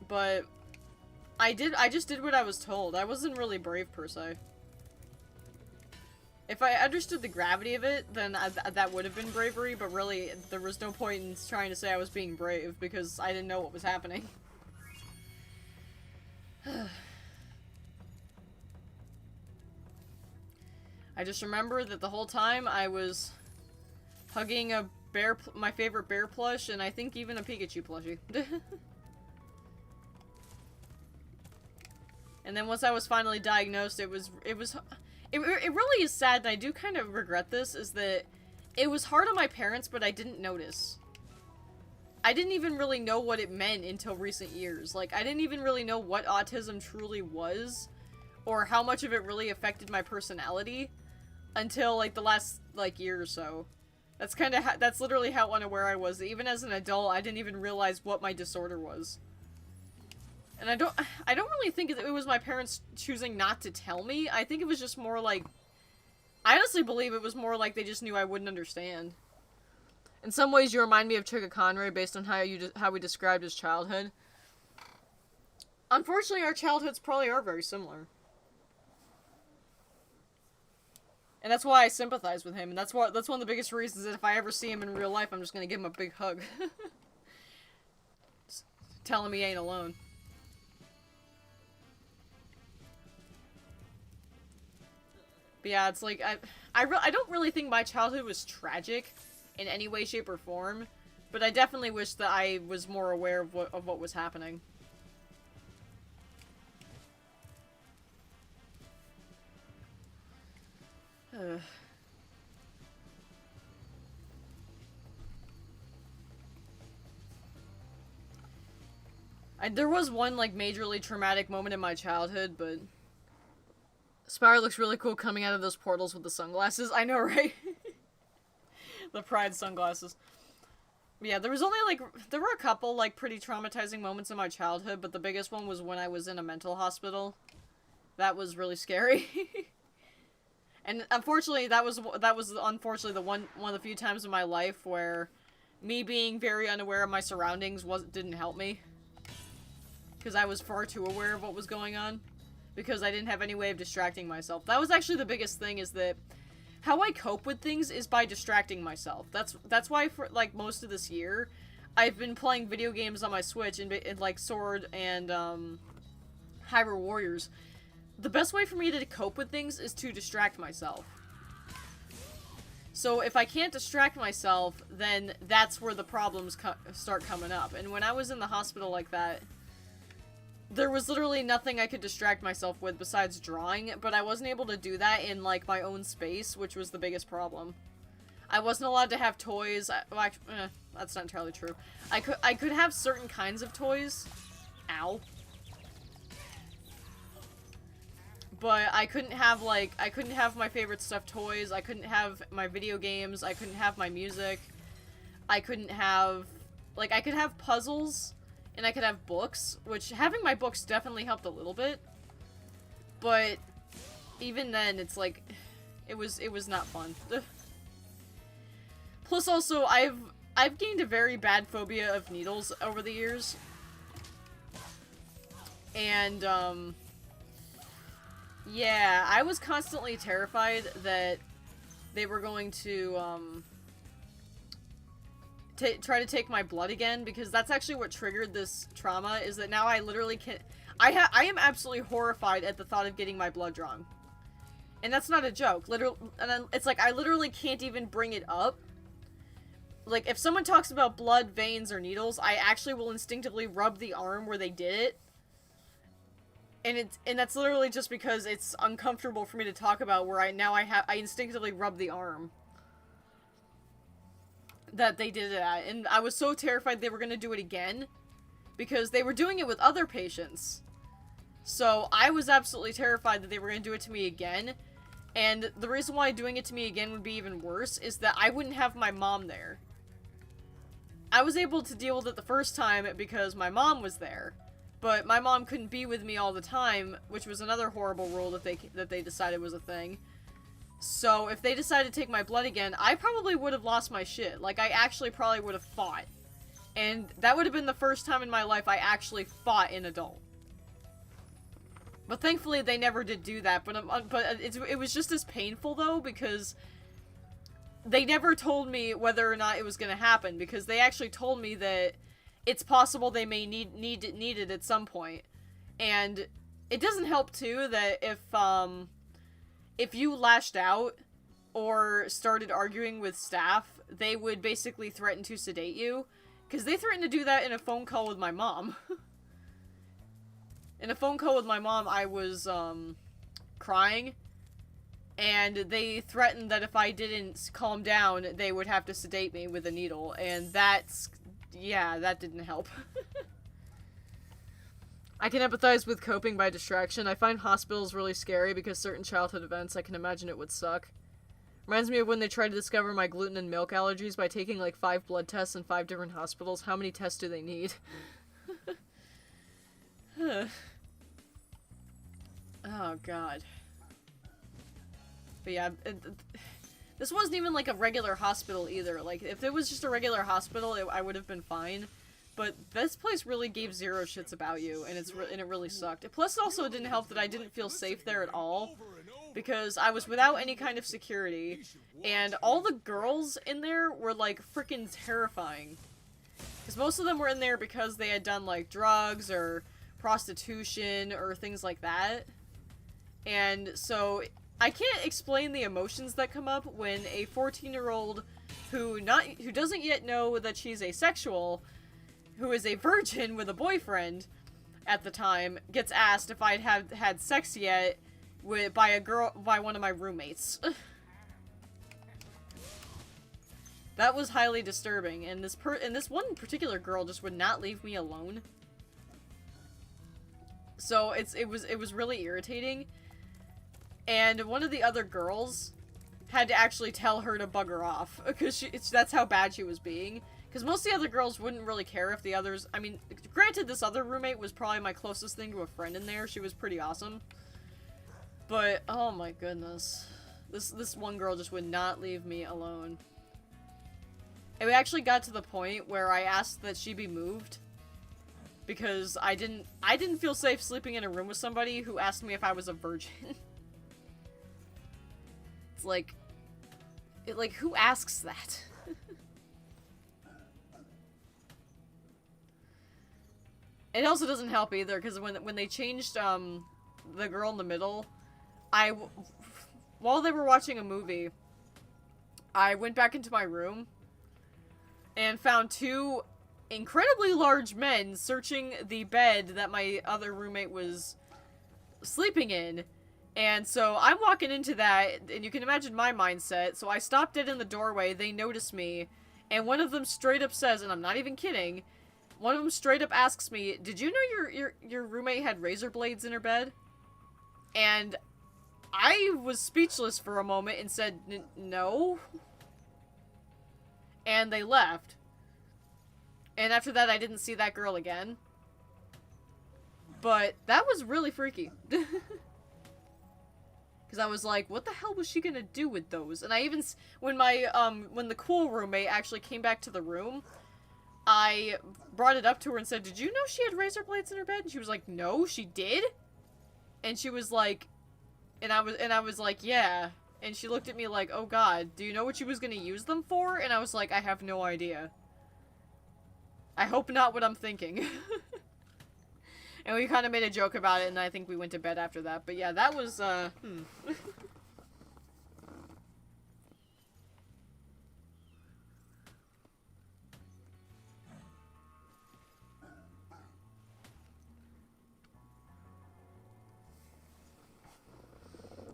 But I just did what I was told. I wasn't really brave, per se. If I understood the gravity of it, then that would have been bravery, but really, there was no point in trying to say I was being brave, because I didn't know what was happening. I just remember that the whole time I was hugging a bear, my favorite bear plush, and I think even a Pikachu plushie. And then once I was finally diagnosed, it really is sad, and I do kind of regret this, is that it was hard on my parents, but I didn't notice. I didn't even really know what it meant until recent years. Like, I didn't even really know what autism truly was, or how much of it really affected my personality, until, like, the last, like, year or so. That's that's literally how unaware I was. Even as an adult, I didn't even realize what my disorder was. And I don't really think it was my parents choosing not to tell me. I think it was just more like... I honestly believe it was more like they just knew I wouldn't understand. In some ways, you remind me of Chicka Conroy based on how we described his childhood. Unfortunately, our childhoods probably are very similar. And that's why I sympathize with him. And that's one of the biggest reasons that if I ever see him in real life, I'm just gonna give him a big hug. Just tell him he ain't alone. But yeah, it's like, I don't really think my childhood was tragic in any way, shape, or form, but I definitely wish that I was more aware of what was happening. There was one, like, majorly traumatic moment in my childhood, but... Spyro looks really cool coming out of those portals with the sunglasses. I know, right? The Pride sunglasses. Yeah, there was only, like, there were a couple, like, pretty traumatizing moments in my childhood, but the biggest one was when I was in a mental hospital. That was really scary. And unfortunately, that was unfortunately the one of the few times in my life where me being very unaware of my surroundings didn't help me. Because I was far too aware of what was going on. Because I didn't have any way of distracting myself. That was actually the biggest thing, is that how I cope with things is by distracting myself. That's why for, like, most of this year, I've been playing video games on my Switch and like, Sword and, Hyrule Warriors. The best way for me to cope with things is to distract myself. So if I can't distract myself, then that's where the problems start coming up. And when I was in the hospital like that, there was literally nothing I could distract myself with besides drawing, but I wasn't able to do that in, like, my own space, which was the biggest problem. I wasn't allowed to have toys. Well, actually, that's not entirely true. I could have certain kinds of toys. Ow. but I couldn't have, like, I couldn't have my favorite stuffed toys, I couldn't have my video games, I couldn't have my music, I couldn't have, like, I could have puzzles, and I could have books, which having my books definitely helped a little bit, but even then, it's like, it was not fun. Plus also, I've gained a very bad phobia of needles over the years, and, yeah, I was constantly terrified that they were going to, try to take my blood again, because that's actually what triggered this trauma, is that now I literally can't- I am absolutely horrified at the thought of getting my blood drawn. And that's not a joke. It's like, I literally can't even bring it up. Like, if someone talks about blood, veins, or needles, I actually will instinctively rub the arm where they did it. And that's literally just because it's uncomfortable for me to talk about, where I instinctively rub the arm that they did it at. And I was so terrified they were gonna do it again, because they were doing it with other patients. So I was absolutely terrified that they were gonna do it to me again. And the reason why doing it to me again would be even worse is that I wouldn't have my mom there. I was able to deal with it the first time because my mom was there. But my mom couldn't be with me all the time, which was another horrible rule that they decided was a thing. So if they decided to take my blood again, I probably would have lost my shit. Like, I actually probably would have fought. And that would have been the first time in my life I actually fought an adult. But thankfully they never did do that. But it was just as painful though, because they never told me whether or not it was going to happen, because they actually told me that it's possible they may need it at some point. And it doesn't help too that if you lashed out or started arguing with staff, they would basically threaten to sedate you, because they threatened to do that in a phone call with my mom. In a phone call with my mom, I was crying, and they threatened that if I didn't calm down, they would have to sedate me with a needle, and yeah, that didn't help. I can empathize with coping by distraction. I find hospitals really scary because certain childhood events, I can imagine it would suck. Reminds me of when they tried to discover my gluten and milk allergies by taking like 5 blood tests in 5 different hospitals. How many tests do they need? Oh, God. But yeah, this wasn't even like a regular hospital either. Like, if it was just a regular hospital, I would have been fine. But this place really gave zero shits about you, and it really sucked. Plus, it also didn't help that I didn't feel safe there at all, because I was without any kind of security, and all the girls in there were, like, freaking terrifying. Because most of them were in there because they had done, like, drugs, or prostitution, or things like that. And so, I can't explain the emotions that come up when a 14-year-old who doesn't yet know that she's asexual, who is a virgin with a boyfriend at the time, gets asked if I'd had sex yet by one of my roommates. That was highly disturbing, and this one particular girl just would not leave me alone. So it was really irritating. And one of the other girls had to actually tell her to bugger off, because that's how bad she was being. Because most of the other girls wouldn't really care if the others... I mean, granted, this other roommate was probably my closest thing to a friend in there. She was pretty awesome. But, oh my goodness. This one girl just would not leave me alone. And we actually got to the point where I asked that she be moved. Because I didn't feel safe sleeping in a room with somebody who asked me if I was a virgin. It's like... who asks that? It also doesn't help either, because when they changed, the girl in the middle, while they were watching a movie, I went back into my room and found 2 incredibly large men searching the bed that my other roommate was sleeping in. And so I'm walking into that, and you can imagine my mindset, so I stopped dead in the doorway, they noticed me, and one of them straight up says, and I'm not even kidding, one of them straight up asks me, "Did you know your roommate had razor blades in her bed?" And I was speechless for a moment and said, no. And they left. And after that, I didn't see that girl again. But that was really freaky. Because I was like, what the hell was she gonna do with those? And I even, when the cool roommate actually came back to the room, I brought it up to her and said, did you know she had razor blades in her bed? And she was like, no, she did? And she was like, and I was like, yeah. And she looked at me like, oh god, do you know what she was gonna use them for? And I was like, I have no idea. I hope not what I'm thinking. And we kind of made a joke about it, and I think we went to bed after that. But yeah, that was,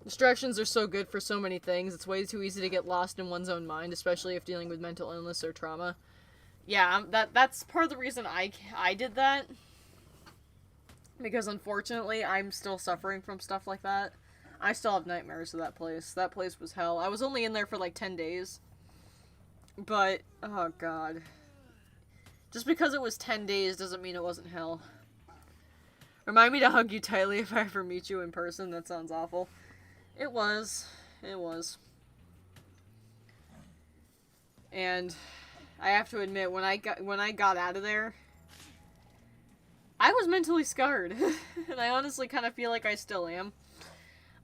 Distractions are so good for so many things. It's way too easy to get lost in one's own mind, especially if dealing with mental illness or trauma. Yeah, that's part of the reason I did that. Because unfortunately, I'm still suffering from stuff like that. I still have nightmares of that place. That place was hell. I was only in there for like 10 days. But, oh god. Just because it was 10 days doesn't mean it wasn't hell. Remind me to hug you tightly if I ever meet you in person. That sounds awful. It was. It was. And I have to admit, when I got out of there, I was mentally scarred. And I honestly kind of feel like I still am.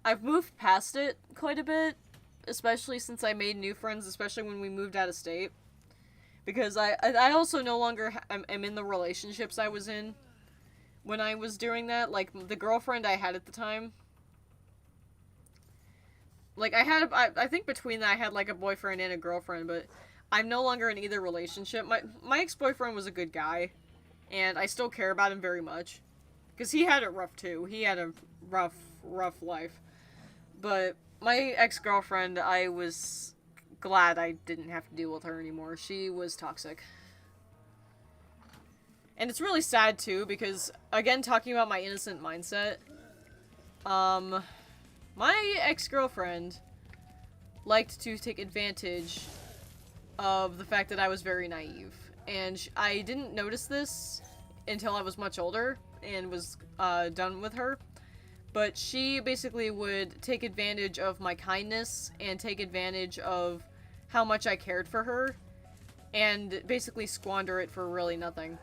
I've moved past it quite a bit, especially since I made new friends, especially when we moved out of state. Because I also no longer am in the relationships I was in when I was doing that. Like, the girlfriend I had at the time. Like, I think between that I had, like, a boyfriend and a girlfriend, but I'm no longer in either relationship. My ex-boyfriend was a good guy, and I still care about him very much. Because he had it rough, too. He had a rough life. But my ex-girlfriend, I was glad I didn't have to deal with her anymore. She was toxic. And it's really sad, too, because, again, talking about my innocent mindset, my ex-girlfriend liked to take advantage of the fact that I was very naive. And I didn't notice this until I was much older and was done with her. But she basically would take advantage of my kindness and take advantage of how much I cared for her and basically squander it for really nothing.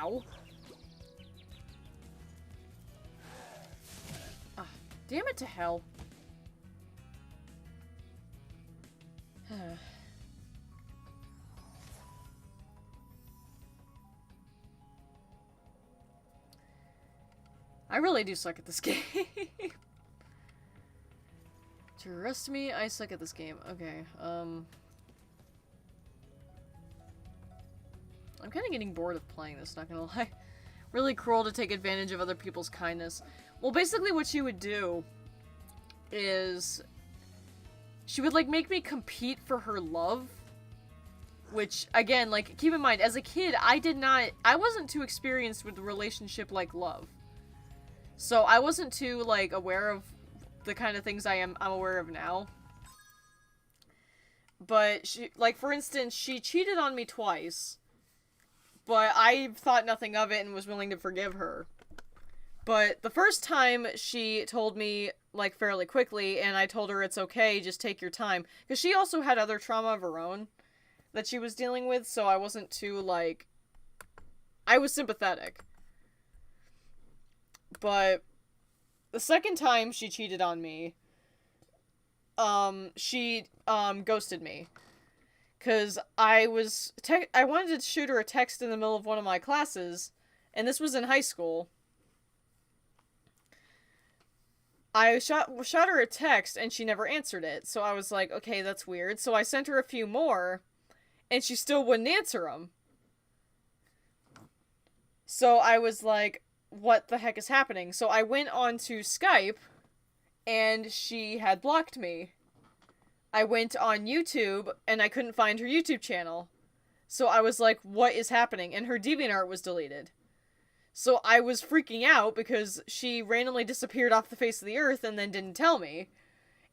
Ow. Ah, damn it to hell. I really do suck at this game. Trust me, I suck at this game. Okay, I'm kind of getting bored of playing this, not gonna lie. Really cruel to take advantage of other people's kindness. Well, basically what she would do is she would, like, make me compete for her love. Which, again, like, keep in mind, as a kid, I wasn't too experienced with a relationship like love. So I wasn't too, like, aware of the kind of things I'm aware of now. But, she, like, for instance, she cheated on me twice. But I thought nothing of it and was willing to forgive her. But the first time, she told me, like, fairly quickly, and I told her it's okay, just take your time. Because she also had other trauma of her own that she was dealing with, so I wasn't too, like... I was sympathetic. But the second time she cheated on me, she ghosted me. Because I wanted to shoot her a text in the middle of one of my classes, and this was in high school. I shot her a text, and she never answered it, so I was like, okay, that's weird. So I sent her a few more, and she still wouldn't answer them. So I was like, what the heck is happening? So I went on to Skype, and she had blocked me. I went on YouTube and I couldn't find her YouTube channel. So I was like, what is happening? And her DeviantArt was deleted. So I was freaking out because she randomly disappeared off the face of the earth and then didn't tell me.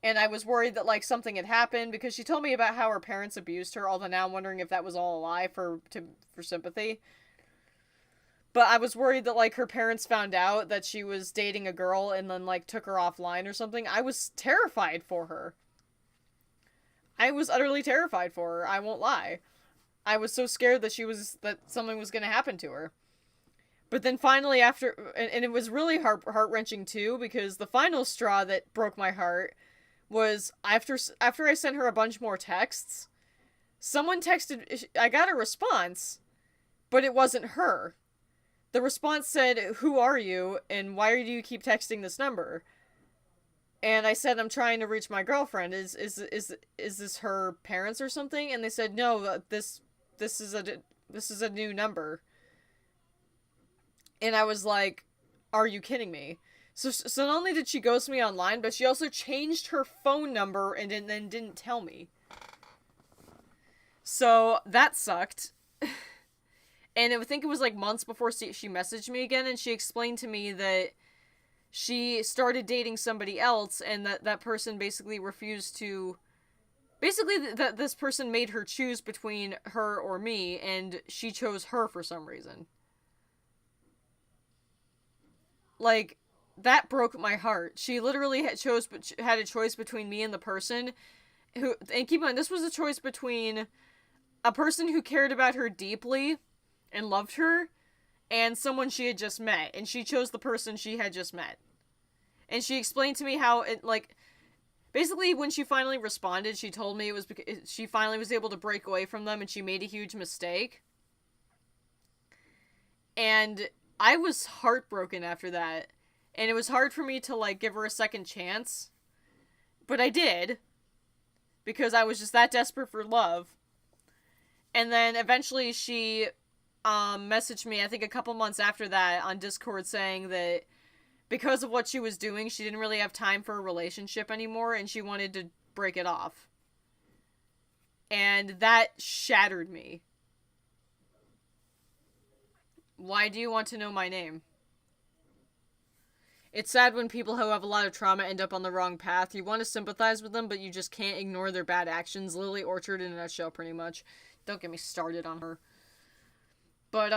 And I was worried that, like, something had happened because she told me about how her parents abused her, although now I'm wondering if that was all a lie for sympathy. But I was worried that, like, her parents found out that she was dating a girl and then, like, took her offline or something. I was terrified for her. I was utterly terrified for her, I won't lie. I was so scared that that something was going to happen to her. But then finally after, and it was really heart-wrenching too, because the final straw that broke my heart was after I sent her a bunch more texts, someone texted, I got a response, but it wasn't her. The response said, "Who are you, and why do you keep texting this number?" And I said, "I'm trying to reach my girlfriend. Is this her parents or something?" And they said, "No, this is a new number." And I was like, "Are you kidding me?" So not only did she ghost me online, but she also changed her phone number and then didn't tell me. So that sucked. And I think it was like months before she messaged me again, and she explained to me that she started dating somebody else, and that person basically refused to... Basically, that this person made her choose between her or me, and she chose her for some reason. Like, that broke my heart. She literally had a choice between me and the person who... And keep in mind, this was a choice between a person who cared about her deeply and loved her, and someone she had just met, and she chose the person she had just met. And she explained to me how it, like, basically when she finally responded, she told me it was because she finally was able to break away from them, and she made a huge mistake. And I was heartbroken after that, and it was hard for me to, like, give her a second chance, but I did, because I was just that desperate for love. And then eventually she messaged me, I think a couple months after that, on Discord saying that because of what she was doing, she didn't really have time for a relationship anymore, and she wanted to break it off. And that shattered me. Why do you want to know my name? It's sad when people who have a lot of trauma end up on the wrong path. You want to sympathize with them, but you just can't ignore their bad actions. Lily Orchard in a nutshell, pretty much. Don't get me started on her. But,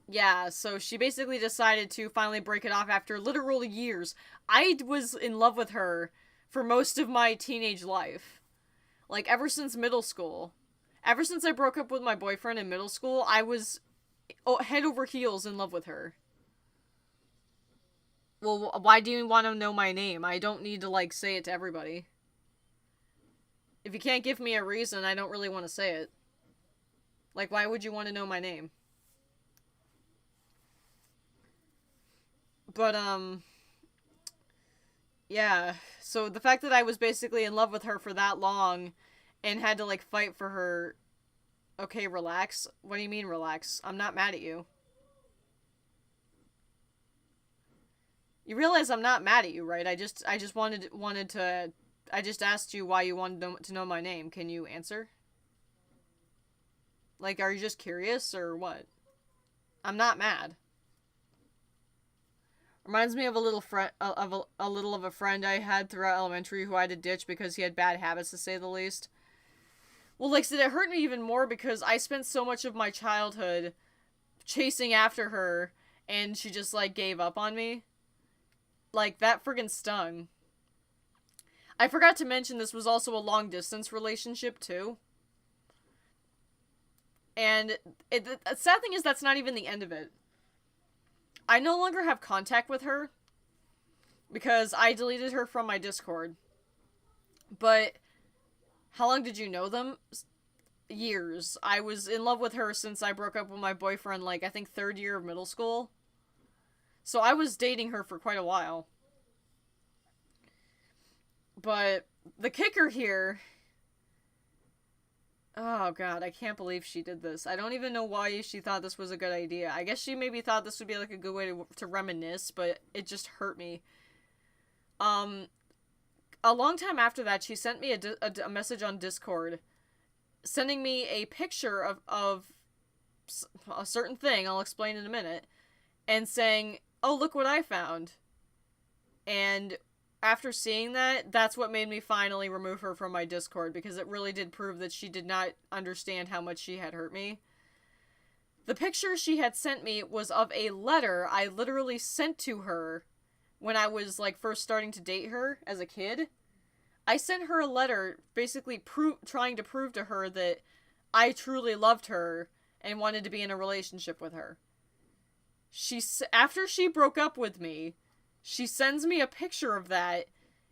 yeah, so she basically decided to finally break it off after literal years. I was in love with her for most of my teenage life. Like, ever since middle school. Ever since I broke up with my boyfriend in middle school, I was head over heels in love with her. Well, why do you want to know my name? I don't need to, like, say it to everybody. If you can't give me a reason, I don't really want to say it. Like, why would you want to know my name? But, yeah. So the fact that I was basically in love with her for that long and had to, like, fight for her... Okay, relax. What do you mean, relax? I'm not mad at you. You realize I'm not mad at you, right? I just wanted to... I just asked you why you wanted to know my name. Can you answer? Like, are you just curious, or what? I'm not mad. Reminds me of a little of a friend I had throughout elementary who I had to ditch because he had bad habits, to say the least. Well, like I said, it hurt me even more because I spent so much of my childhood chasing after her, and she just, like, gave up on me. Like, that friggin' stung. I forgot to mention this was also a long-distance relationship, too. And the sad thing is that's not even the end of it. I no longer have contact with her because I deleted her from my Discord. But how long did you know them? Years. I was in love with her since I broke up with my boyfriend, like, I think 3rd year of middle school. So I was dating her for quite a while. But the kicker here... Oh god, I can't believe she did this. I don't even know why she thought this was a good idea. I guess she maybe thought this would be, like, a good way to reminisce, but it just hurt me. a long time after that, she sent me a message on Discord, sending me a picture of a certain thing, I'll explain in a minute, and saying, oh, look what I found. And after seeing that, that's what made me finally remove her from my Discord, because it really did prove that she did not understand how much she had hurt me. The picture she had sent me was of a letter I literally sent to her when I was, like, first starting to date her as a kid. I sent her a letter basically trying to prove to her that I truly loved her and wanted to be in a relationship with her. After she broke up with me, she sends me a picture of that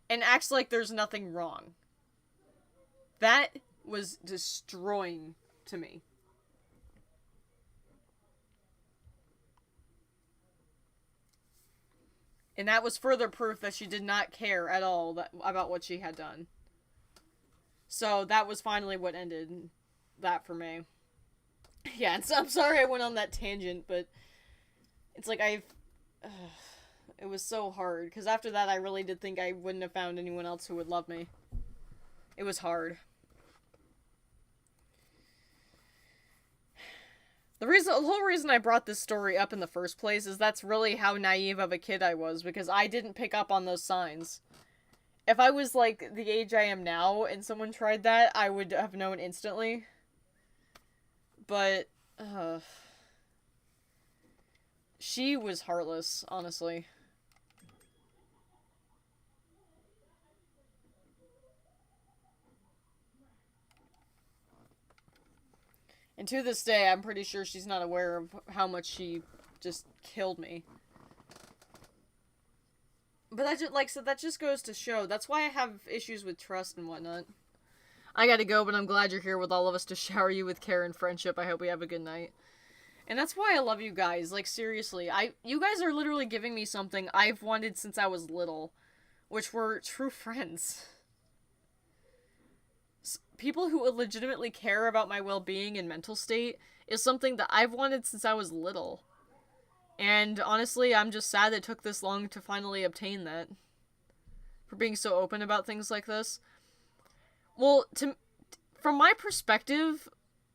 and acts like there's nothing wrong. That was destroying to me. And that was further proof that she did not care at all about what she had done. So that was finally what ended that for me. Yeah, I'm sorry I went on that tangent, but it's like it was so hard, because after that I really did think I wouldn't have found anyone else who would love me. It was hard. The whole reason I brought this story up in the first place is that's really how naive of a kid I was, because I didn't pick up on those signs. If I was, like, the age I am now and someone tried that, I would have known instantly. But, she was heartless, honestly. And to this day, I'm pretty sure she's not aware of how much she just killed me. But that just, like, so that just goes to show, that's why I have issues with trust and whatnot. I gotta go, but I'm glad you're here with all of us to shower you with care and friendship. I hope we have a good night. And that's why I love you guys, like, seriously. You guys are literally giving me something I've wanted since I was little, which were true friends. People who legitimately care about my well-being and mental state is something that I've wanted since I was little. And honestly, I'm just sad it took this long to finally obtain that. For being so open about things like this. Well, from my perspective,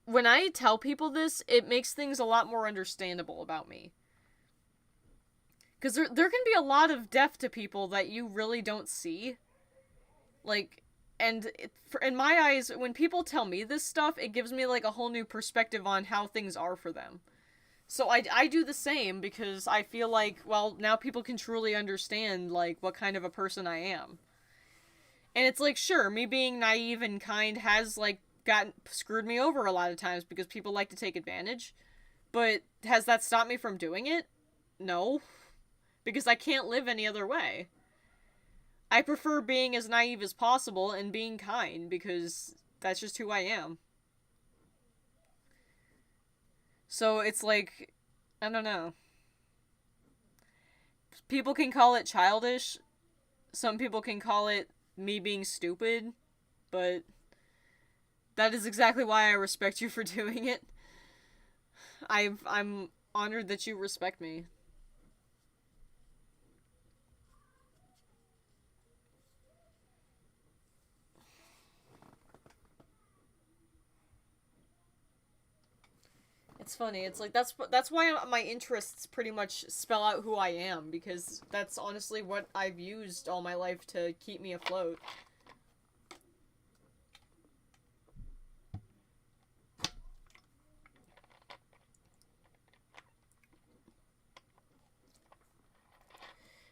when I tell people this, it makes things a lot more understandable about me. Because there can be a lot of depth to people that you really don't see. Like, and in my eyes, when people tell me this stuff, it gives me, like, a whole new perspective on how things are for them. So I do the same, because I feel like, well, now people can truly understand, like, what kind of a person I am. And it's like, sure, me being naive and kind has, like, screwed me over a lot of times, because people like to take advantage. But has that stopped me from doing it? No. Because I can't live any other way. I prefer being as naive as possible and being kind, because that's just who I am. So it's like, I don't know. People can call it childish. Some people can call it me being stupid. But that is exactly why I respect you for doing it. I'm honored that you respect me. It's funny. It's like, that's why my interests pretty much spell out who I am, because that's honestly what I've used all my life to keep me afloat.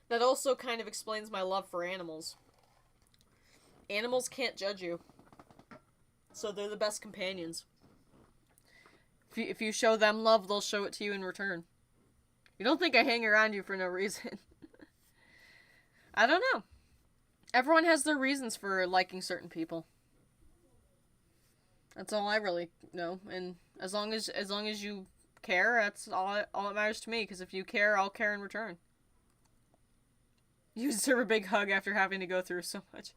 That also kind of explains my love for animals. Animals can't judge you. So they're the best companions. If you show them love, they'll show it to you in return. You don't think I hang around you for no reason. I don't know. Everyone has their reasons for liking certain people. That's all I really know. And as long as you care, that's all that matters to me. Because if you care, I'll care in return. You deserve a big hug after having to go through so much.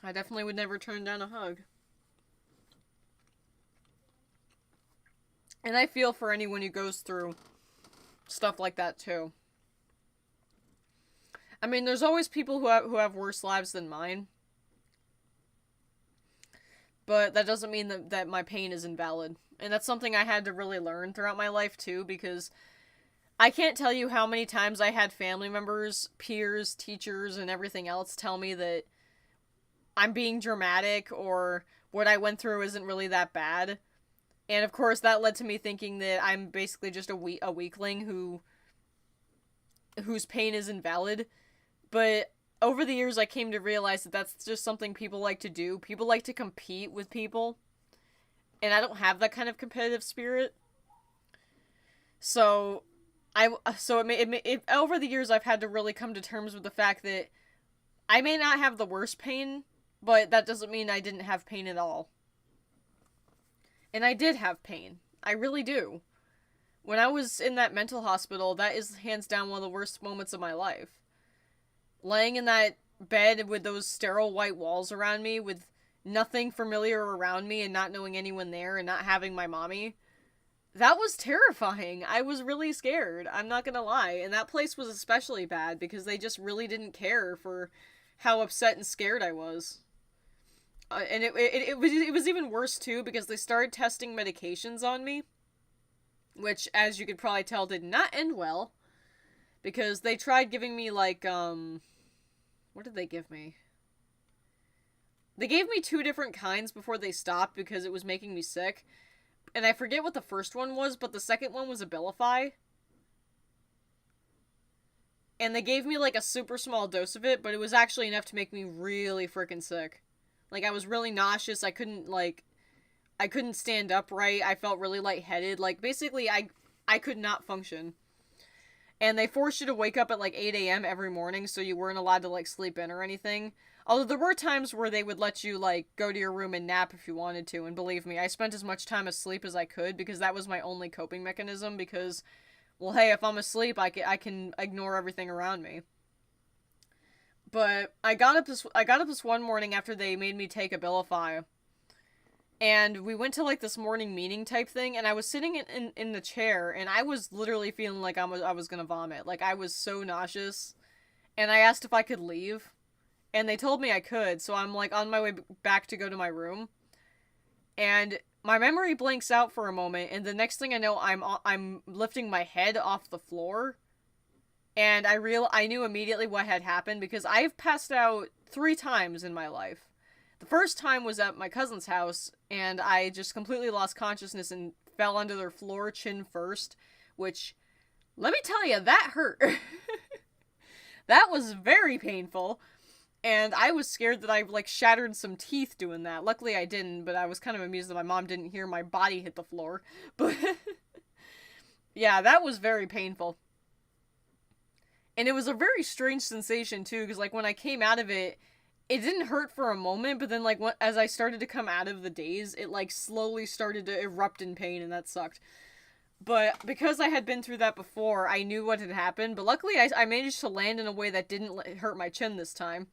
I definitely would never turn down a hug. And I feel for anyone who goes through stuff like that, too. I mean, there's always people who have worse lives than mine. But that doesn't mean that my pain is invalid. And that's something I had to really learn throughout my life, too, because I can't tell you how many times I had family members, peers, teachers, and everything else tell me that I'm being dramatic or what I went through isn't really that bad. And of course, that led to me thinking that I'm basically just a weakling whose pain is invalid. But over the years, I came to realize that that's just something people like to do. People like to compete with people. And I don't have that kind of competitive spirit. So, over the years, I've had to really come to terms with the fact that I may not have the worst pain, but that doesn't mean I didn't have pain at all. And I did have pain. I really do. When I was in that mental hospital, that is hands down one of the worst moments of my life. Laying in that bed with those sterile white walls around me, with nothing familiar around me and not knowing anyone there and not having my mommy, that was terrifying. I was really scared. I'm not gonna lie. And that place was especially bad because they just really didn't care for how upset and scared I was. And it was even worse too because they started testing medications on me, which, as you could probably tell, did not end well. Because they tried giving me, like, what did they give me? They gave me 2 different kinds before they stopped because it was making me sick. And I forget what the first one was, but the second one was Abilify. And they gave me, like, a super small dose of it, but it was actually enough to make me really freaking sick. Like, I was really nauseous, I couldn't stand upright, I felt really lightheaded. Like, basically, I could not function. And they forced you to wake up at, like, 8 a.m. every morning, so you weren't allowed to, like, sleep in or anything. Although there were times where they would let you, like, go to your room and nap if you wanted to, and believe me, I spent as much time asleep as I could, because that was my only coping mechanism, because, well, hey, if I'm asleep, I can ignore everything around me. But I got up this one morning after they made me take Abilify, and we went to, like, this morning meeting type thing, and I was sitting in the chair, and I was literally feeling like I was gonna vomit. Like, I was so nauseous, and I asked if I could leave, and they told me I could, so I'm, like, on my way back to go to my room, and my memory blanks out for a moment, and the next thing I know, I'm lifting my head off the floor, and I knew immediately what had happened, because I've passed out 3 times in my life. The first time was at my cousin's house, and I just completely lost consciousness and fell onto their floor chin first, which, let me tell you, that hurt. That was very painful, and I was scared that I, like, shattered some teeth doing that. Luckily I didn't, but I was kind of amused that my mom didn't hear my body hit the floor. But, yeah, that was very painful. And it was a very strange sensation, too, because, like, when I came out of it, it didn't hurt for a moment, but then, like, as I started to come out of the daze, it, like, slowly started to erupt in pain, and that sucked. But because I had been through that before, I knew what had happened, but luckily I managed to land in a way that didn't hurt my chin this time.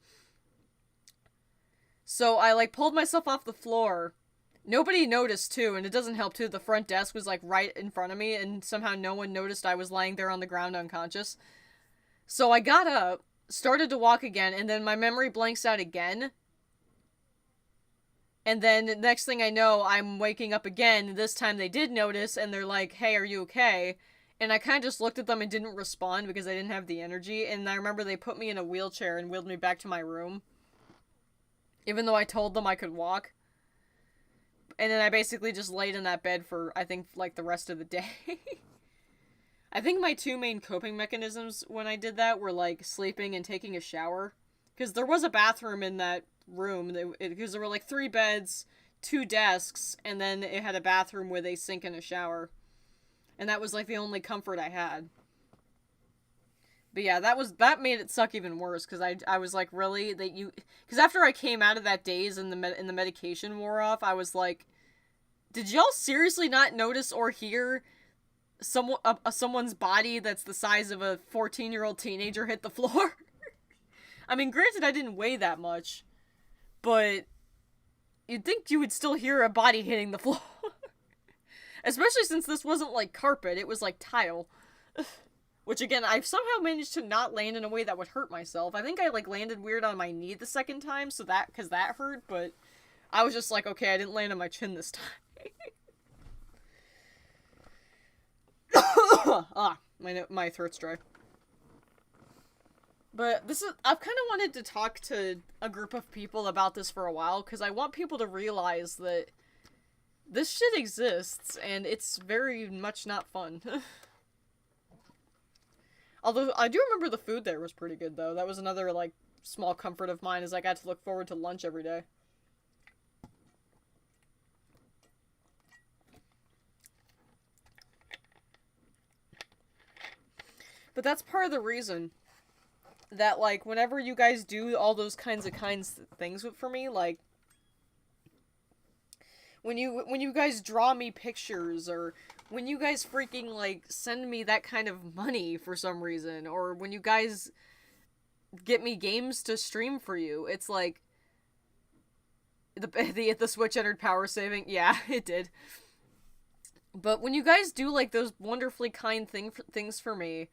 So I, like, pulled myself off the floor. Nobody noticed, too, and it doesn't help, too. The front desk was, like, right in front of me, and somehow no one noticed I was lying there on the ground unconscious. So I got up, started to walk again, and then my memory blanks out again. And then the next thing I know, I'm waking up again. This time they did notice, and they're like, hey, are you okay? And I kind of just looked at them and didn't respond because I didn't have the energy. And I remember they put me in a wheelchair and wheeled me back to my room, even though I told them I could walk. And then I basically just laid in that bed for, I think, like, the rest of the day. I think my 2 main coping mechanisms when I did that were, like, sleeping and taking a shower. Because there was a bathroom in that room, because there were, like, 3 beds, 2 desks, and then it had a bathroom with a sink and a shower. And that was, like, the only comfort I had. But yeah, that made it suck even worse, because I was like, really? Because after I came out of that daze and the medication wore off, I was like, did y'all seriously not notice or hear someone's body that's the size of a 14-year-old teenager hit the floor? I mean, granted, I didn't weigh that much, but you'd think you would still hear a body hitting the floor. Especially since this wasn't, like, carpet, it was, like, tile. Which, again, I've somehow managed to not land in a way that would hurt myself. I think I, like, landed weird on my knee the second time, so that, because that hurt, but I was just like, okay, I didn't land on my chin this time. My throat's dry. But I've kind of wanted to talk to a group of people about this for a while, because I want people to realize that this shit exists, and it's very much not fun. Although, I do remember the food there was pretty good, though. That was another, like, small comfort of mine, is I got to look forward to lunch every day. But that's part of the reason that, like, whenever you guys do all those kinds of things for me, like, when you guys draw me pictures, or when you guys freaking, like, send me that kind of money for some reason, or when you guys get me games to stream for you, it's like, the Switch entered power saving. Yeah, it did. But when you guys do, like, those wonderfully kind things for me,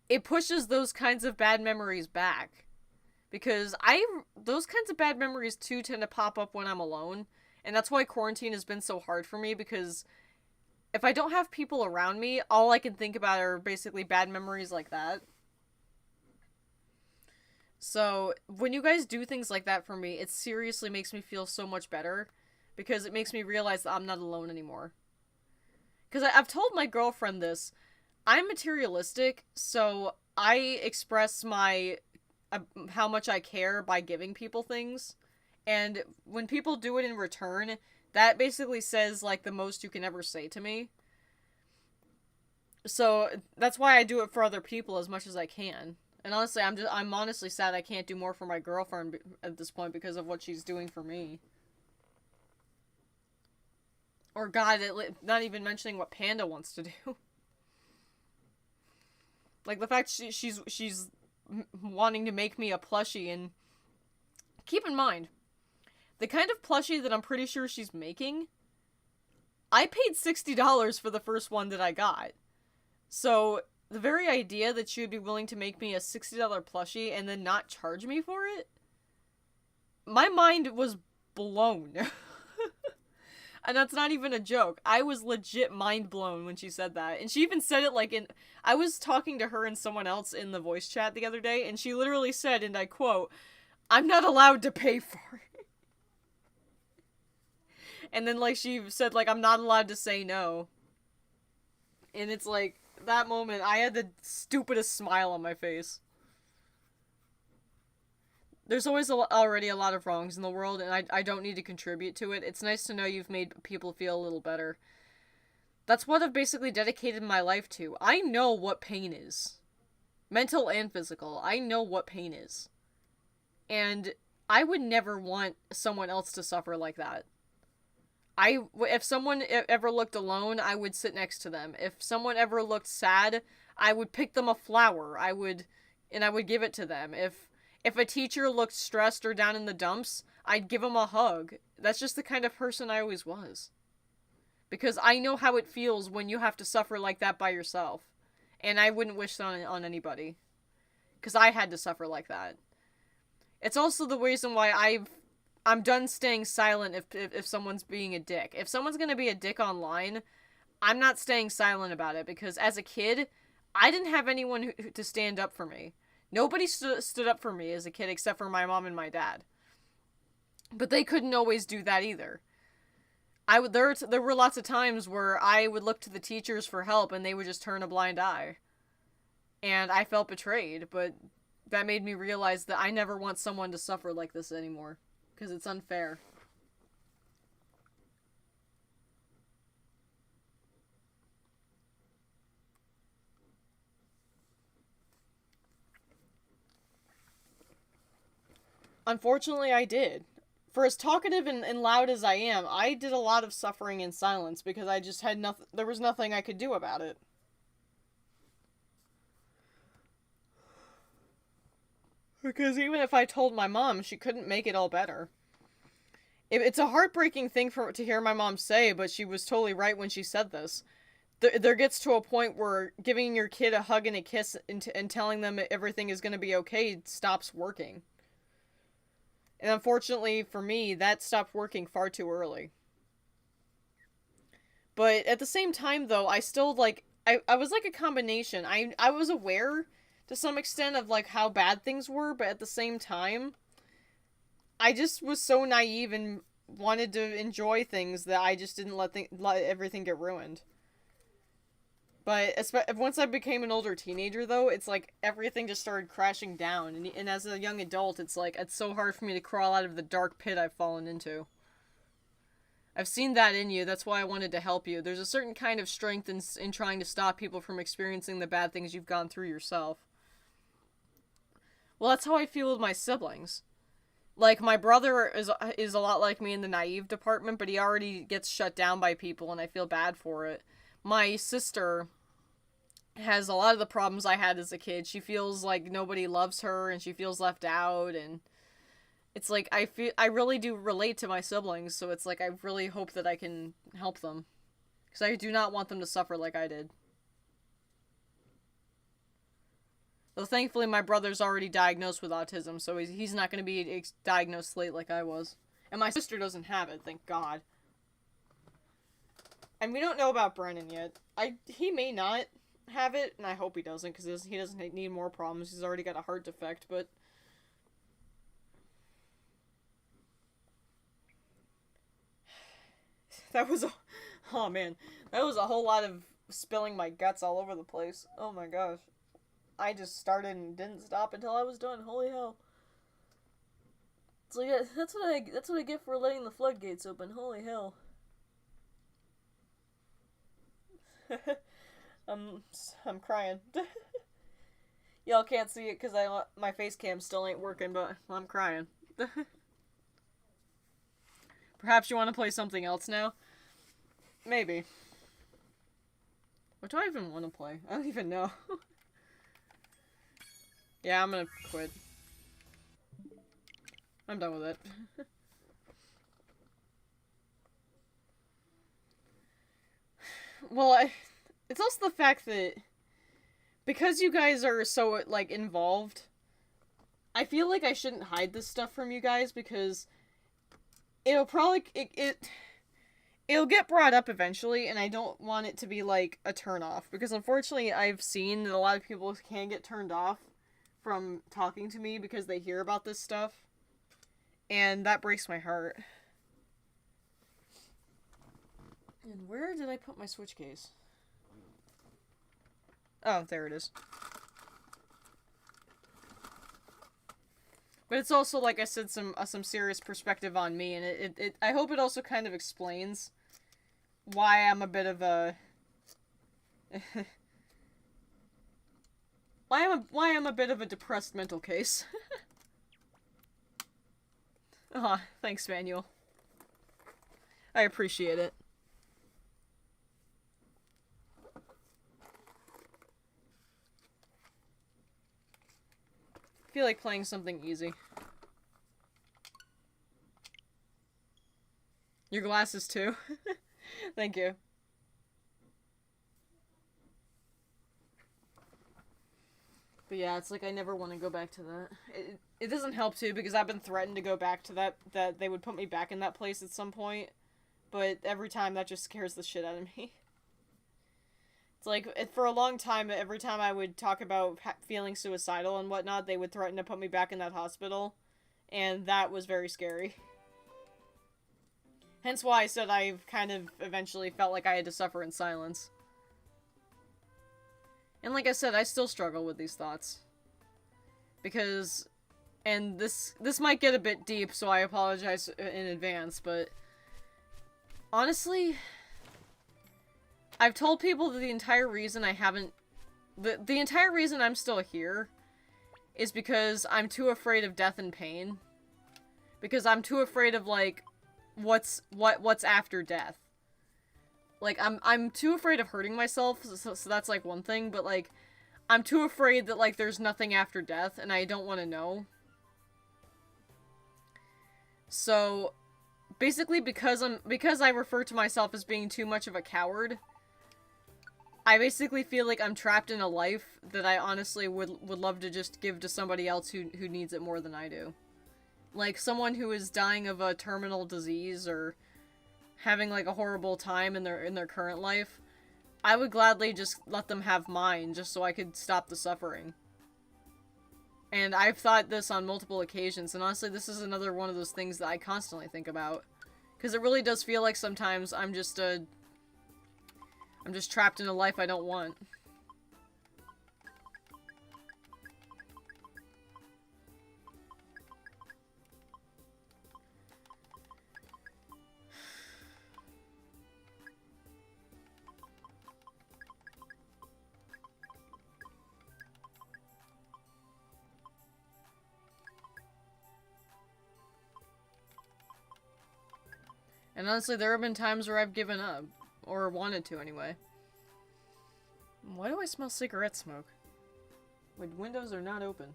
it pushes those kinds of bad memories back. Because those kinds of bad memories, too, tend to pop up when I'm alone. And that's why quarantine has been so hard for me, because if I don't have people around me, all I can think about are basically bad memories like that. So, when you guys do things like that for me, it seriously makes me feel so much better, because it makes me realize that I'm not alone anymore. Because I've told my girlfriend this. I'm materialistic, so I express how much I care by giving people things. And when people do it in return, that basically says, like, the most you can ever say to me. So, that's why I do it for other people as much as I can. And honestly, I'm honestly sad I can't do more for my girlfriend at this point because of what she's doing for me. Or, God, not even mentioning what Panda wants to do. Like, the fact she's wanting to make me a plushie, and keep in mind, the kind of plushie that I'm pretty sure she's making, I paid $60 for the first one that I got. So, the very idea that she would be willing to make me a $60 plushie and then not charge me for it, my mind was blown. And that's not even a joke. I was legit mind blown when she said that. And she even said it like I was talking to her and someone else in the voice chat the other day, and she literally said, and I quote, "I'm not allowed to pay for it." And then, like, she said, like, I'm not allowed to say no. And it's like, that moment, I had the stupidest smile on my face. There's always already a lot of wrongs in the world, and I don't need to contribute to it. It's nice to know you've made people feel a little better. That's what I've basically dedicated my life to. I know what pain is. Mental and physical. I know what pain is. And I would never want someone else to suffer like that. If someone ever looked alone, I would sit next to them. If someone ever looked sad, I would pick them a flower. I would give it to them. If a teacher looked stressed or down in the dumps, I'd give them a hug. That's just the kind of person I always was. Because I know how it feels when you have to suffer like that by yourself. And I wouldn't wish that on anybody. Because I had to suffer like that. It's also the reason why I'm done staying silent if someone's being a dick. If someone's gonna be a dick online, I'm not staying silent about it. Because as a kid, I didn't have anyone to stand up for me. Nobody stood up for me as a kid except for my mom and my dad. But they couldn't always do that either. There were lots of times where I would look to the teachers for help and they would just turn a blind eye. And I felt betrayed, but that made me realize that I never want someone to suffer like this anymore. Because it's unfair. Unfortunately, I did. For as talkative and loud as I am, I did a lot of suffering in silence because I just had nothing. There was nothing I could do about it. Because even if I told my mom, she couldn't make it all better. It's a heartbreaking thing to hear my mom say, but she was totally right when she said this. there gets to a point where giving your kid a hug and a kiss and telling them everything is going to be okay stops working. And unfortunately for me, that stopped working far too early. But at the same time, though, I still, like, I was like a combination. I was aware to some extent of, like, how bad things were, but at the same time, I just was so naive and wanted to enjoy things that I just didn't let everything get ruined. But once I became an older teenager, though, it's like everything just started crashing down. And as a young adult, it's like it's so hard for me to crawl out of the dark pit I've fallen into. I've seen that in you. That's why I wanted to help you. There's a certain kind of strength in trying to stop people from experiencing the bad things you've gone through yourself. Well, that's how I feel with my siblings. Like, my brother is a lot like me in the naive department, but he already gets shut down by people, and I feel bad for it. My sister has a lot of the problems I had as a kid. She feels like nobody loves her, and she feels left out, and it's like, I really do relate to my siblings, so it's like, I really hope that I can help them. Because I do not want them to suffer like I did. Though thankfully my brother's already diagnosed with autism, so he's not going to be diagnosed late like I was. And my sister doesn't have it, thank God. And we don't know about Brennan yet. He may not have it, and I hope he doesn't, because he doesn't need more problems. He's already got a heart defect, but... That was oh man, that was a whole lot of spilling my guts all over the place. Oh my gosh. I just started and didn't stop until I was done. Holy hell. It's like, that's what I get for letting the floodgates open. Holy hell. I'm crying. Y'all can't see it because my face cam still ain't working, but I'm crying. Perhaps you want to play something else now? Maybe. What do I even want to play? I don't even know. Yeah, I'm gonna quit. I'm done with it. Well, it's also the fact that because you guys are so, like, involved, I feel like I shouldn't hide this stuff from you guys because it'll probably, it'll get brought up eventually, and I don't want it to be, like, a turn-off. Because, unfortunately, I've seen that a lot of people can get turned off from talking to me because they hear about this stuff. And that breaks my heart. And where did I put my Switch case? Oh, there it is. But it's also, like I said, some serious perspective on me, and it I hope it also kind of explains why I'm a bit of a why I'm a bit of a depressed mental case. Aw, thanks, Manuel. I appreciate it. I feel like playing something easy. Your glasses too. Thank you. But yeah, it's like I never want to go back to that. It doesn't help too because I've been threatened to go back to that they would put me back in that place at some point. But every time that just scares the shit out of me. It's like, for a long time, every time I would talk about feeling suicidal and whatnot, they would threaten to put me back in that hospital. And that was very scary. Hence why I said I've kind of eventually felt like I had to suffer in silence. And like I said, I still struggle with these thoughts. Because, and this might get a bit deep, so I apologize in advance, but honestly, I've told people that the entire reason I haven't, the entire reason I'm still here is because I'm too afraid of death and pain. Because I'm too afraid of, like, what's after death. Like, I'm too afraid of hurting myself, so that's, like, one thing, but, like, I'm too afraid that, like, there's nothing after death, and I don't want to know. So, basically, because I refer to myself as being too much of a coward, I basically feel like I'm trapped in a life that I honestly would love to just give to somebody else who needs it more than I do. Like, someone who is dying of a terminal disease or having, like, a horrible time in their current life. I would gladly just let them have mine, just so I could stop the suffering. And I've thought this on multiple occasions, and honestly, this is another one of those things that I constantly think about. Because it really does feel like sometimes I'm just trapped in a life I don't want. And honestly, there have been times where I've given up. Or wanted to, anyway. Why do I smell cigarette smoke? My windows are not open.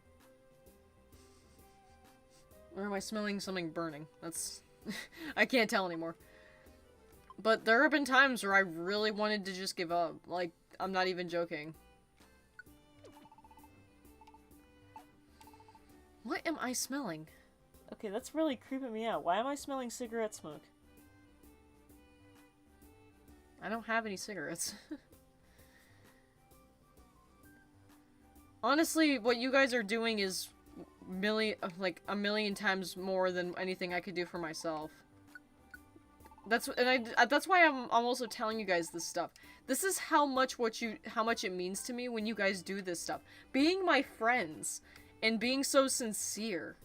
Or am I smelling something burning? That's... I can't tell anymore. But there have been times where I really wanted to just give up. Like, I'm not even joking. What am I smelling? Okay, that's really creeping me out. Why am I smelling cigarette smoke? I don't have any cigarettes. Honestly, what you guys are doing is a million times more than anything I could do for myself. That's why I'm also telling you guys this stuff. This is how much it means to me when you guys do this stuff. Being my friends and being so sincere.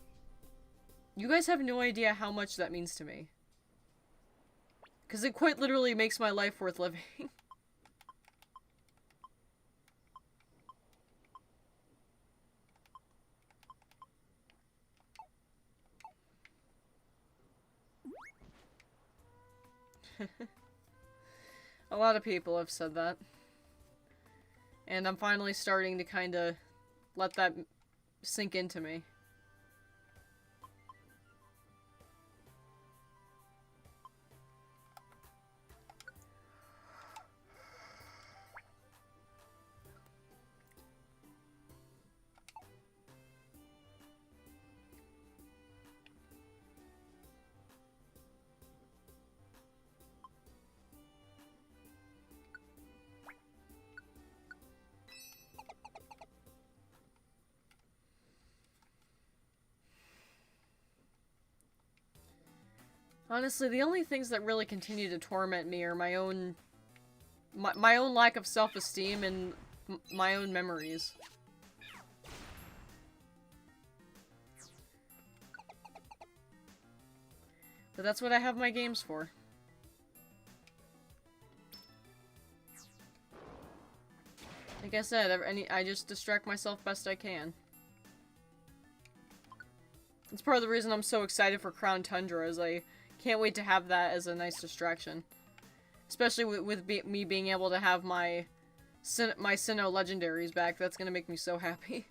You guys have no idea how much that means to me. Because it quite literally makes my life worth living. A lot of people have said that. And I'm finally starting to kind of let that sink into me. Honestly, the only things that really continue to torment me are my own lack of self-esteem and my own memories. But that's what I have my games for. Like I said, I just distract myself best I can. It's part of the reason I'm so excited for Crown Tundra, is I can't wait to have that as a nice distraction. Especially with me being able to have my Sinnoh legendaries back. That's gonna make me so happy.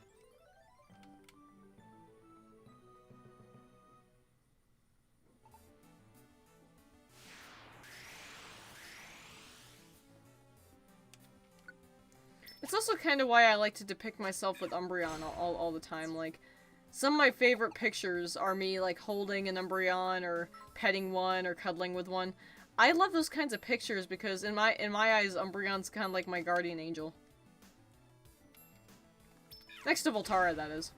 It's also kind of why I like to depict myself with Umbreon all the time. Like, some of my favorite pictures are me, like, holding an Umbreon, or petting one, or cuddling with one. I love those kinds of pictures because, in my eyes, Umbreon's kind of like my guardian angel. Next to Voltara, that is.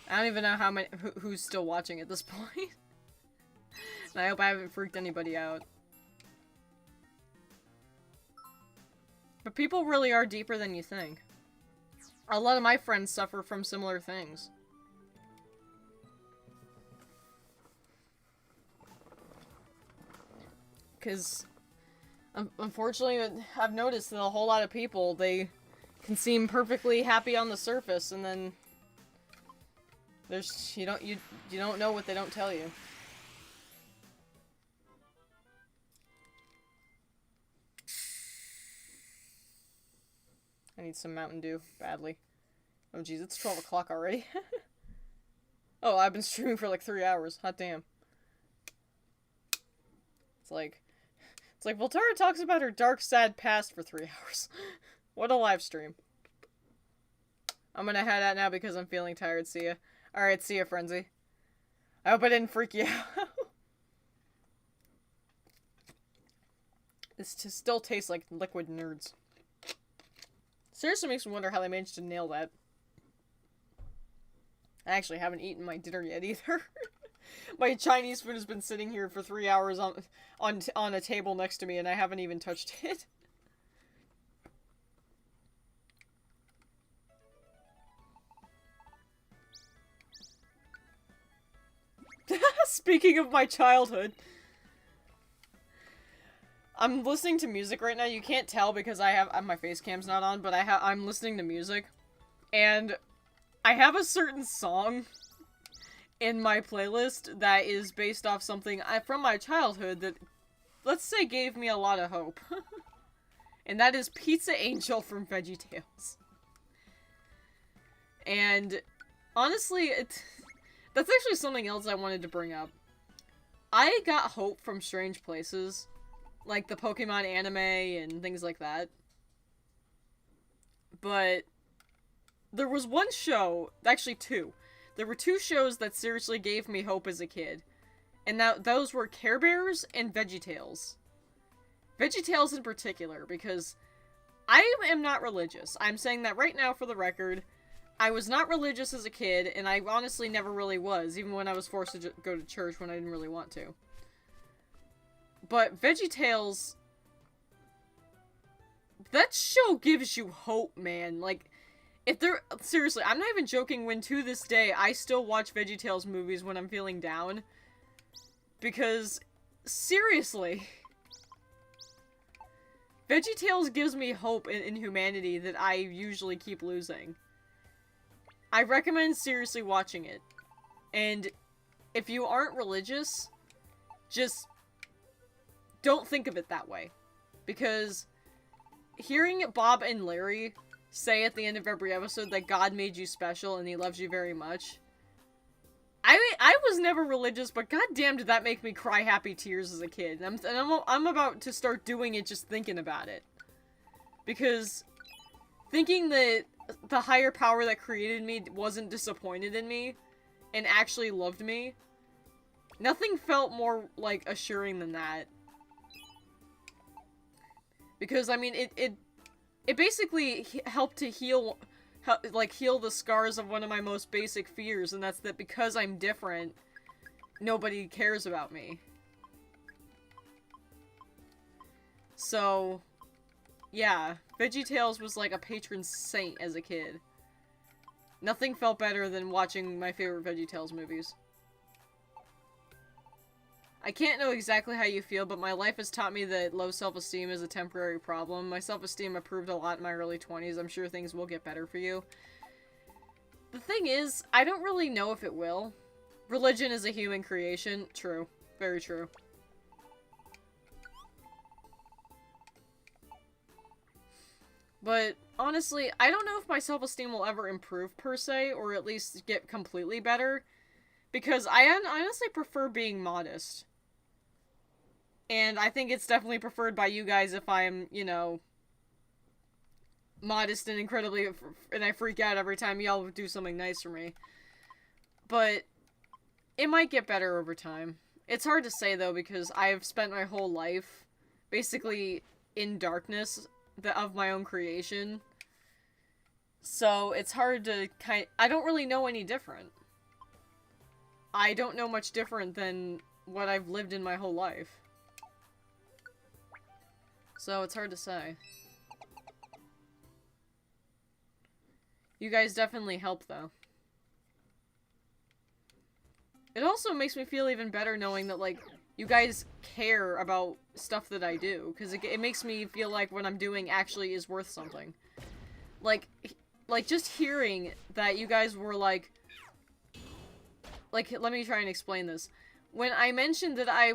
I don't even know how many who's still watching at this point. And I hope I haven't freaked anybody out. But people really are deeper than you think. A lot of my friends suffer from similar things. Because, unfortunately, I've noticed that a whole lot of people, they can seem perfectly happy on the surface, and then there's, you don't know what they don't tell you. need some Mountain Dew, badly. Oh jeez, it's 12 o'clock already. Oh, I've been streaming for like 3 hours. Hot damn. It's like Voltara talks about her dark, sad past for 3 hours. What a live stream. I'm gonna head out now because I'm feeling tired. See ya. Alright, see ya, Frenzy. I hope I didn't freak you out. This still tastes like liquid nerds. Seriously makes me wonder how they managed to nail that. I actually haven't eaten my dinner yet either. My Chinese food has been sitting here for 3 hours on a table next to me and I haven't even touched it. Speaking of my childhood. I'm listening to music right now. You can't tell because my face cam's not on, but I'm listening to music. And I have a certain song in my playlist that is based off something from my childhood that, let's say, gave me a lot of hope. And that is Pizza Angel from VeggieTales. And honestly, that's actually something else I wanted to bring up. I got hope from strange places, like the Pokemon anime and things like that. But there was one show, actually two. There were two shows that seriously gave me hope as a kid. And those were Care Bears and VeggieTales. VeggieTales in particular, because I am not religious. I'm saying that right now for the record. I was not religious as a kid, and I honestly never really was, even when I was forced to go to church when I didn't really want to. But VeggieTales, that show gives you hope, man. Like, seriously, I'm not even joking when to this day I still watch VeggieTales movies when I'm feeling down. Because, seriously, VeggieTales gives me hope in humanity that I usually keep losing. I recommend seriously watching it. And if you aren't religious, just don't think of it that way. Because hearing Bob and Larry say at the end of every episode that God made you special and he loves you very much. I was never religious, but goddamn did that make me cry happy tears as a kid. And I'm about to start doing it just thinking about it. Because thinking that the higher power that created me wasn't disappointed in me and actually loved me, nothing felt more, like, assuring than that. Because, I mean, it basically helped to heal the scars of one of my most basic fears, and that's that because I'm different, nobody cares about me. So, yeah, VeggieTales was like a patron saint as a kid. Nothing felt better than watching my favorite VeggieTales movies. I can't know exactly how you feel, but my life has taught me that low self-esteem is a temporary problem. My self-esteem improved a lot in my early 20s. I'm sure things will get better for you. The thing is, I don't really know if it will. Religion is a human creation. True. Very true. But, honestly, I don't know if my self-esteem will ever improve, per se, or at least get completely better. Because I honestly prefer being modest. And I think it's definitely preferred by you guys if I'm, you know, modest and incredibly, and I freak out every time y'all do something nice for me. But it might get better over time. It's hard to say, though, because I've spent my whole life basically in darkness of my own creation. So it's hard to I don't really know any different. I don't know much different than what I've lived in my whole life. So it's hard to say. You guys definitely help, though. It also makes me feel even better knowing that, like, you guys care about stuff that I do. Because it makes me feel like what I'm doing actually is worth something. Like, just hearing that you guys were, like, let me try and explain this. When I mentioned that I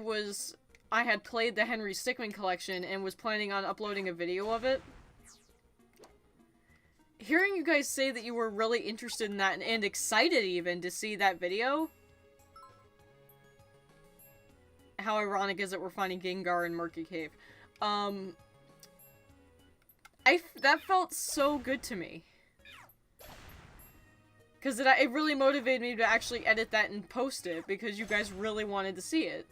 had played the Henry Stickmin collection and was planning on uploading a video of it, hearing you guys say that you were really interested in that and excited even to see that video. How ironic is it we're finding Gengar in Murky Cave? That felt so good to me. Because it really motivated me to actually edit that and post it, because you guys really wanted to see it.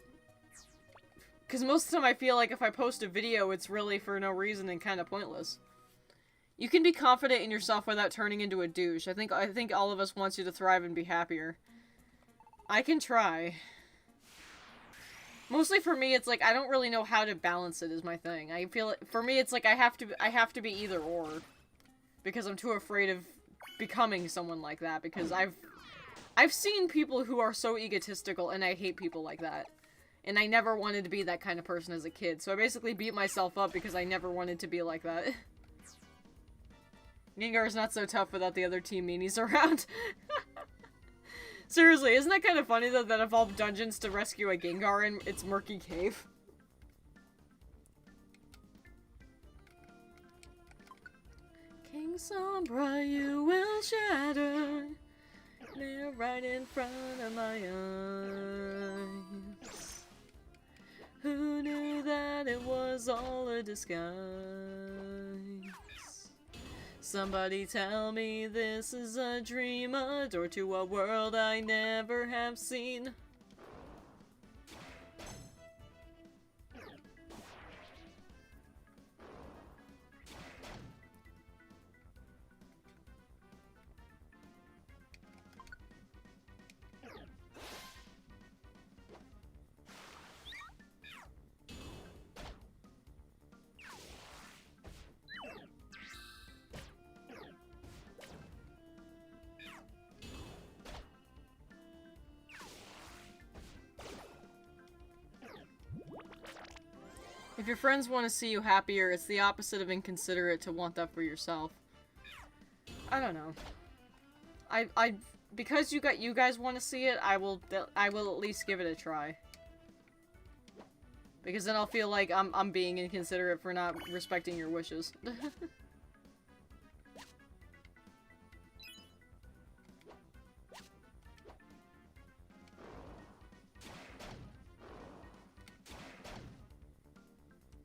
Because most of the time I feel like if I post a video, it's really for no reason and kind of pointless. You can be confident in yourself without turning into a douche. I think all of us wants you to thrive and be happier. I can try. Mostly for me, it's like, I don't really know how to balance it is my thing. I feel, for me, it's like I have to be either or. Because I'm too afraid of becoming someone like that, because I've seen people who are so egotistical, and I hate people like that. And I never wanted to be that kind of person as a kid, so I basically beat myself up because I never wanted to be like that. Gengar's not so tough without the other team meanies around. Seriously, isn't that kind of funny though that of all dungeons to rescue a Gengar in, it's Murky Cave? King Sombra, you will shatter. They're right in front of my eyes. Who knew that it was all a disguise? Somebody tell me this is a dream, a door to a world I never have seen. If your friends want to see you happier, it's the opposite of inconsiderate to want that for yourself. I don't know. Because you guys want to see it, I will at least give it a try. Because then I'll feel like I'm being inconsiderate for not respecting your wishes.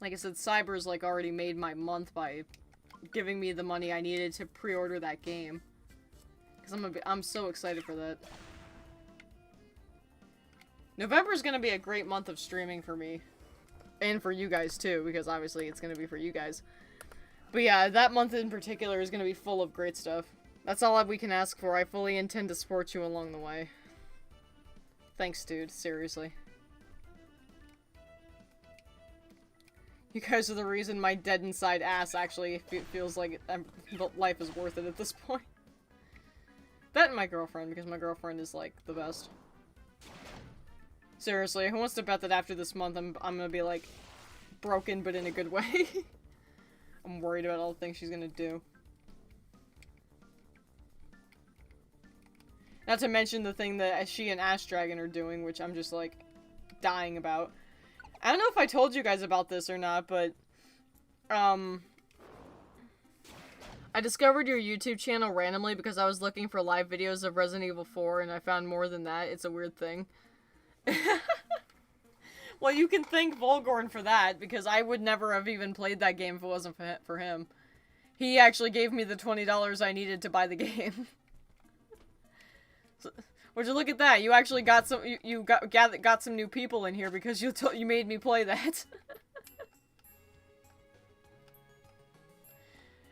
Like I said, Cyber's like already made my month by giving me the money I needed to pre-order that game. Because I'm so excited for that. November's gonna be a great month of streaming for me. And for you guys too, because obviously it's gonna be for you guys. But yeah, that month in particular is gonna be full of great stuff. That's all we can ask for. I fully intend to support you along the way. Thanks, dude. Seriously. You guys are the reason my dead inside ass actually feels like life is worth it at this point. That and my girlfriend, because my girlfriend is, like, the best. Seriously, who wants to bet that after this month I'm gonna be, like, broken, but in a good way? I'm worried about all the things she's gonna do. Not to mention the thing that she and Ash Dragon are doing, which I'm just, like, dying about. I don't know if I told you guys about this or not, but, I discovered your YouTube channel randomly because I was looking for live videos of Resident Evil 4, and I found more than that. It's a weird thing. Well, you can thank Volgorn for that, because I would never have even played that game if it wasn't for him. He actually gave me the $20 I needed to buy the game. So, would you look at that? You actually got some. You got some new people in here because you made me play that.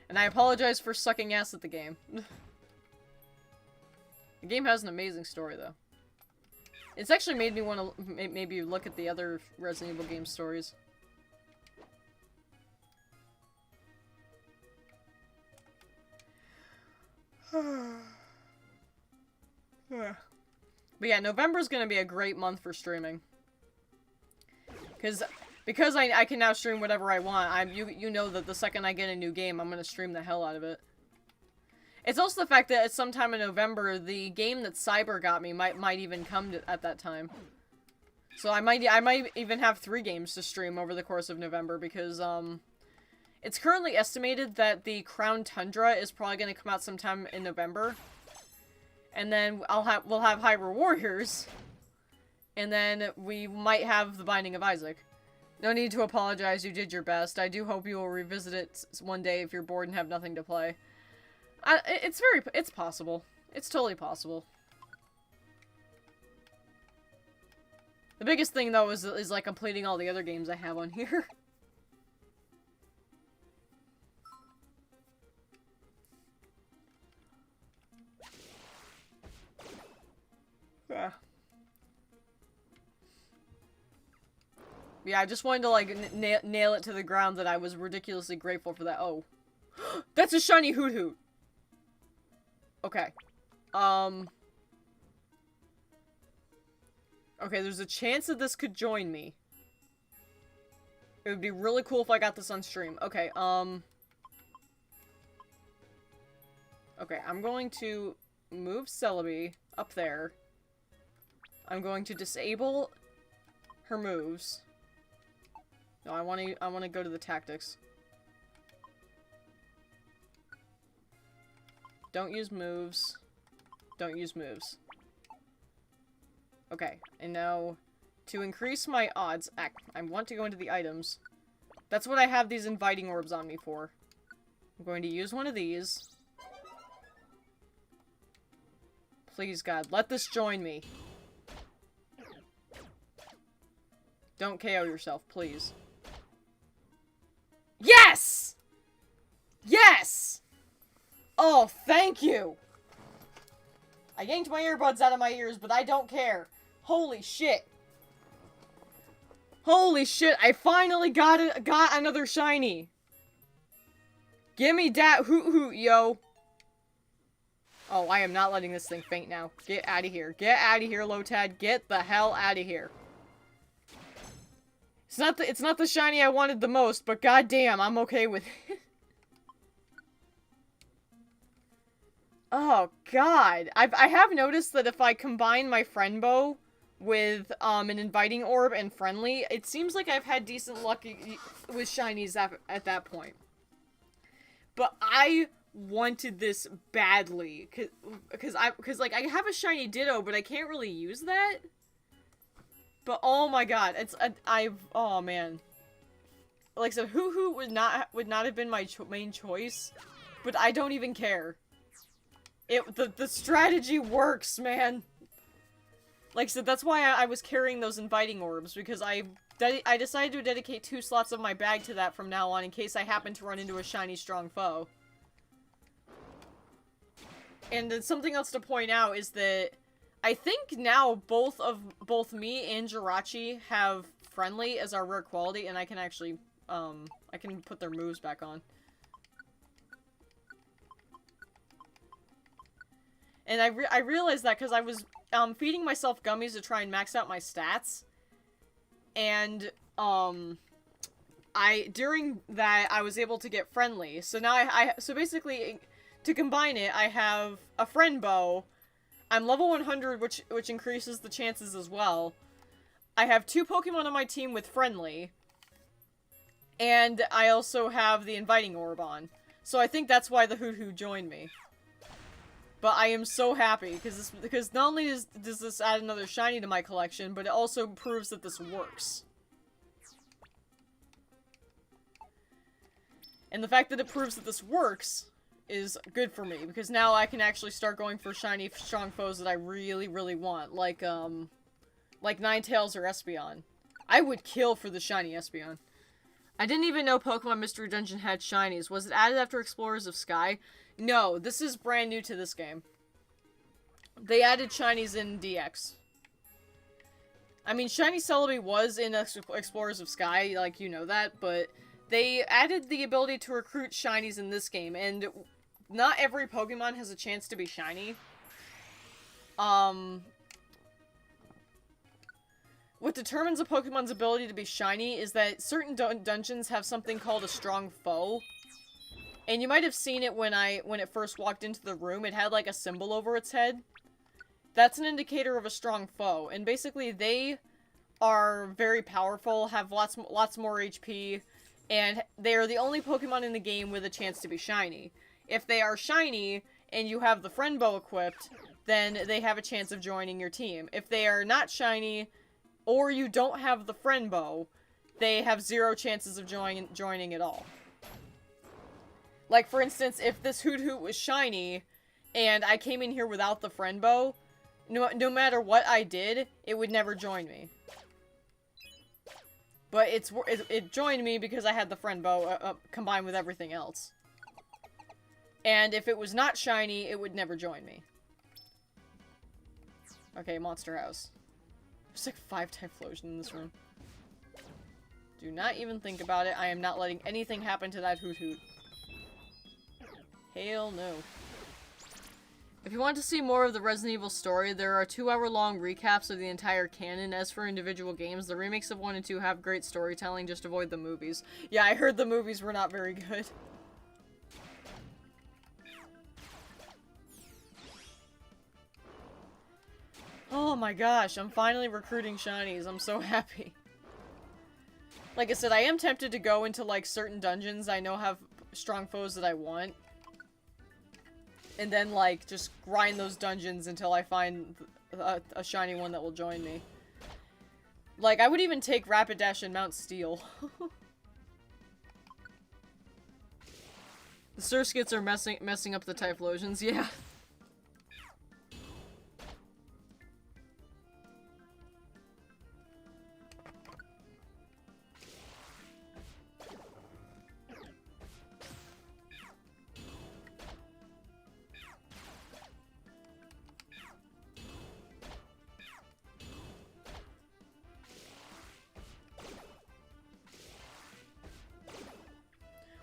And I apologize for sucking ass at the game. The game has an amazing story, though. It's actually made me want to maybe look at the other Resident Evil game stories. But yeah, November's gonna be a great month for streaming. Because I can now stream whatever I want. You know that the second I get a new game, I'm gonna stream the hell out of it. It's also the fact that at some time in November, the game that Cyber got me might even come at that time. So I might even have 3 games to stream over the course of November, because It's currently estimated that the Crown Tundra is probably going to come out sometime in November. And then we'll have Hyrule Warriors. And then we might have The Binding of Isaac. No need to apologize, you did your best. I do hope you will revisit it one day if you're bored and have nothing to play. It's possible. It's totally possible. The biggest thing, though, is like completing all the other games I have on here. Yeah, I just wanted to, like, nail it to the ground that I was ridiculously grateful for that. Oh. That's a shiny Hoot Hoot! Okay. Okay, there's a chance that this could join me. It would be really cool if I got this on stream. Okay, okay, I'm going to move Celebi up there. I'm going to disable her moves. No, I want to go to the tactics. Don't use moves. Don't use moves. Okay, and now, to increase my odds, I want to go into the items. That's what I have these inviting orbs on me for. I'm going to use one of these. Please, God, let this join me. Don't KO yourself, please. Yes! Yes! Oh, thank you! I yanked my earbuds out of my ears, but I don't care. Holy shit. Holy shit, I finally got another shiny. Gimme dat Hoot Hoot, yo. Oh, I am not letting this thing faint now. Get out of here. Get out of here, Lotad. Get the hell out of here. It's not the shiny I wanted the most, but goddamn, I'm okay with it. Oh, God. I have noticed that if I combine my friend bow with, an inviting orb and friendly, it seems like I've had decent luck with shinies at that point. But I wanted this badly, cause like, I have a shiny Ditto, but I can't really use that. But, oh my God, oh man. Like I said, Hoot Hoot would not have been my main choice, but I don't even care. The strategy works, man. Like I said, that's why I was carrying those inviting orbs, because I decided to dedicate 2 slots of my bag to that from now on in case I happen to run into a shiny strong foe. And then something else to point out is that I think now both me and Jirachi have friendly as our rare quality, and I can actually, I can put their moves back on. And I realized that because I was, feeding myself gummies to try and max out my stats. And, during that, I was able to get friendly. So now so basically, to combine it, I have a friend bow. I'm level 100, which increases the chances as well. I have 2 Pokemon on my team with friendly. And I also have the inviting orb on. So I think that's why the Hoot Hoot joined me. But I am so happy, because not only does this add another shiny to my collection, but it also proves that this works. And the fact that it proves that this works is good for me, because now I can actually start going for shiny, strong foes that I really, really want, like Ninetales or Espeon. I would kill for the shiny Espeon. I didn't even know Pokemon Mystery Dungeon had shinies. Was it added after Explorers of Sky? No, this is brand new to this game. They added shinies in DX. I mean, Shiny Celebi was in Explorers of Sky, like, you know that, but they added the ability to recruit shinies in this game, and not every Pokemon has a chance to be shiny. What determines a Pokemon's ability to be shiny is that certain dungeons have something called a strong foe. And you might have seen it when it first walked into the room. It had like a symbol over its head. That's an indicator of a strong foe. And basically they are very powerful, have lots more HP, and they are the only Pokemon in the game with a chance to be shiny. If they are shiny, and you have the friend bow equipped, then they have a chance of joining your team. If they are not shiny, or you don't have the friend bow, they have 0 chances of joining at all. Like, for instance, if this Hoot was shiny, and I came in here without the friend bow, no matter what I did, it would never join me. But it joined me because I had the friend bow combined with everything else. And if it was not shiny, it would never join me. Okay, Monster House. There's like 5 Typhlosion in this room. Do not even think about it. I am not letting anything happen to that Hoot. Hell no. If you want to see more of the Resident Evil story, there are 2-hour-long recaps of the entire canon. As for individual games, the remakes of 1 and 2 have great storytelling, just avoid the movies. Yeah, I heard the movies were not very good. Oh my gosh, I'm finally recruiting shinies. I'm so happy. Like I said, I am tempted to go into, like, certain dungeons I know have strong foes that I want. And then, like, just grind those dungeons until I find a shiny one that will join me. Like, I would even take Rapidash and Mount Steel. The Surskits are messing up the Typhlosions, yeah.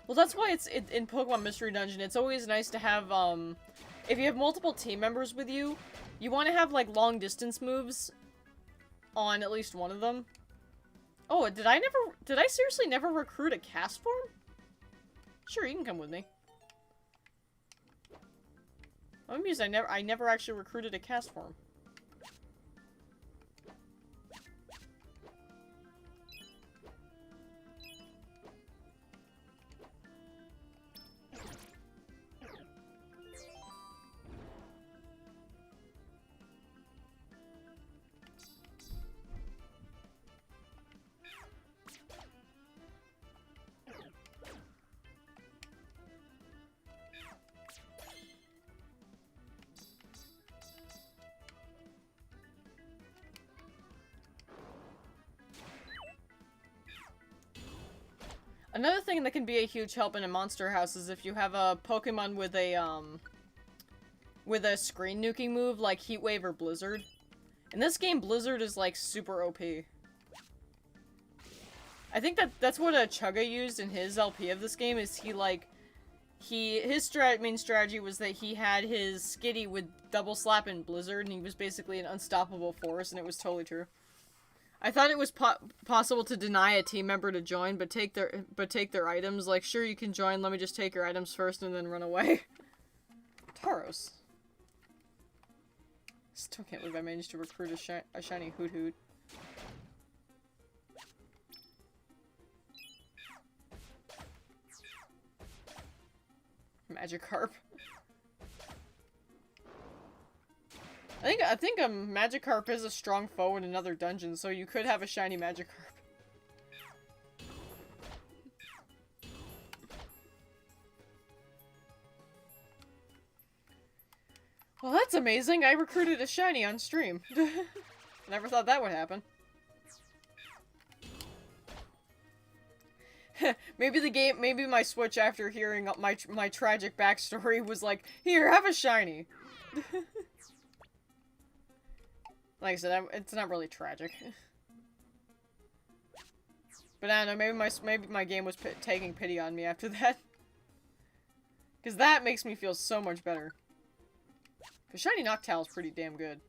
Well, that's why it's in Pokemon Mystery Dungeon. It's always nice to have, if you have multiple team members with you, you want to have, like, long-distance moves on at least one of them. Oh, did I seriously never recruit a cast form? Sure, you can come with me. I'm amused I never actually recruited a cast form. Another thing that can be a huge help in a monster house is if you have a Pokemon with a screen nuking move like Heat Wave or Blizzard. In this game, Blizzard is like super OP. I think that's what Chugga used in his LP of this game. Is his main strategy was that he had his Skitty with Double Slap and Blizzard, and he was basically an unstoppable force, and it was totally true. I thought it was possible to deny a team member to join, but take their items. Like, sure, you can join, let me just take your items first and then run away. Tauros. Still can't believe I managed to recruit a shiny Hoot. Magikarp. I think a Magikarp is a strong foe in another dungeon, so you could have a shiny Magikarp. Well, that's amazing. I recruited a shiny on stream. Never thought that would happen. Maybe my Switch after hearing my tragic backstory was like, here, have a shiny. Like I said, it's not really tragic. But I don't know, maybe my game was taking pity on me after that. Because that makes me feel so much better. Because shiny Noctowl's pretty damn good.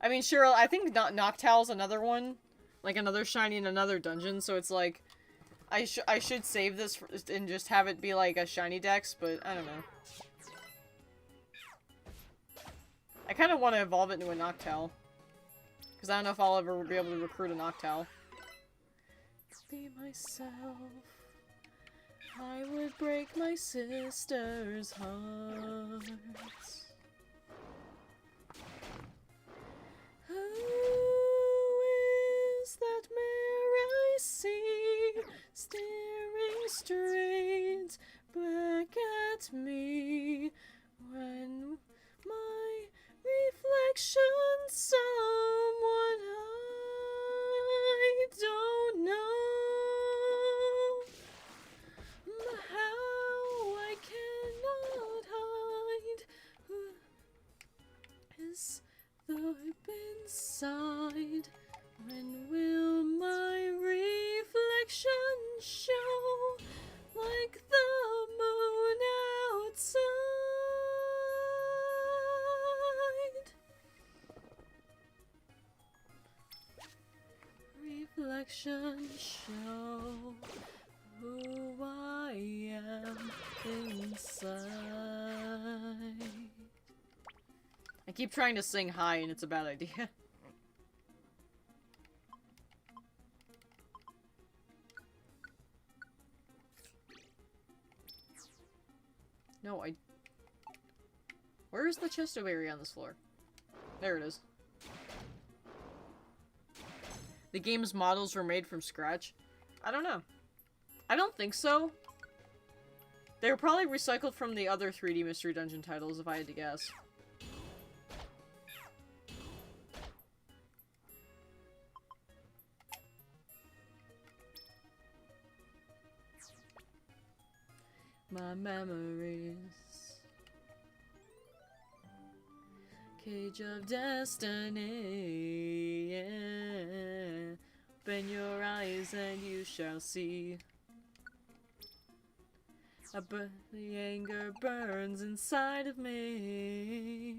I mean, sure, I think Noctowl's another one. Like, another shiny in another dungeon, so it's like... I should save this and just have it be like a shiny dex, but I don't know. I kind of want to evolve it into a Noctowl. Because I don't know if I'll ever be able to recruit a Noctowl. be myself. I would break my sister's heart. Who is that mare I see staring straight back at me when my reflection someone I don't know? How I cannot hide who is the inside. When will my reflection show like the moon outside? Reflection show who I am inside. I keep trying to sing high and it's a bad idea. No, where's the chesto berry on this floor? There it is. The game's models were made from scratch? I don't know. I don't think so. They were probably recycled from the other 3D Mystery Dungeon titles, if I had to guess. My memories. Cage of destiny. Yeah. Open your eyes and you shall see. The anger burns inside of me.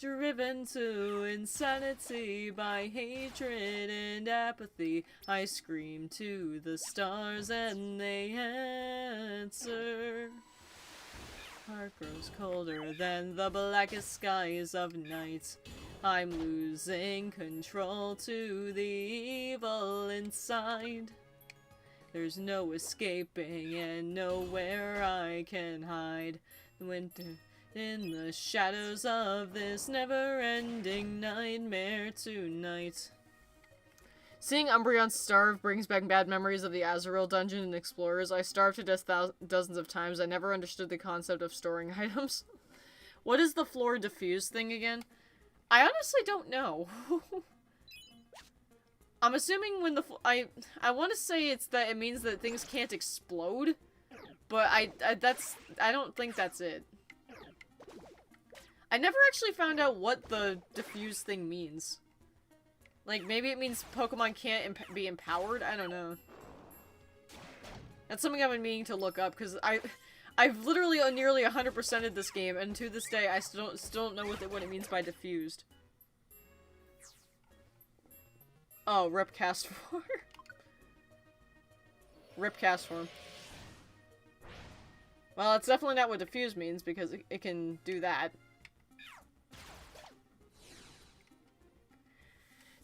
Driven to insanity by hatred and apathy, I scream to the stars and they answer. Heart grows colder than the blackest skies of night. I'm losing control to the evil inside. There's no escaping and nowhere I can hide. Winter in the shadows of this never-ending nightmare tonight. Seeing Umbreon starve brings back bad memories of the Azrael dungeon and Explorers. I starved to death dozens of times. I never understood the concept of storing items. What is the floor diffuse thing again? I honestly don't know. I'm assuming when the I want to say it's that it means that things can't explode, but I don't think that's it. I never actually found out what the diffuse thing means. Like, maybe it means Pokemon can't be empowered? I don't know. That's something I've been meaning to look up, because I've literally nearly 100%ed this game, and to this day I still don't know what it means by diffused. Oh, rip cast form. Rip cast form. Well, it's definitely not what diffuse means, because it can do that.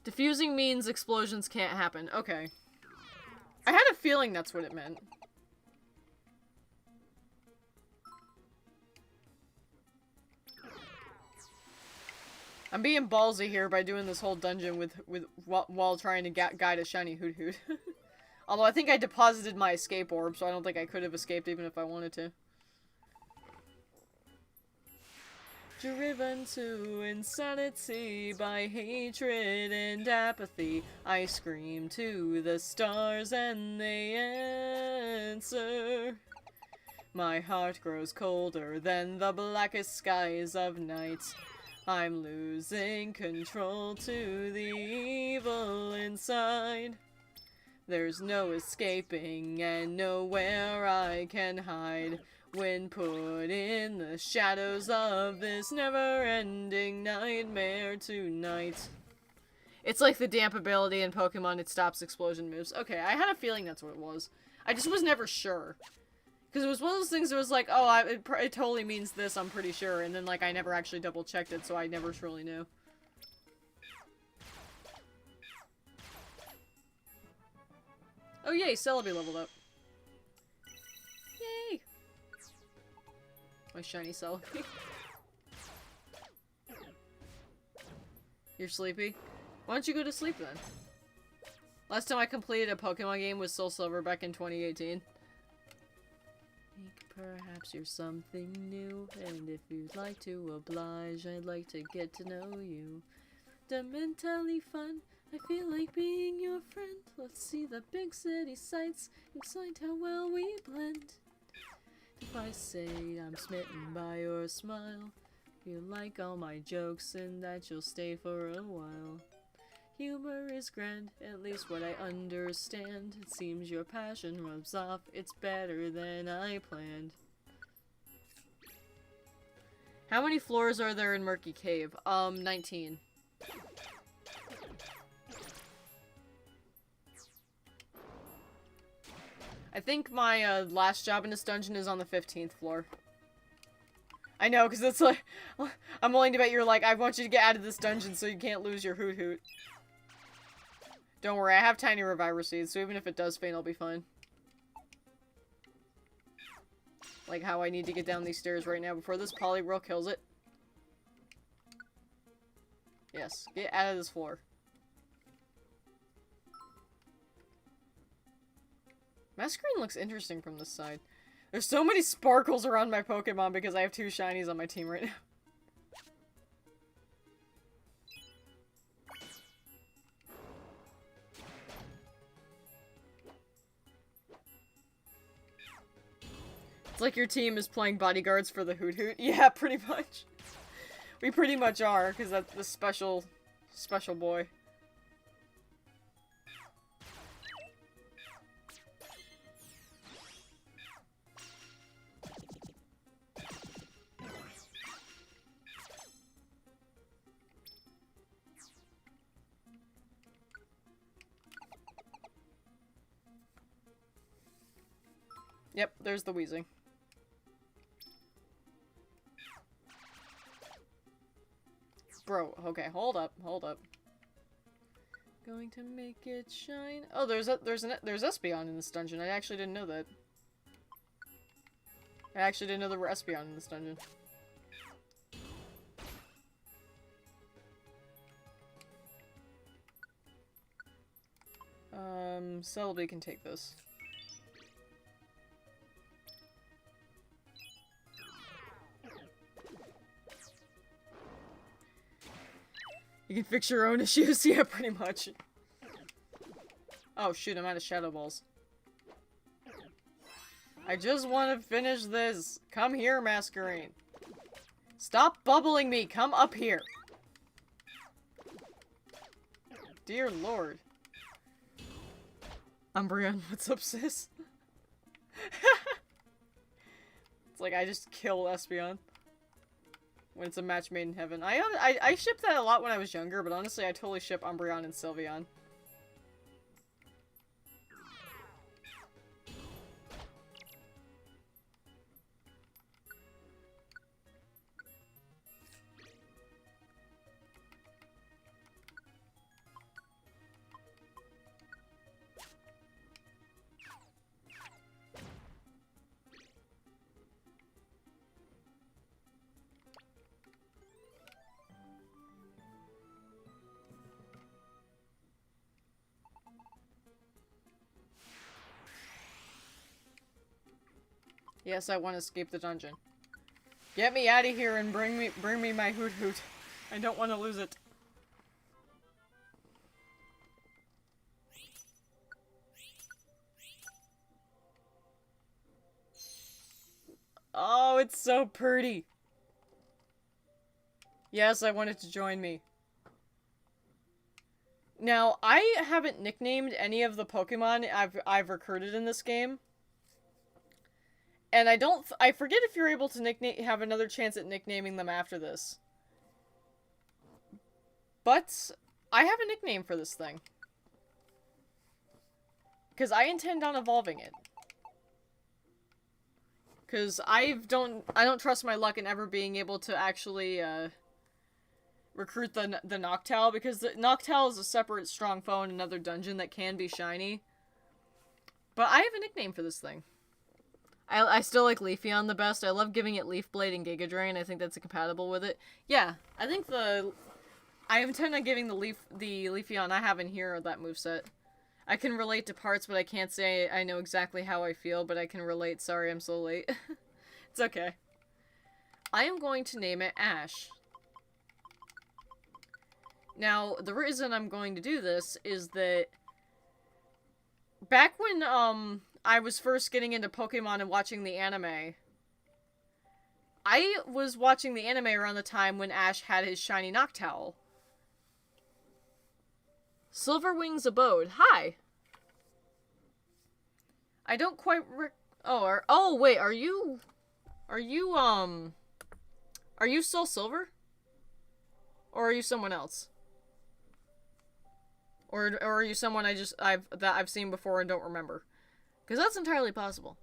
Diffusing means explosions can't happen. Okay. I had a feeling that's what it meant. I'm being ballsy here by doing this whole dungeon while trying to guide a shiny Hoot Hoot. Although I think I deposited my escape orb, so I don't think I could have escaped even if I wanted to. Driven to insanity by hatred and apathy, I scream to the stars and they answer. My heart grows colder than the blackest skies of night. I'm losing control to the evil inside. There's no escaping and nowhere I can hide. When put in the shadows of this never-ending nightmare tonight. It's like the damp ability in Pokemon, it stops explosion moves. Okay, I had a feeling that's what it was. I just was never sure. Because it was one of those things that was like, oh, it totally means this, I'm pretty sure. And then, like, I never actually double-checked it, so I never truly knew. Oh yay, Celebi leveled up. Yay! My shiny Celebi. You're sleepy? Why don't you go to sleep then? Last time I completed a Pokemon game was Soul Silver back in 2018. Perhaps you're something new, and if you'd like to oblige, I'd like to get to know you. Fundamentally fun, I feel like being your friend. Let's see the big city sights, excite how well we blend. If I say I'm smitten by your smile, you like all my jokes and that you'll stay for a while. Humor is grand, at least what I understand. It seems your passion rubs off, it's better than I planned. How many floors are there in Murky Cave? 19. I think my last job in this dungeon is on the 15th floor. I know, because it's like, I'm willing to bet you're like, I want you to get out of this dungeon so you can't lose your Hoot Hoot. Don't worry, I have tiny reviver seeds, so even if it does faint, I'll be fine. Like how I need to get down these stairs right now before this Poliwhirl kills it. Yes, get out of this floor. Masquerain looks interesting from this side. There's so many sparkles around my Pokemon because I have 2 shinies on my team right now. It's like your team is playing bodyguards for the Hoot Hoot. Yeah, pretty much. We pretty much are, because that's the special boy. Yep, there's the wheezing. Bro, okay, hold up. Going to make it shine. Oh, there's Espeon in this dungeon. I actually didn't know that. I actually didn't know there were Espeon in this dungeon. Celebi can take this. You can fix your own issues? Yeah, pretty much. Oh shoot, I'm out of Shadow Balls. I just want to finish this. Come here, Masquerain. Stop bubbling me! Come up here! Dear lord. Umbreon, what's up, sis? It's like I just kill Espeon. When it's a match made in heaven. I shipped that a lot when I was younger, but honestly I totally ship Umbreon and Sylveon. Yes, I want to escape the dungeon. Get me out of here and bring me my Hoot Hoot. I don't want to lose it. Oh, it's so pretty. Yes, I want it to join me. Now, I haven't nicknamed any of the Pokemon I've recruited in this game. And I forget if you're able to have another chance at nicknaming them after this. But I have a nickname for this thing. Because I intend on evolving it. Because I don't trust my luck in ever being able to actually recruit the Noctowl, because the Noctowl is a separate strong foe in another dungeon that can be shiny. But I have a nickname for this thing. I still like Leafeon the best. I love giving it Leaf Blade and Giga Drain. I think that's compatible with it. Yeah, I think I intend on giving the Leafeon I have in here that moveset. I can relate to parts, but I can't say I know exactly how I feel, but I can relate. Sorry, I'm so late. It's okay. I am going to name it Ash. Now, the reason I'm going to do this is that back when, I was first getting into Pokemon and watching the anime, I was watching the anime around the time when Ash had his shiny Noctowl. Silverwing's Abode. Hi! I don't quite oh, wait, are you Soul Silver? Or are you someone else? Or are you someone I've seen before and don't remember? Because that's entirely possible.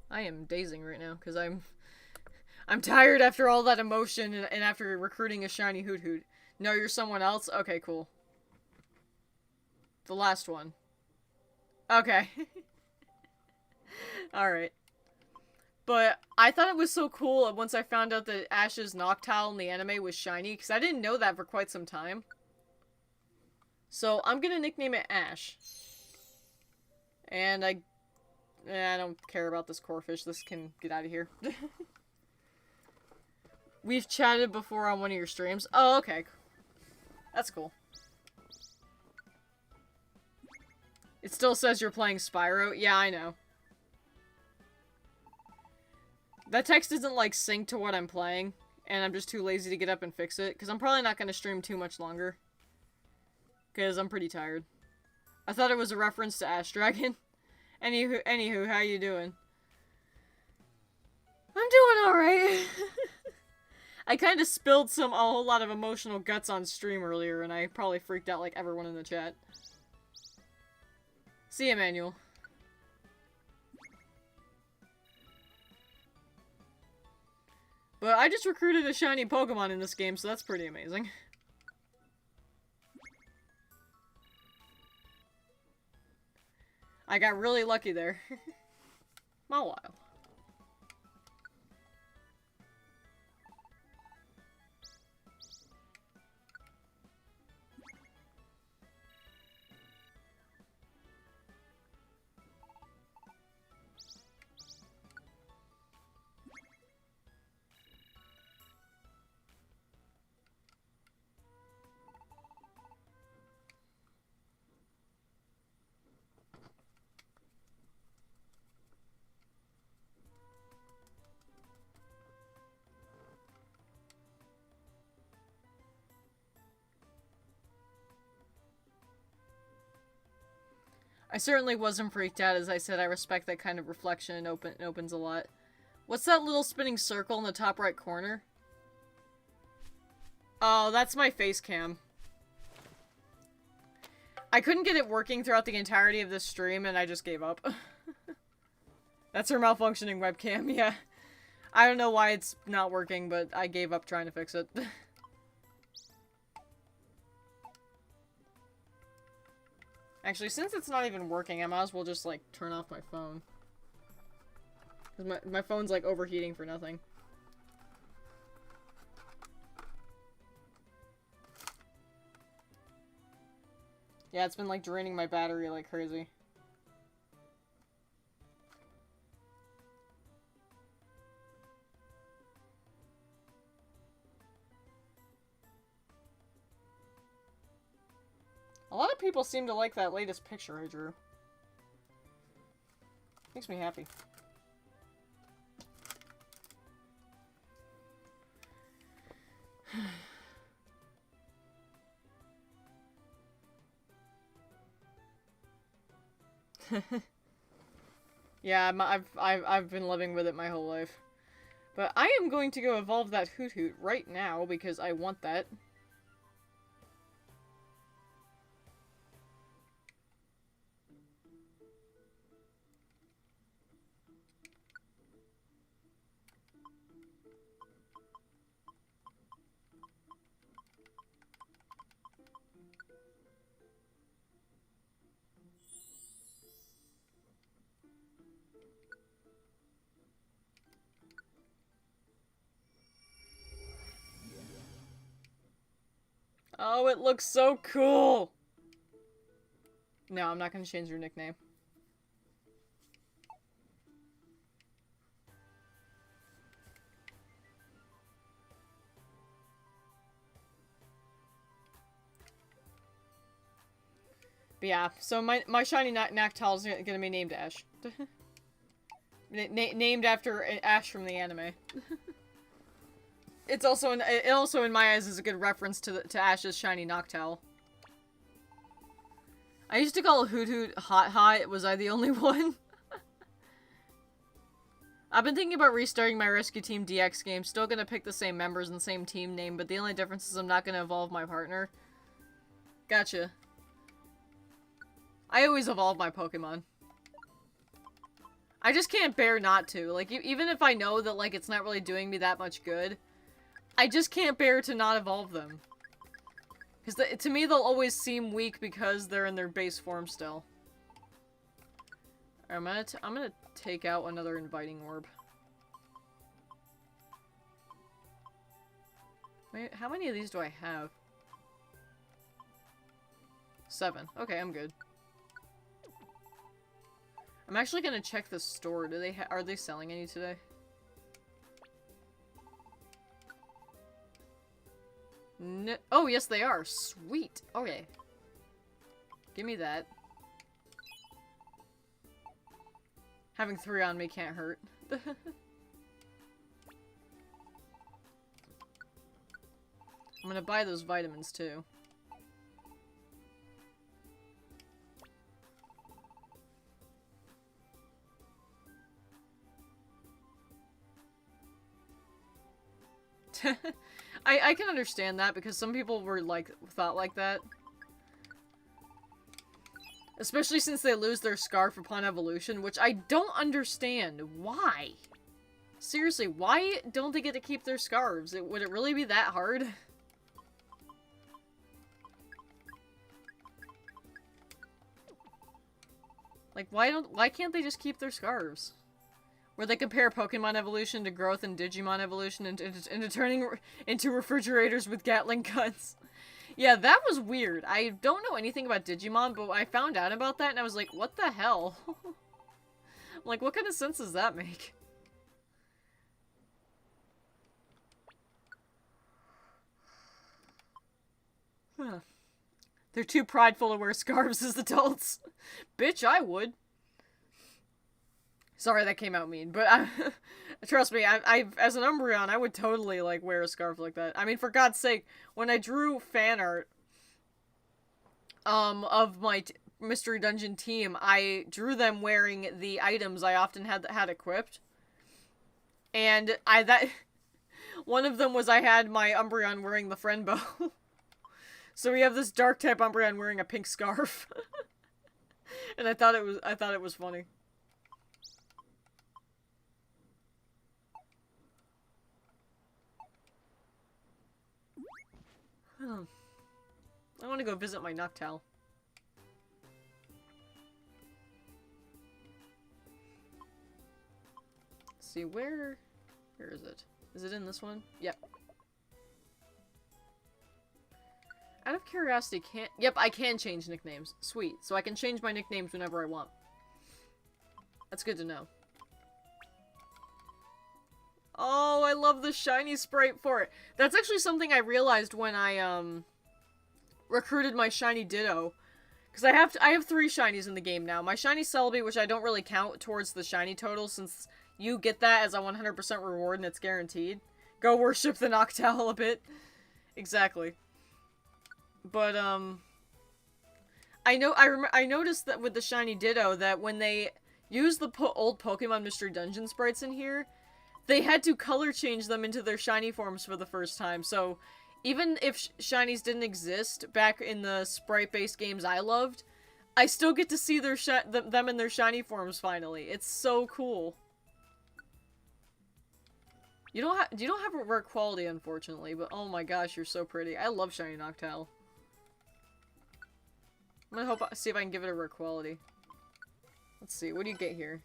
I am dazing right now, because I'm tired after all that emotion and after recruiting a shiny Hoot Hoot. No, you're someone else? Okay, cool. The last one. Okay. Alright. But I thought it was so cool once I found out that Ash's Noctowl in the anime was shiny, because I didn't know that for quite some time. So I'm gonna nickname it Ash. And I don't care about this Corphish. This can get out of here. We've chatted before on one of your streams. Oh, okay. That's cool. It still says you're playing Spyro. Yeah, I know. That text isn't, like, synced to what I'm playing, and I'm just too lazy to get up and fix it, because I'm probably not going to stream too much longer. Because I'm pretty tired. I thought it was a reference to Ash Dragon. Anywho, how you doing? I'm doing alright. I kind of spilled a whole lot of emotional guts on stream earlier, and I probably freaked out like everyone in the chat. See ya, Manuel. But I just recruited a shiny Pokemon in this game, so that's pretty amazing. I got really lucky there. Mawile. I certainly wasn't freaked out. As I said, I respect that kind of reflection and it opens a lot. What's that little spinning circle in the top right corner? Oh, that's my face cam. I couldn't get it working throughout the entirety of this stream, and I just gave up. That's her malfunctioning webcam, yeah. I don't know why it's not working, but I gave up trying to fix it. Actually, since it's not even working, I might as well just, like, turn off my phone. Because my phone's, like, overheating for nothing. Yeah, it's been, like, draining my battery like crazy. A lot of people seem to like that latest picture I drew. Makes me happy. Yeah, I've been living with it my whole life. But I am going to go evolve that Hoot Hoot right now because I want that. Oh, it looks so cool! No, I'm not gonna change your nickname. But yeah, so my shiny Nactal is gonna be named Ash. Named after Ash from the anime. It's also in my eyes is a good reference to Ash's shiny Noctowl. I used to call Hoot Hoot Hot Hot. Was I the only one? I've been thinking about restarting my Rescue Team DX game. Still gonna pick the same members and same team name, but the only difference is I'm not gonna evolve my partner. Gotcha. I always evolve my Pokemon. I just can't bear not to. Like, even if I know that, like, it's not really doing me that much good, I just can't bear to not evolve them. Because to me, they'll always seem weak because they're in their base form still. I'm gonna take out another inviting orb. Wait, how many of these do I have? 7. Okay, I'm good. I'm actually gonna check the store. Are they selling any today? No. Oh, yes, they are. Sweet. Okay. Give me that. Having 3 on me can't hurt. I'm gonna buy those vitamins, too. I can understand that because some people were thought like that. Especially since they lose their scarf upon evolution, which I don't understand. Why? Seriously, why don't they get to keep their scarves? Would it really be that hard? Like, why can't they just keep their scarves? Where they compare Pokemon evolution to growth and Digimon evolution into turning into refrigerators with Gatling guns. Yeah, that was weird. I don't know anything about Digimon, but I found out about that and I was like, what the hell? I'm like, what kind of sense does that make? Huh. They're too prideful to wear scarves as adults. Bitch, I would. Sorry, that came out mean, but trust me, I as an Umbreon, I would totally, like, wear a scarf like that. I mean, for God's sake, when I drew fan art, of my Mystery Dungeon team, I drew them wearing the items I often had equipped. And one of them was I had my Umbreon wearing the friend bow. So we have this dark type Umbreon wearing a pink scarf. And I thought it was funny. I want to go visit my Noctowl. Let's see, where is it? Is it in this one? Yep. Out of curiosity, yep, I can change nicknames. Sweet. So I can change my nicknames whenever I want. That's good to know. Oh, I love the shiny sprite for it. That's actually something I realized when I, recruited my shiny Ditto. Because I have 3 shinies in the game now. My shiny Celebi, which I don't really count towards the shiny total, since you get that as a 100% reward and it's guaranteed. Go worship the Noctowl a bit. Exactly. But, I noticed that with the shiny Ditto, that when they used the old Pokemon Mystery Dungeon sprites in here, they had to color change them into their shiny forms for the first time, so even if shinies didn't exist back in the sprite-based games I loved, I still get to see them in their shiny forms finally. It's so cool. You don't have a rare quality, unfortunately, but oh my gosh, you're so pretty. I love shiny Noctowl. I'm gonna see if I can give it a rare quality. Let's see, what do you get here?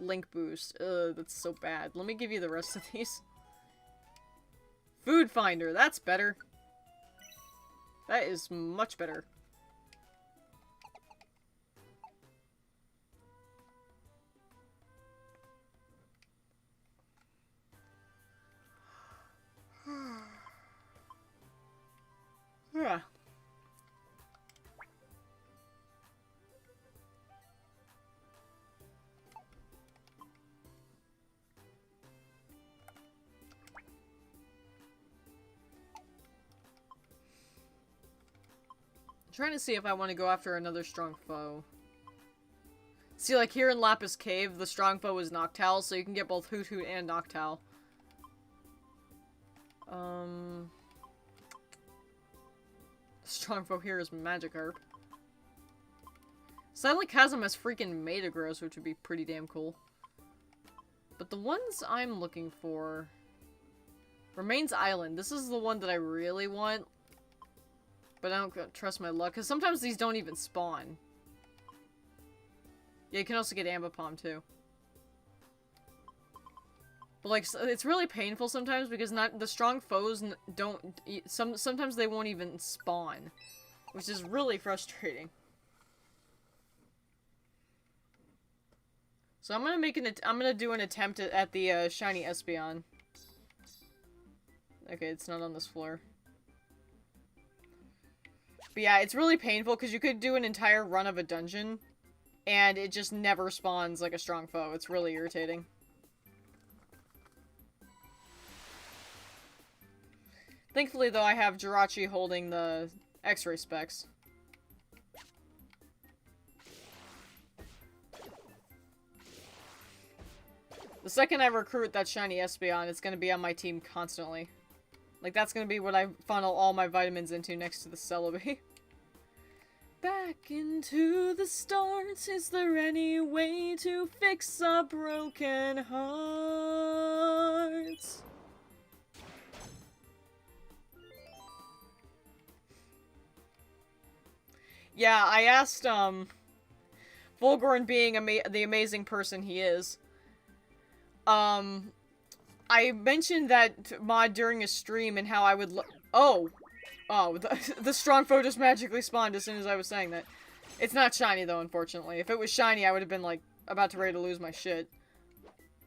Link boost. Ugh, that's so bad. Let me give you the rest of these. Food finder, that's better. That is much better. Yeah. Trying to see if I want to go after another strong foe. See, like here in Lapis Cave, the strong foe is Noctowl, so you can get both Hoot Hoot and Noctowl. Strong foe here is Magikarp. Silent Chasm has freaking Metagross, which would be pretty damn cool. But the ones I'm looking for... Remains Island. This is the one that I really want. But I don't trust my luck, because sometimes these don't even spawn. Yeah, you can also get Ambipom, too. But, like, it's really painful sometimes, because the strong foes don't... Sometimes they won't even spawn. Which is really frustrating. So I'm gonna do an attempt at the, shiny Espeon. Okay, it's not on this floor. But yeah, it's really painful because you could do an entire run of a dungeon and it just never spawns like a strong foe. It's really irritating. Thankfully, though, I have Jirachi holding the X-ray specs. The second I recruit that shiny Espeon, it's gonna be on my team constantly. Like, that's gonna be what I funnel all my vitamins into next to the Celebi. Back into the stars, is there any way to fix a broken heart? Yeah, I asked, Volgorn being the amazing person he is, I mentioned that mod during a stream and how I would Oh, the strong foe just magically spawned as soon as I was saying that. It's not shiny though, unfortunately. If it was shiny, I would have been like about to ready to lose my shit.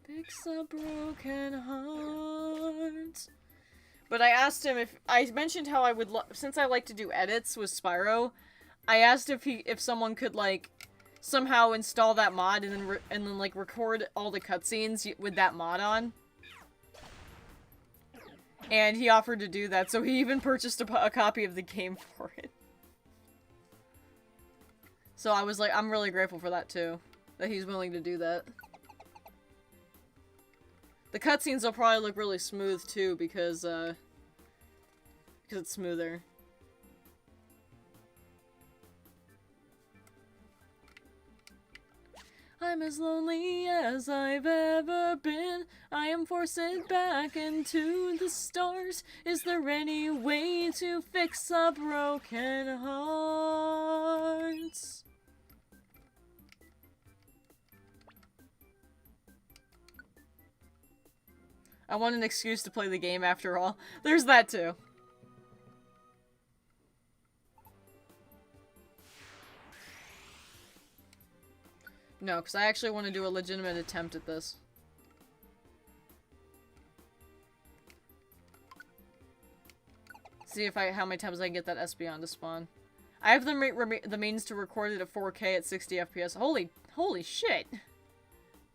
Fix a broken heart. But I asked him if I mentioned how I would since I like to do edits with Spyro, I asked if someone could like somehow install that mod and then like record all the cutscenes with that mod on. And he offered to do that, so he even purchased a copy of the game for it. So I was like, I'm really grateful for that too, that he's willing to do that. The cutscenes will probably look really smooth too, because it's smoother. I'm as lonely as I've ever been. I am forced back into the stars. Is there any way to fix a broken heart? I want an excuse to play the game after all. There's that too. No, because I actually want to do a legitimate attempt at this. See if how many times I can get that Espeon to spawn. I have the means to record it at 4K at 60 FPS. Holy shit!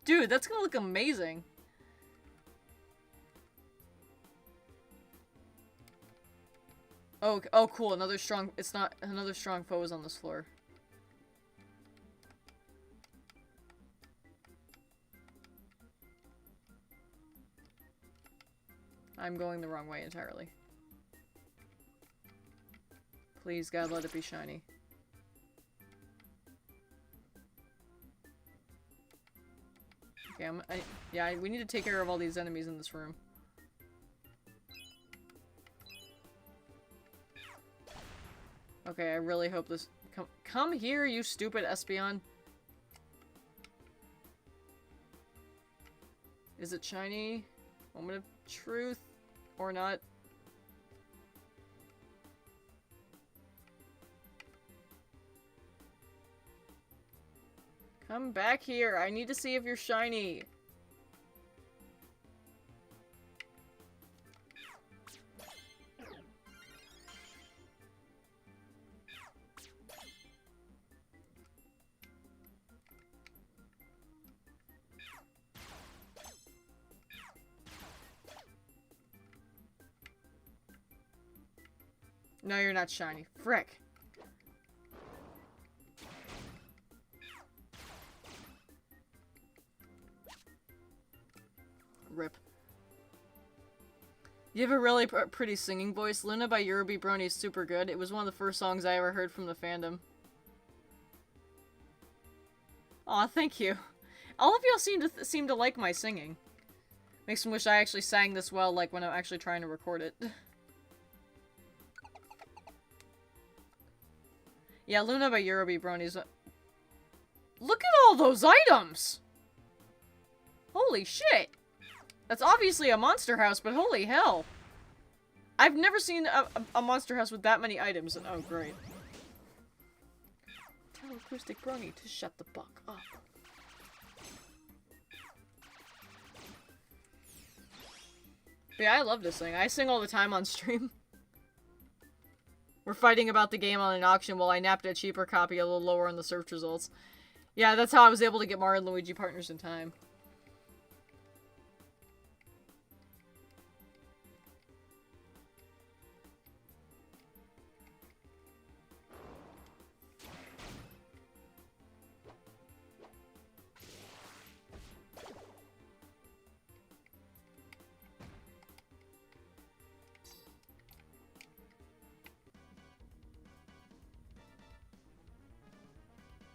Dude, that's gonna look amazing. Oh, cool. Another strong foe is on this floor. I'm going the wrong way entirely. Please, God, let it be shiny. Okay, yeah, we need to take care of all these enemies in this room. Okay, I really hope this... Come here, you stupid Espeon. Is it shiny? Moment of truth. Or not. Come back here. I need to see if you're shiny. No, you're not shiny. Frick. Rip. You have a really pretty singing voice. Luna by Yorubi Brony is super good. It was one of the first songs I ever heard from the fandom. Aw, thank you. All of y'all seem to like my singing. Makes me wish I actually sang this well, like when I'm actually trying to record it. Yeah, Luna by Yorubi Brony's. Look at all those items! Holy shit! That's obviously a monster house, but holy hell! I've never seen a monster house with that many items. And oh, great. Tell Acoustic Brony to shut the fuck up. But yeah, I love this thing. I sing all the time on stream. We're fighting about the game on an auction while I napped a cheaper copy a little lower on the search results. Yeah, that's how I was able to get Mario and Luigi partners in time.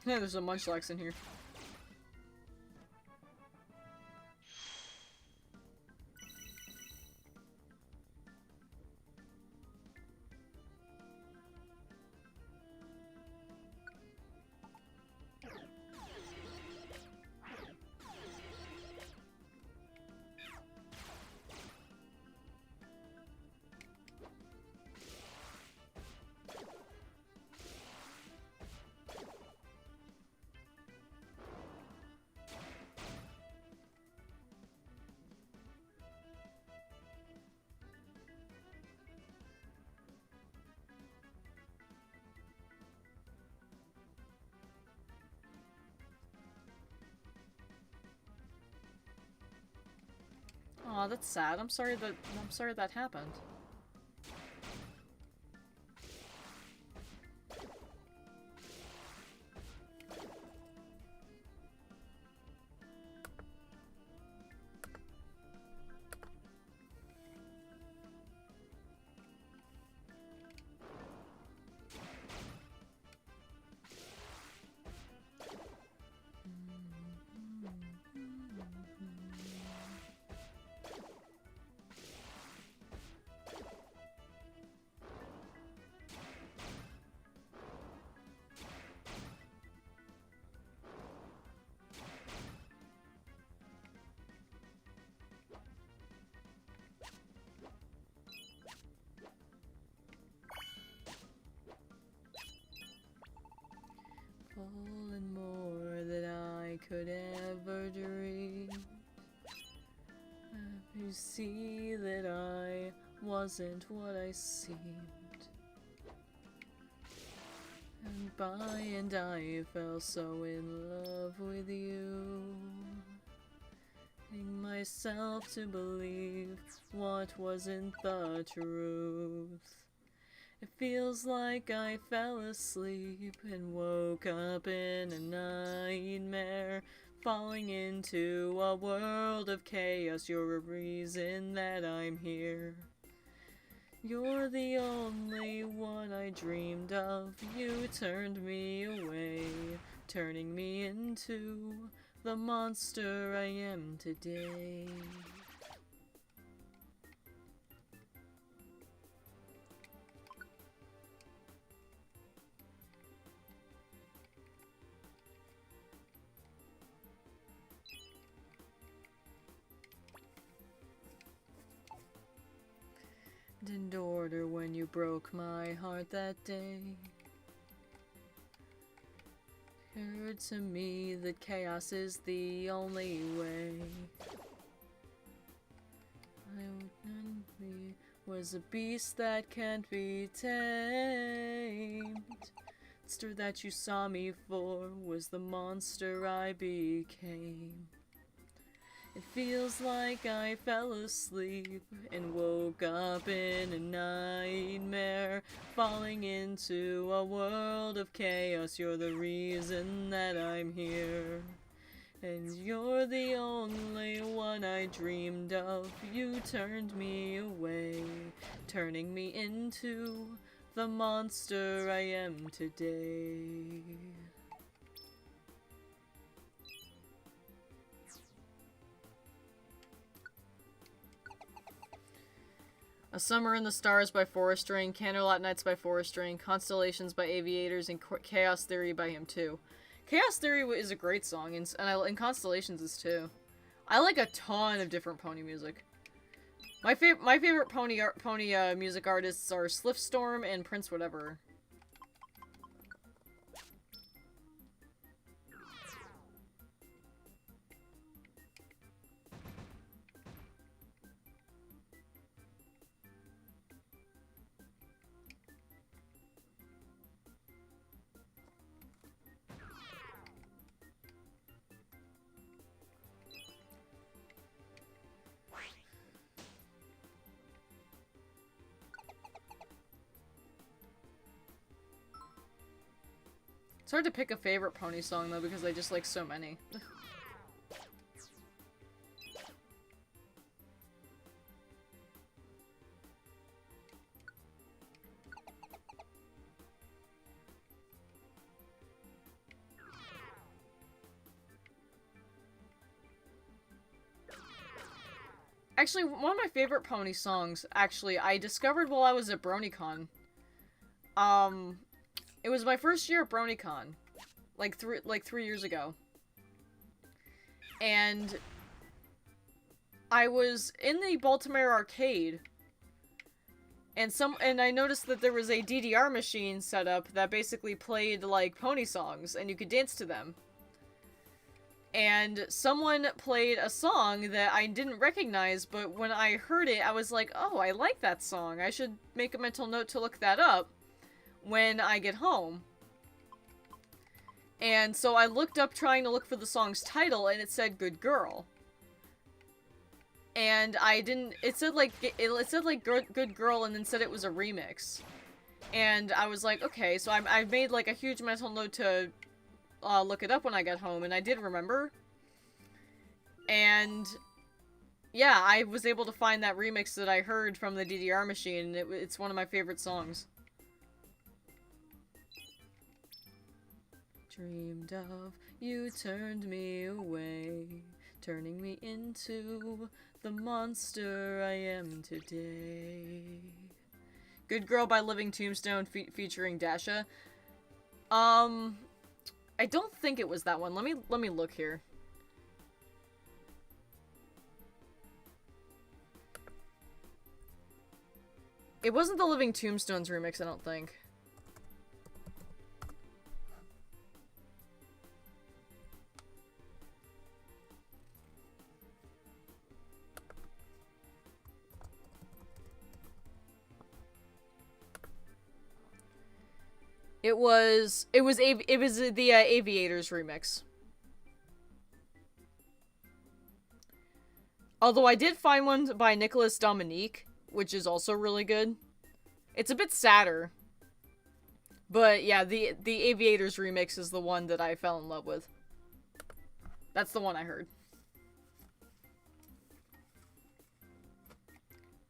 Yeah, there's a Munchlax in here. Aw, that's sad. I'm sorry that happened. Fallen more than I could ever dream. You see that I wasn't what I seemed. And by and I fell so in love with you. Getting myself to believe what wasn't the truth. It feels like I fell asleep and woke up in a nightmare, falling into a world of chaos. You're a reason that I'm here. You're the only one I dreamed of. You turned me away, turning me into the monster I am today. Didn't order when you broke my heart that day. Heard to me that chaos is the only way. I would be was a beast that can't be tamed. Monster that you saw me for was the monster I became. It feels like I fell asleep and woke up in a nightmare, falling into a world of chaos. You're the reason that I'm here, and you're the only one I dreamed of. You turned me away, turning me into the monster I am today. A Summer in the Stars by Forest Rain, Candlelight Nights by Forest Rain, Constellations by Aviators, and Chaos Theory by him too. Chaos Theory is a great song, and Constellations is too. I like a ton of different pony music. My favorite pony music artists are Sliftstorm and Prince Whatever. It's hard to pick a favorite pony song, though, because I just like so many. Actually, one of my favorite pony songs, I discovered while I was at BronyCon. It was my first year at BronyCon, like 3 years ago, and I was in the Baltimore arcade, and I noticed that there was a DDR machine set up that basically played like pony songs, and you could dance to them. And someone played a song that I didn't recognize, but when I heard it, I was like, "Oh, I like that song. I should make a mental note to look that up when I get home." And so I looked up trying to look for the song's title, and it said Good Girl. And I didn't, it said like Good Girl, and then said it was a remix. And I was like, okay, so I made like a huge mental note to look it up when I got home, and I did remember. And yeah, I was able to find that remix that I heard from the DDR machine, and it's one of my favorite songs. Dreamed of, you turned me away, turning me into the monster I am today. Good Girl by Living Tombstone featuring Dasha. I don't think it was that one. Let me look here. It wasn't the Living Tombstones remix, I don't think. It was the Aviators remix. Although I did find one by Nicholas Dominique, which is also really good. It's a bit sadder. But yeah, the Aviators remix is the one that I fell in love with. That's the one I heard.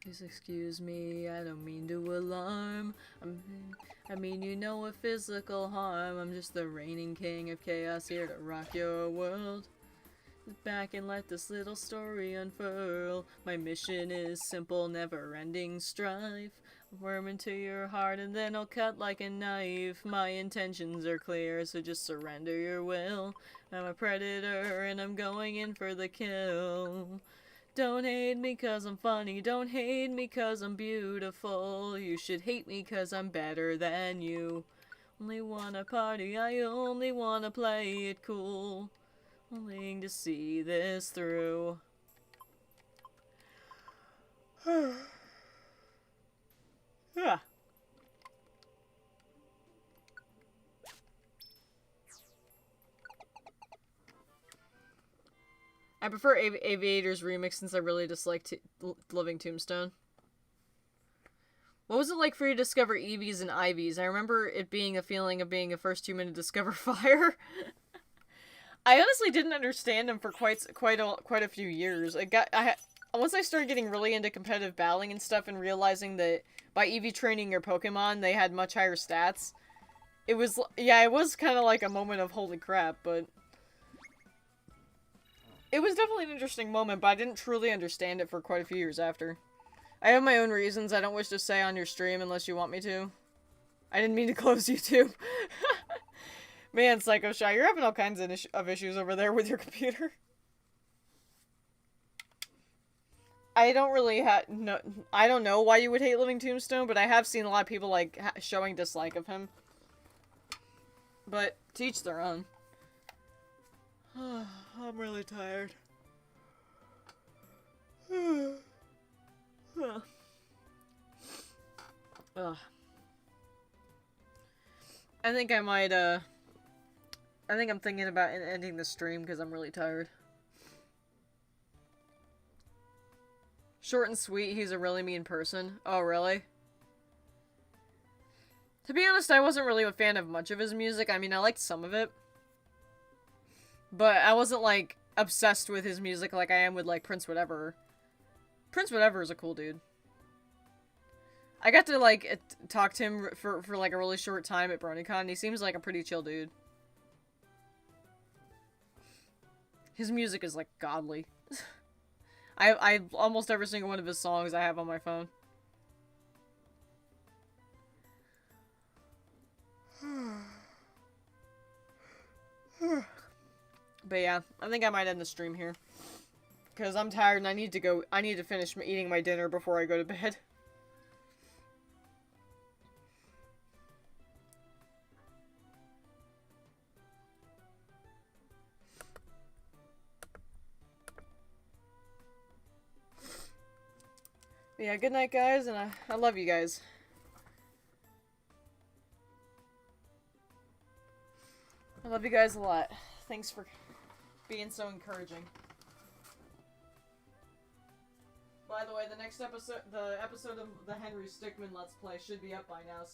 Please excuse me, I don't mean to alarm. I mean, you know, a physical harm. I'm just the reigning king of chaos, here to rock your world. Sit back and let this little story unfurl. My mission is simple, never-ending strife. Worm into your heart and then I'll cut like a knife. My intentions are clear, so just surrender your will. I'm a predator and I'm going in for the kill. Don't hate me cause I'm funny, don't hate me cause I'm beautiful. You should hate me cause I'm better than you. Only wanna party, I only wanna play it cool. Willing to see this through. Yeah. I prefer Aviator's remix since I really dislike Living Tombstone. What was it like for you to discover EVs and IVs? I remember it being a feeling of being a first human to discover fire. I honestly didn't understand them for quite a few years. Once I started getting really into competitive battling and stuff and realizing that by EV training your Pokemon, they had much higher stats. It was kind of like a moment of holy crap, but it was definitely an interesting moment, but I didn't truly understand it for quite a few years after. I have my own reasons I don't wish to say on your stream unless you want me to. I didn't mean to close YouTube. Man, Psycho Shy, you're having all kinds of issues over there with your computer. I don't really I don't know why you would hate Living Tombstone, but I have seen a lot of people, like, showing dislike of him. But, to each their own. I'm really tired. Ugh. I think I might, I think I'm thinking about ending the stream because I'm really tired. Short and sweet, he's a really mean person. Oh, really? To be honest, I wasn't really a fan of much of his music. I mean, I liked some of it. But I wasn't, like, obsessed with his music like I am with, like, Prince Whatever. Prince Whatever is a cool dude. I got to, like, talk to him for like, a really short time at BronyCon. He seems like a pretty chill dude. His music is, like, godly. I almost every single one of his songs I have on my phone. But yeah, I think I might end the stream here. Because I'm tired and I need to finish eating my dinner before I go to bed. But yeah, good night guys, and I love you guys. I love you guys a lot. Thanks for being so encouraging. By the way, the next episode, the episode of the Henry Stickmin Let's Play should be up by now, so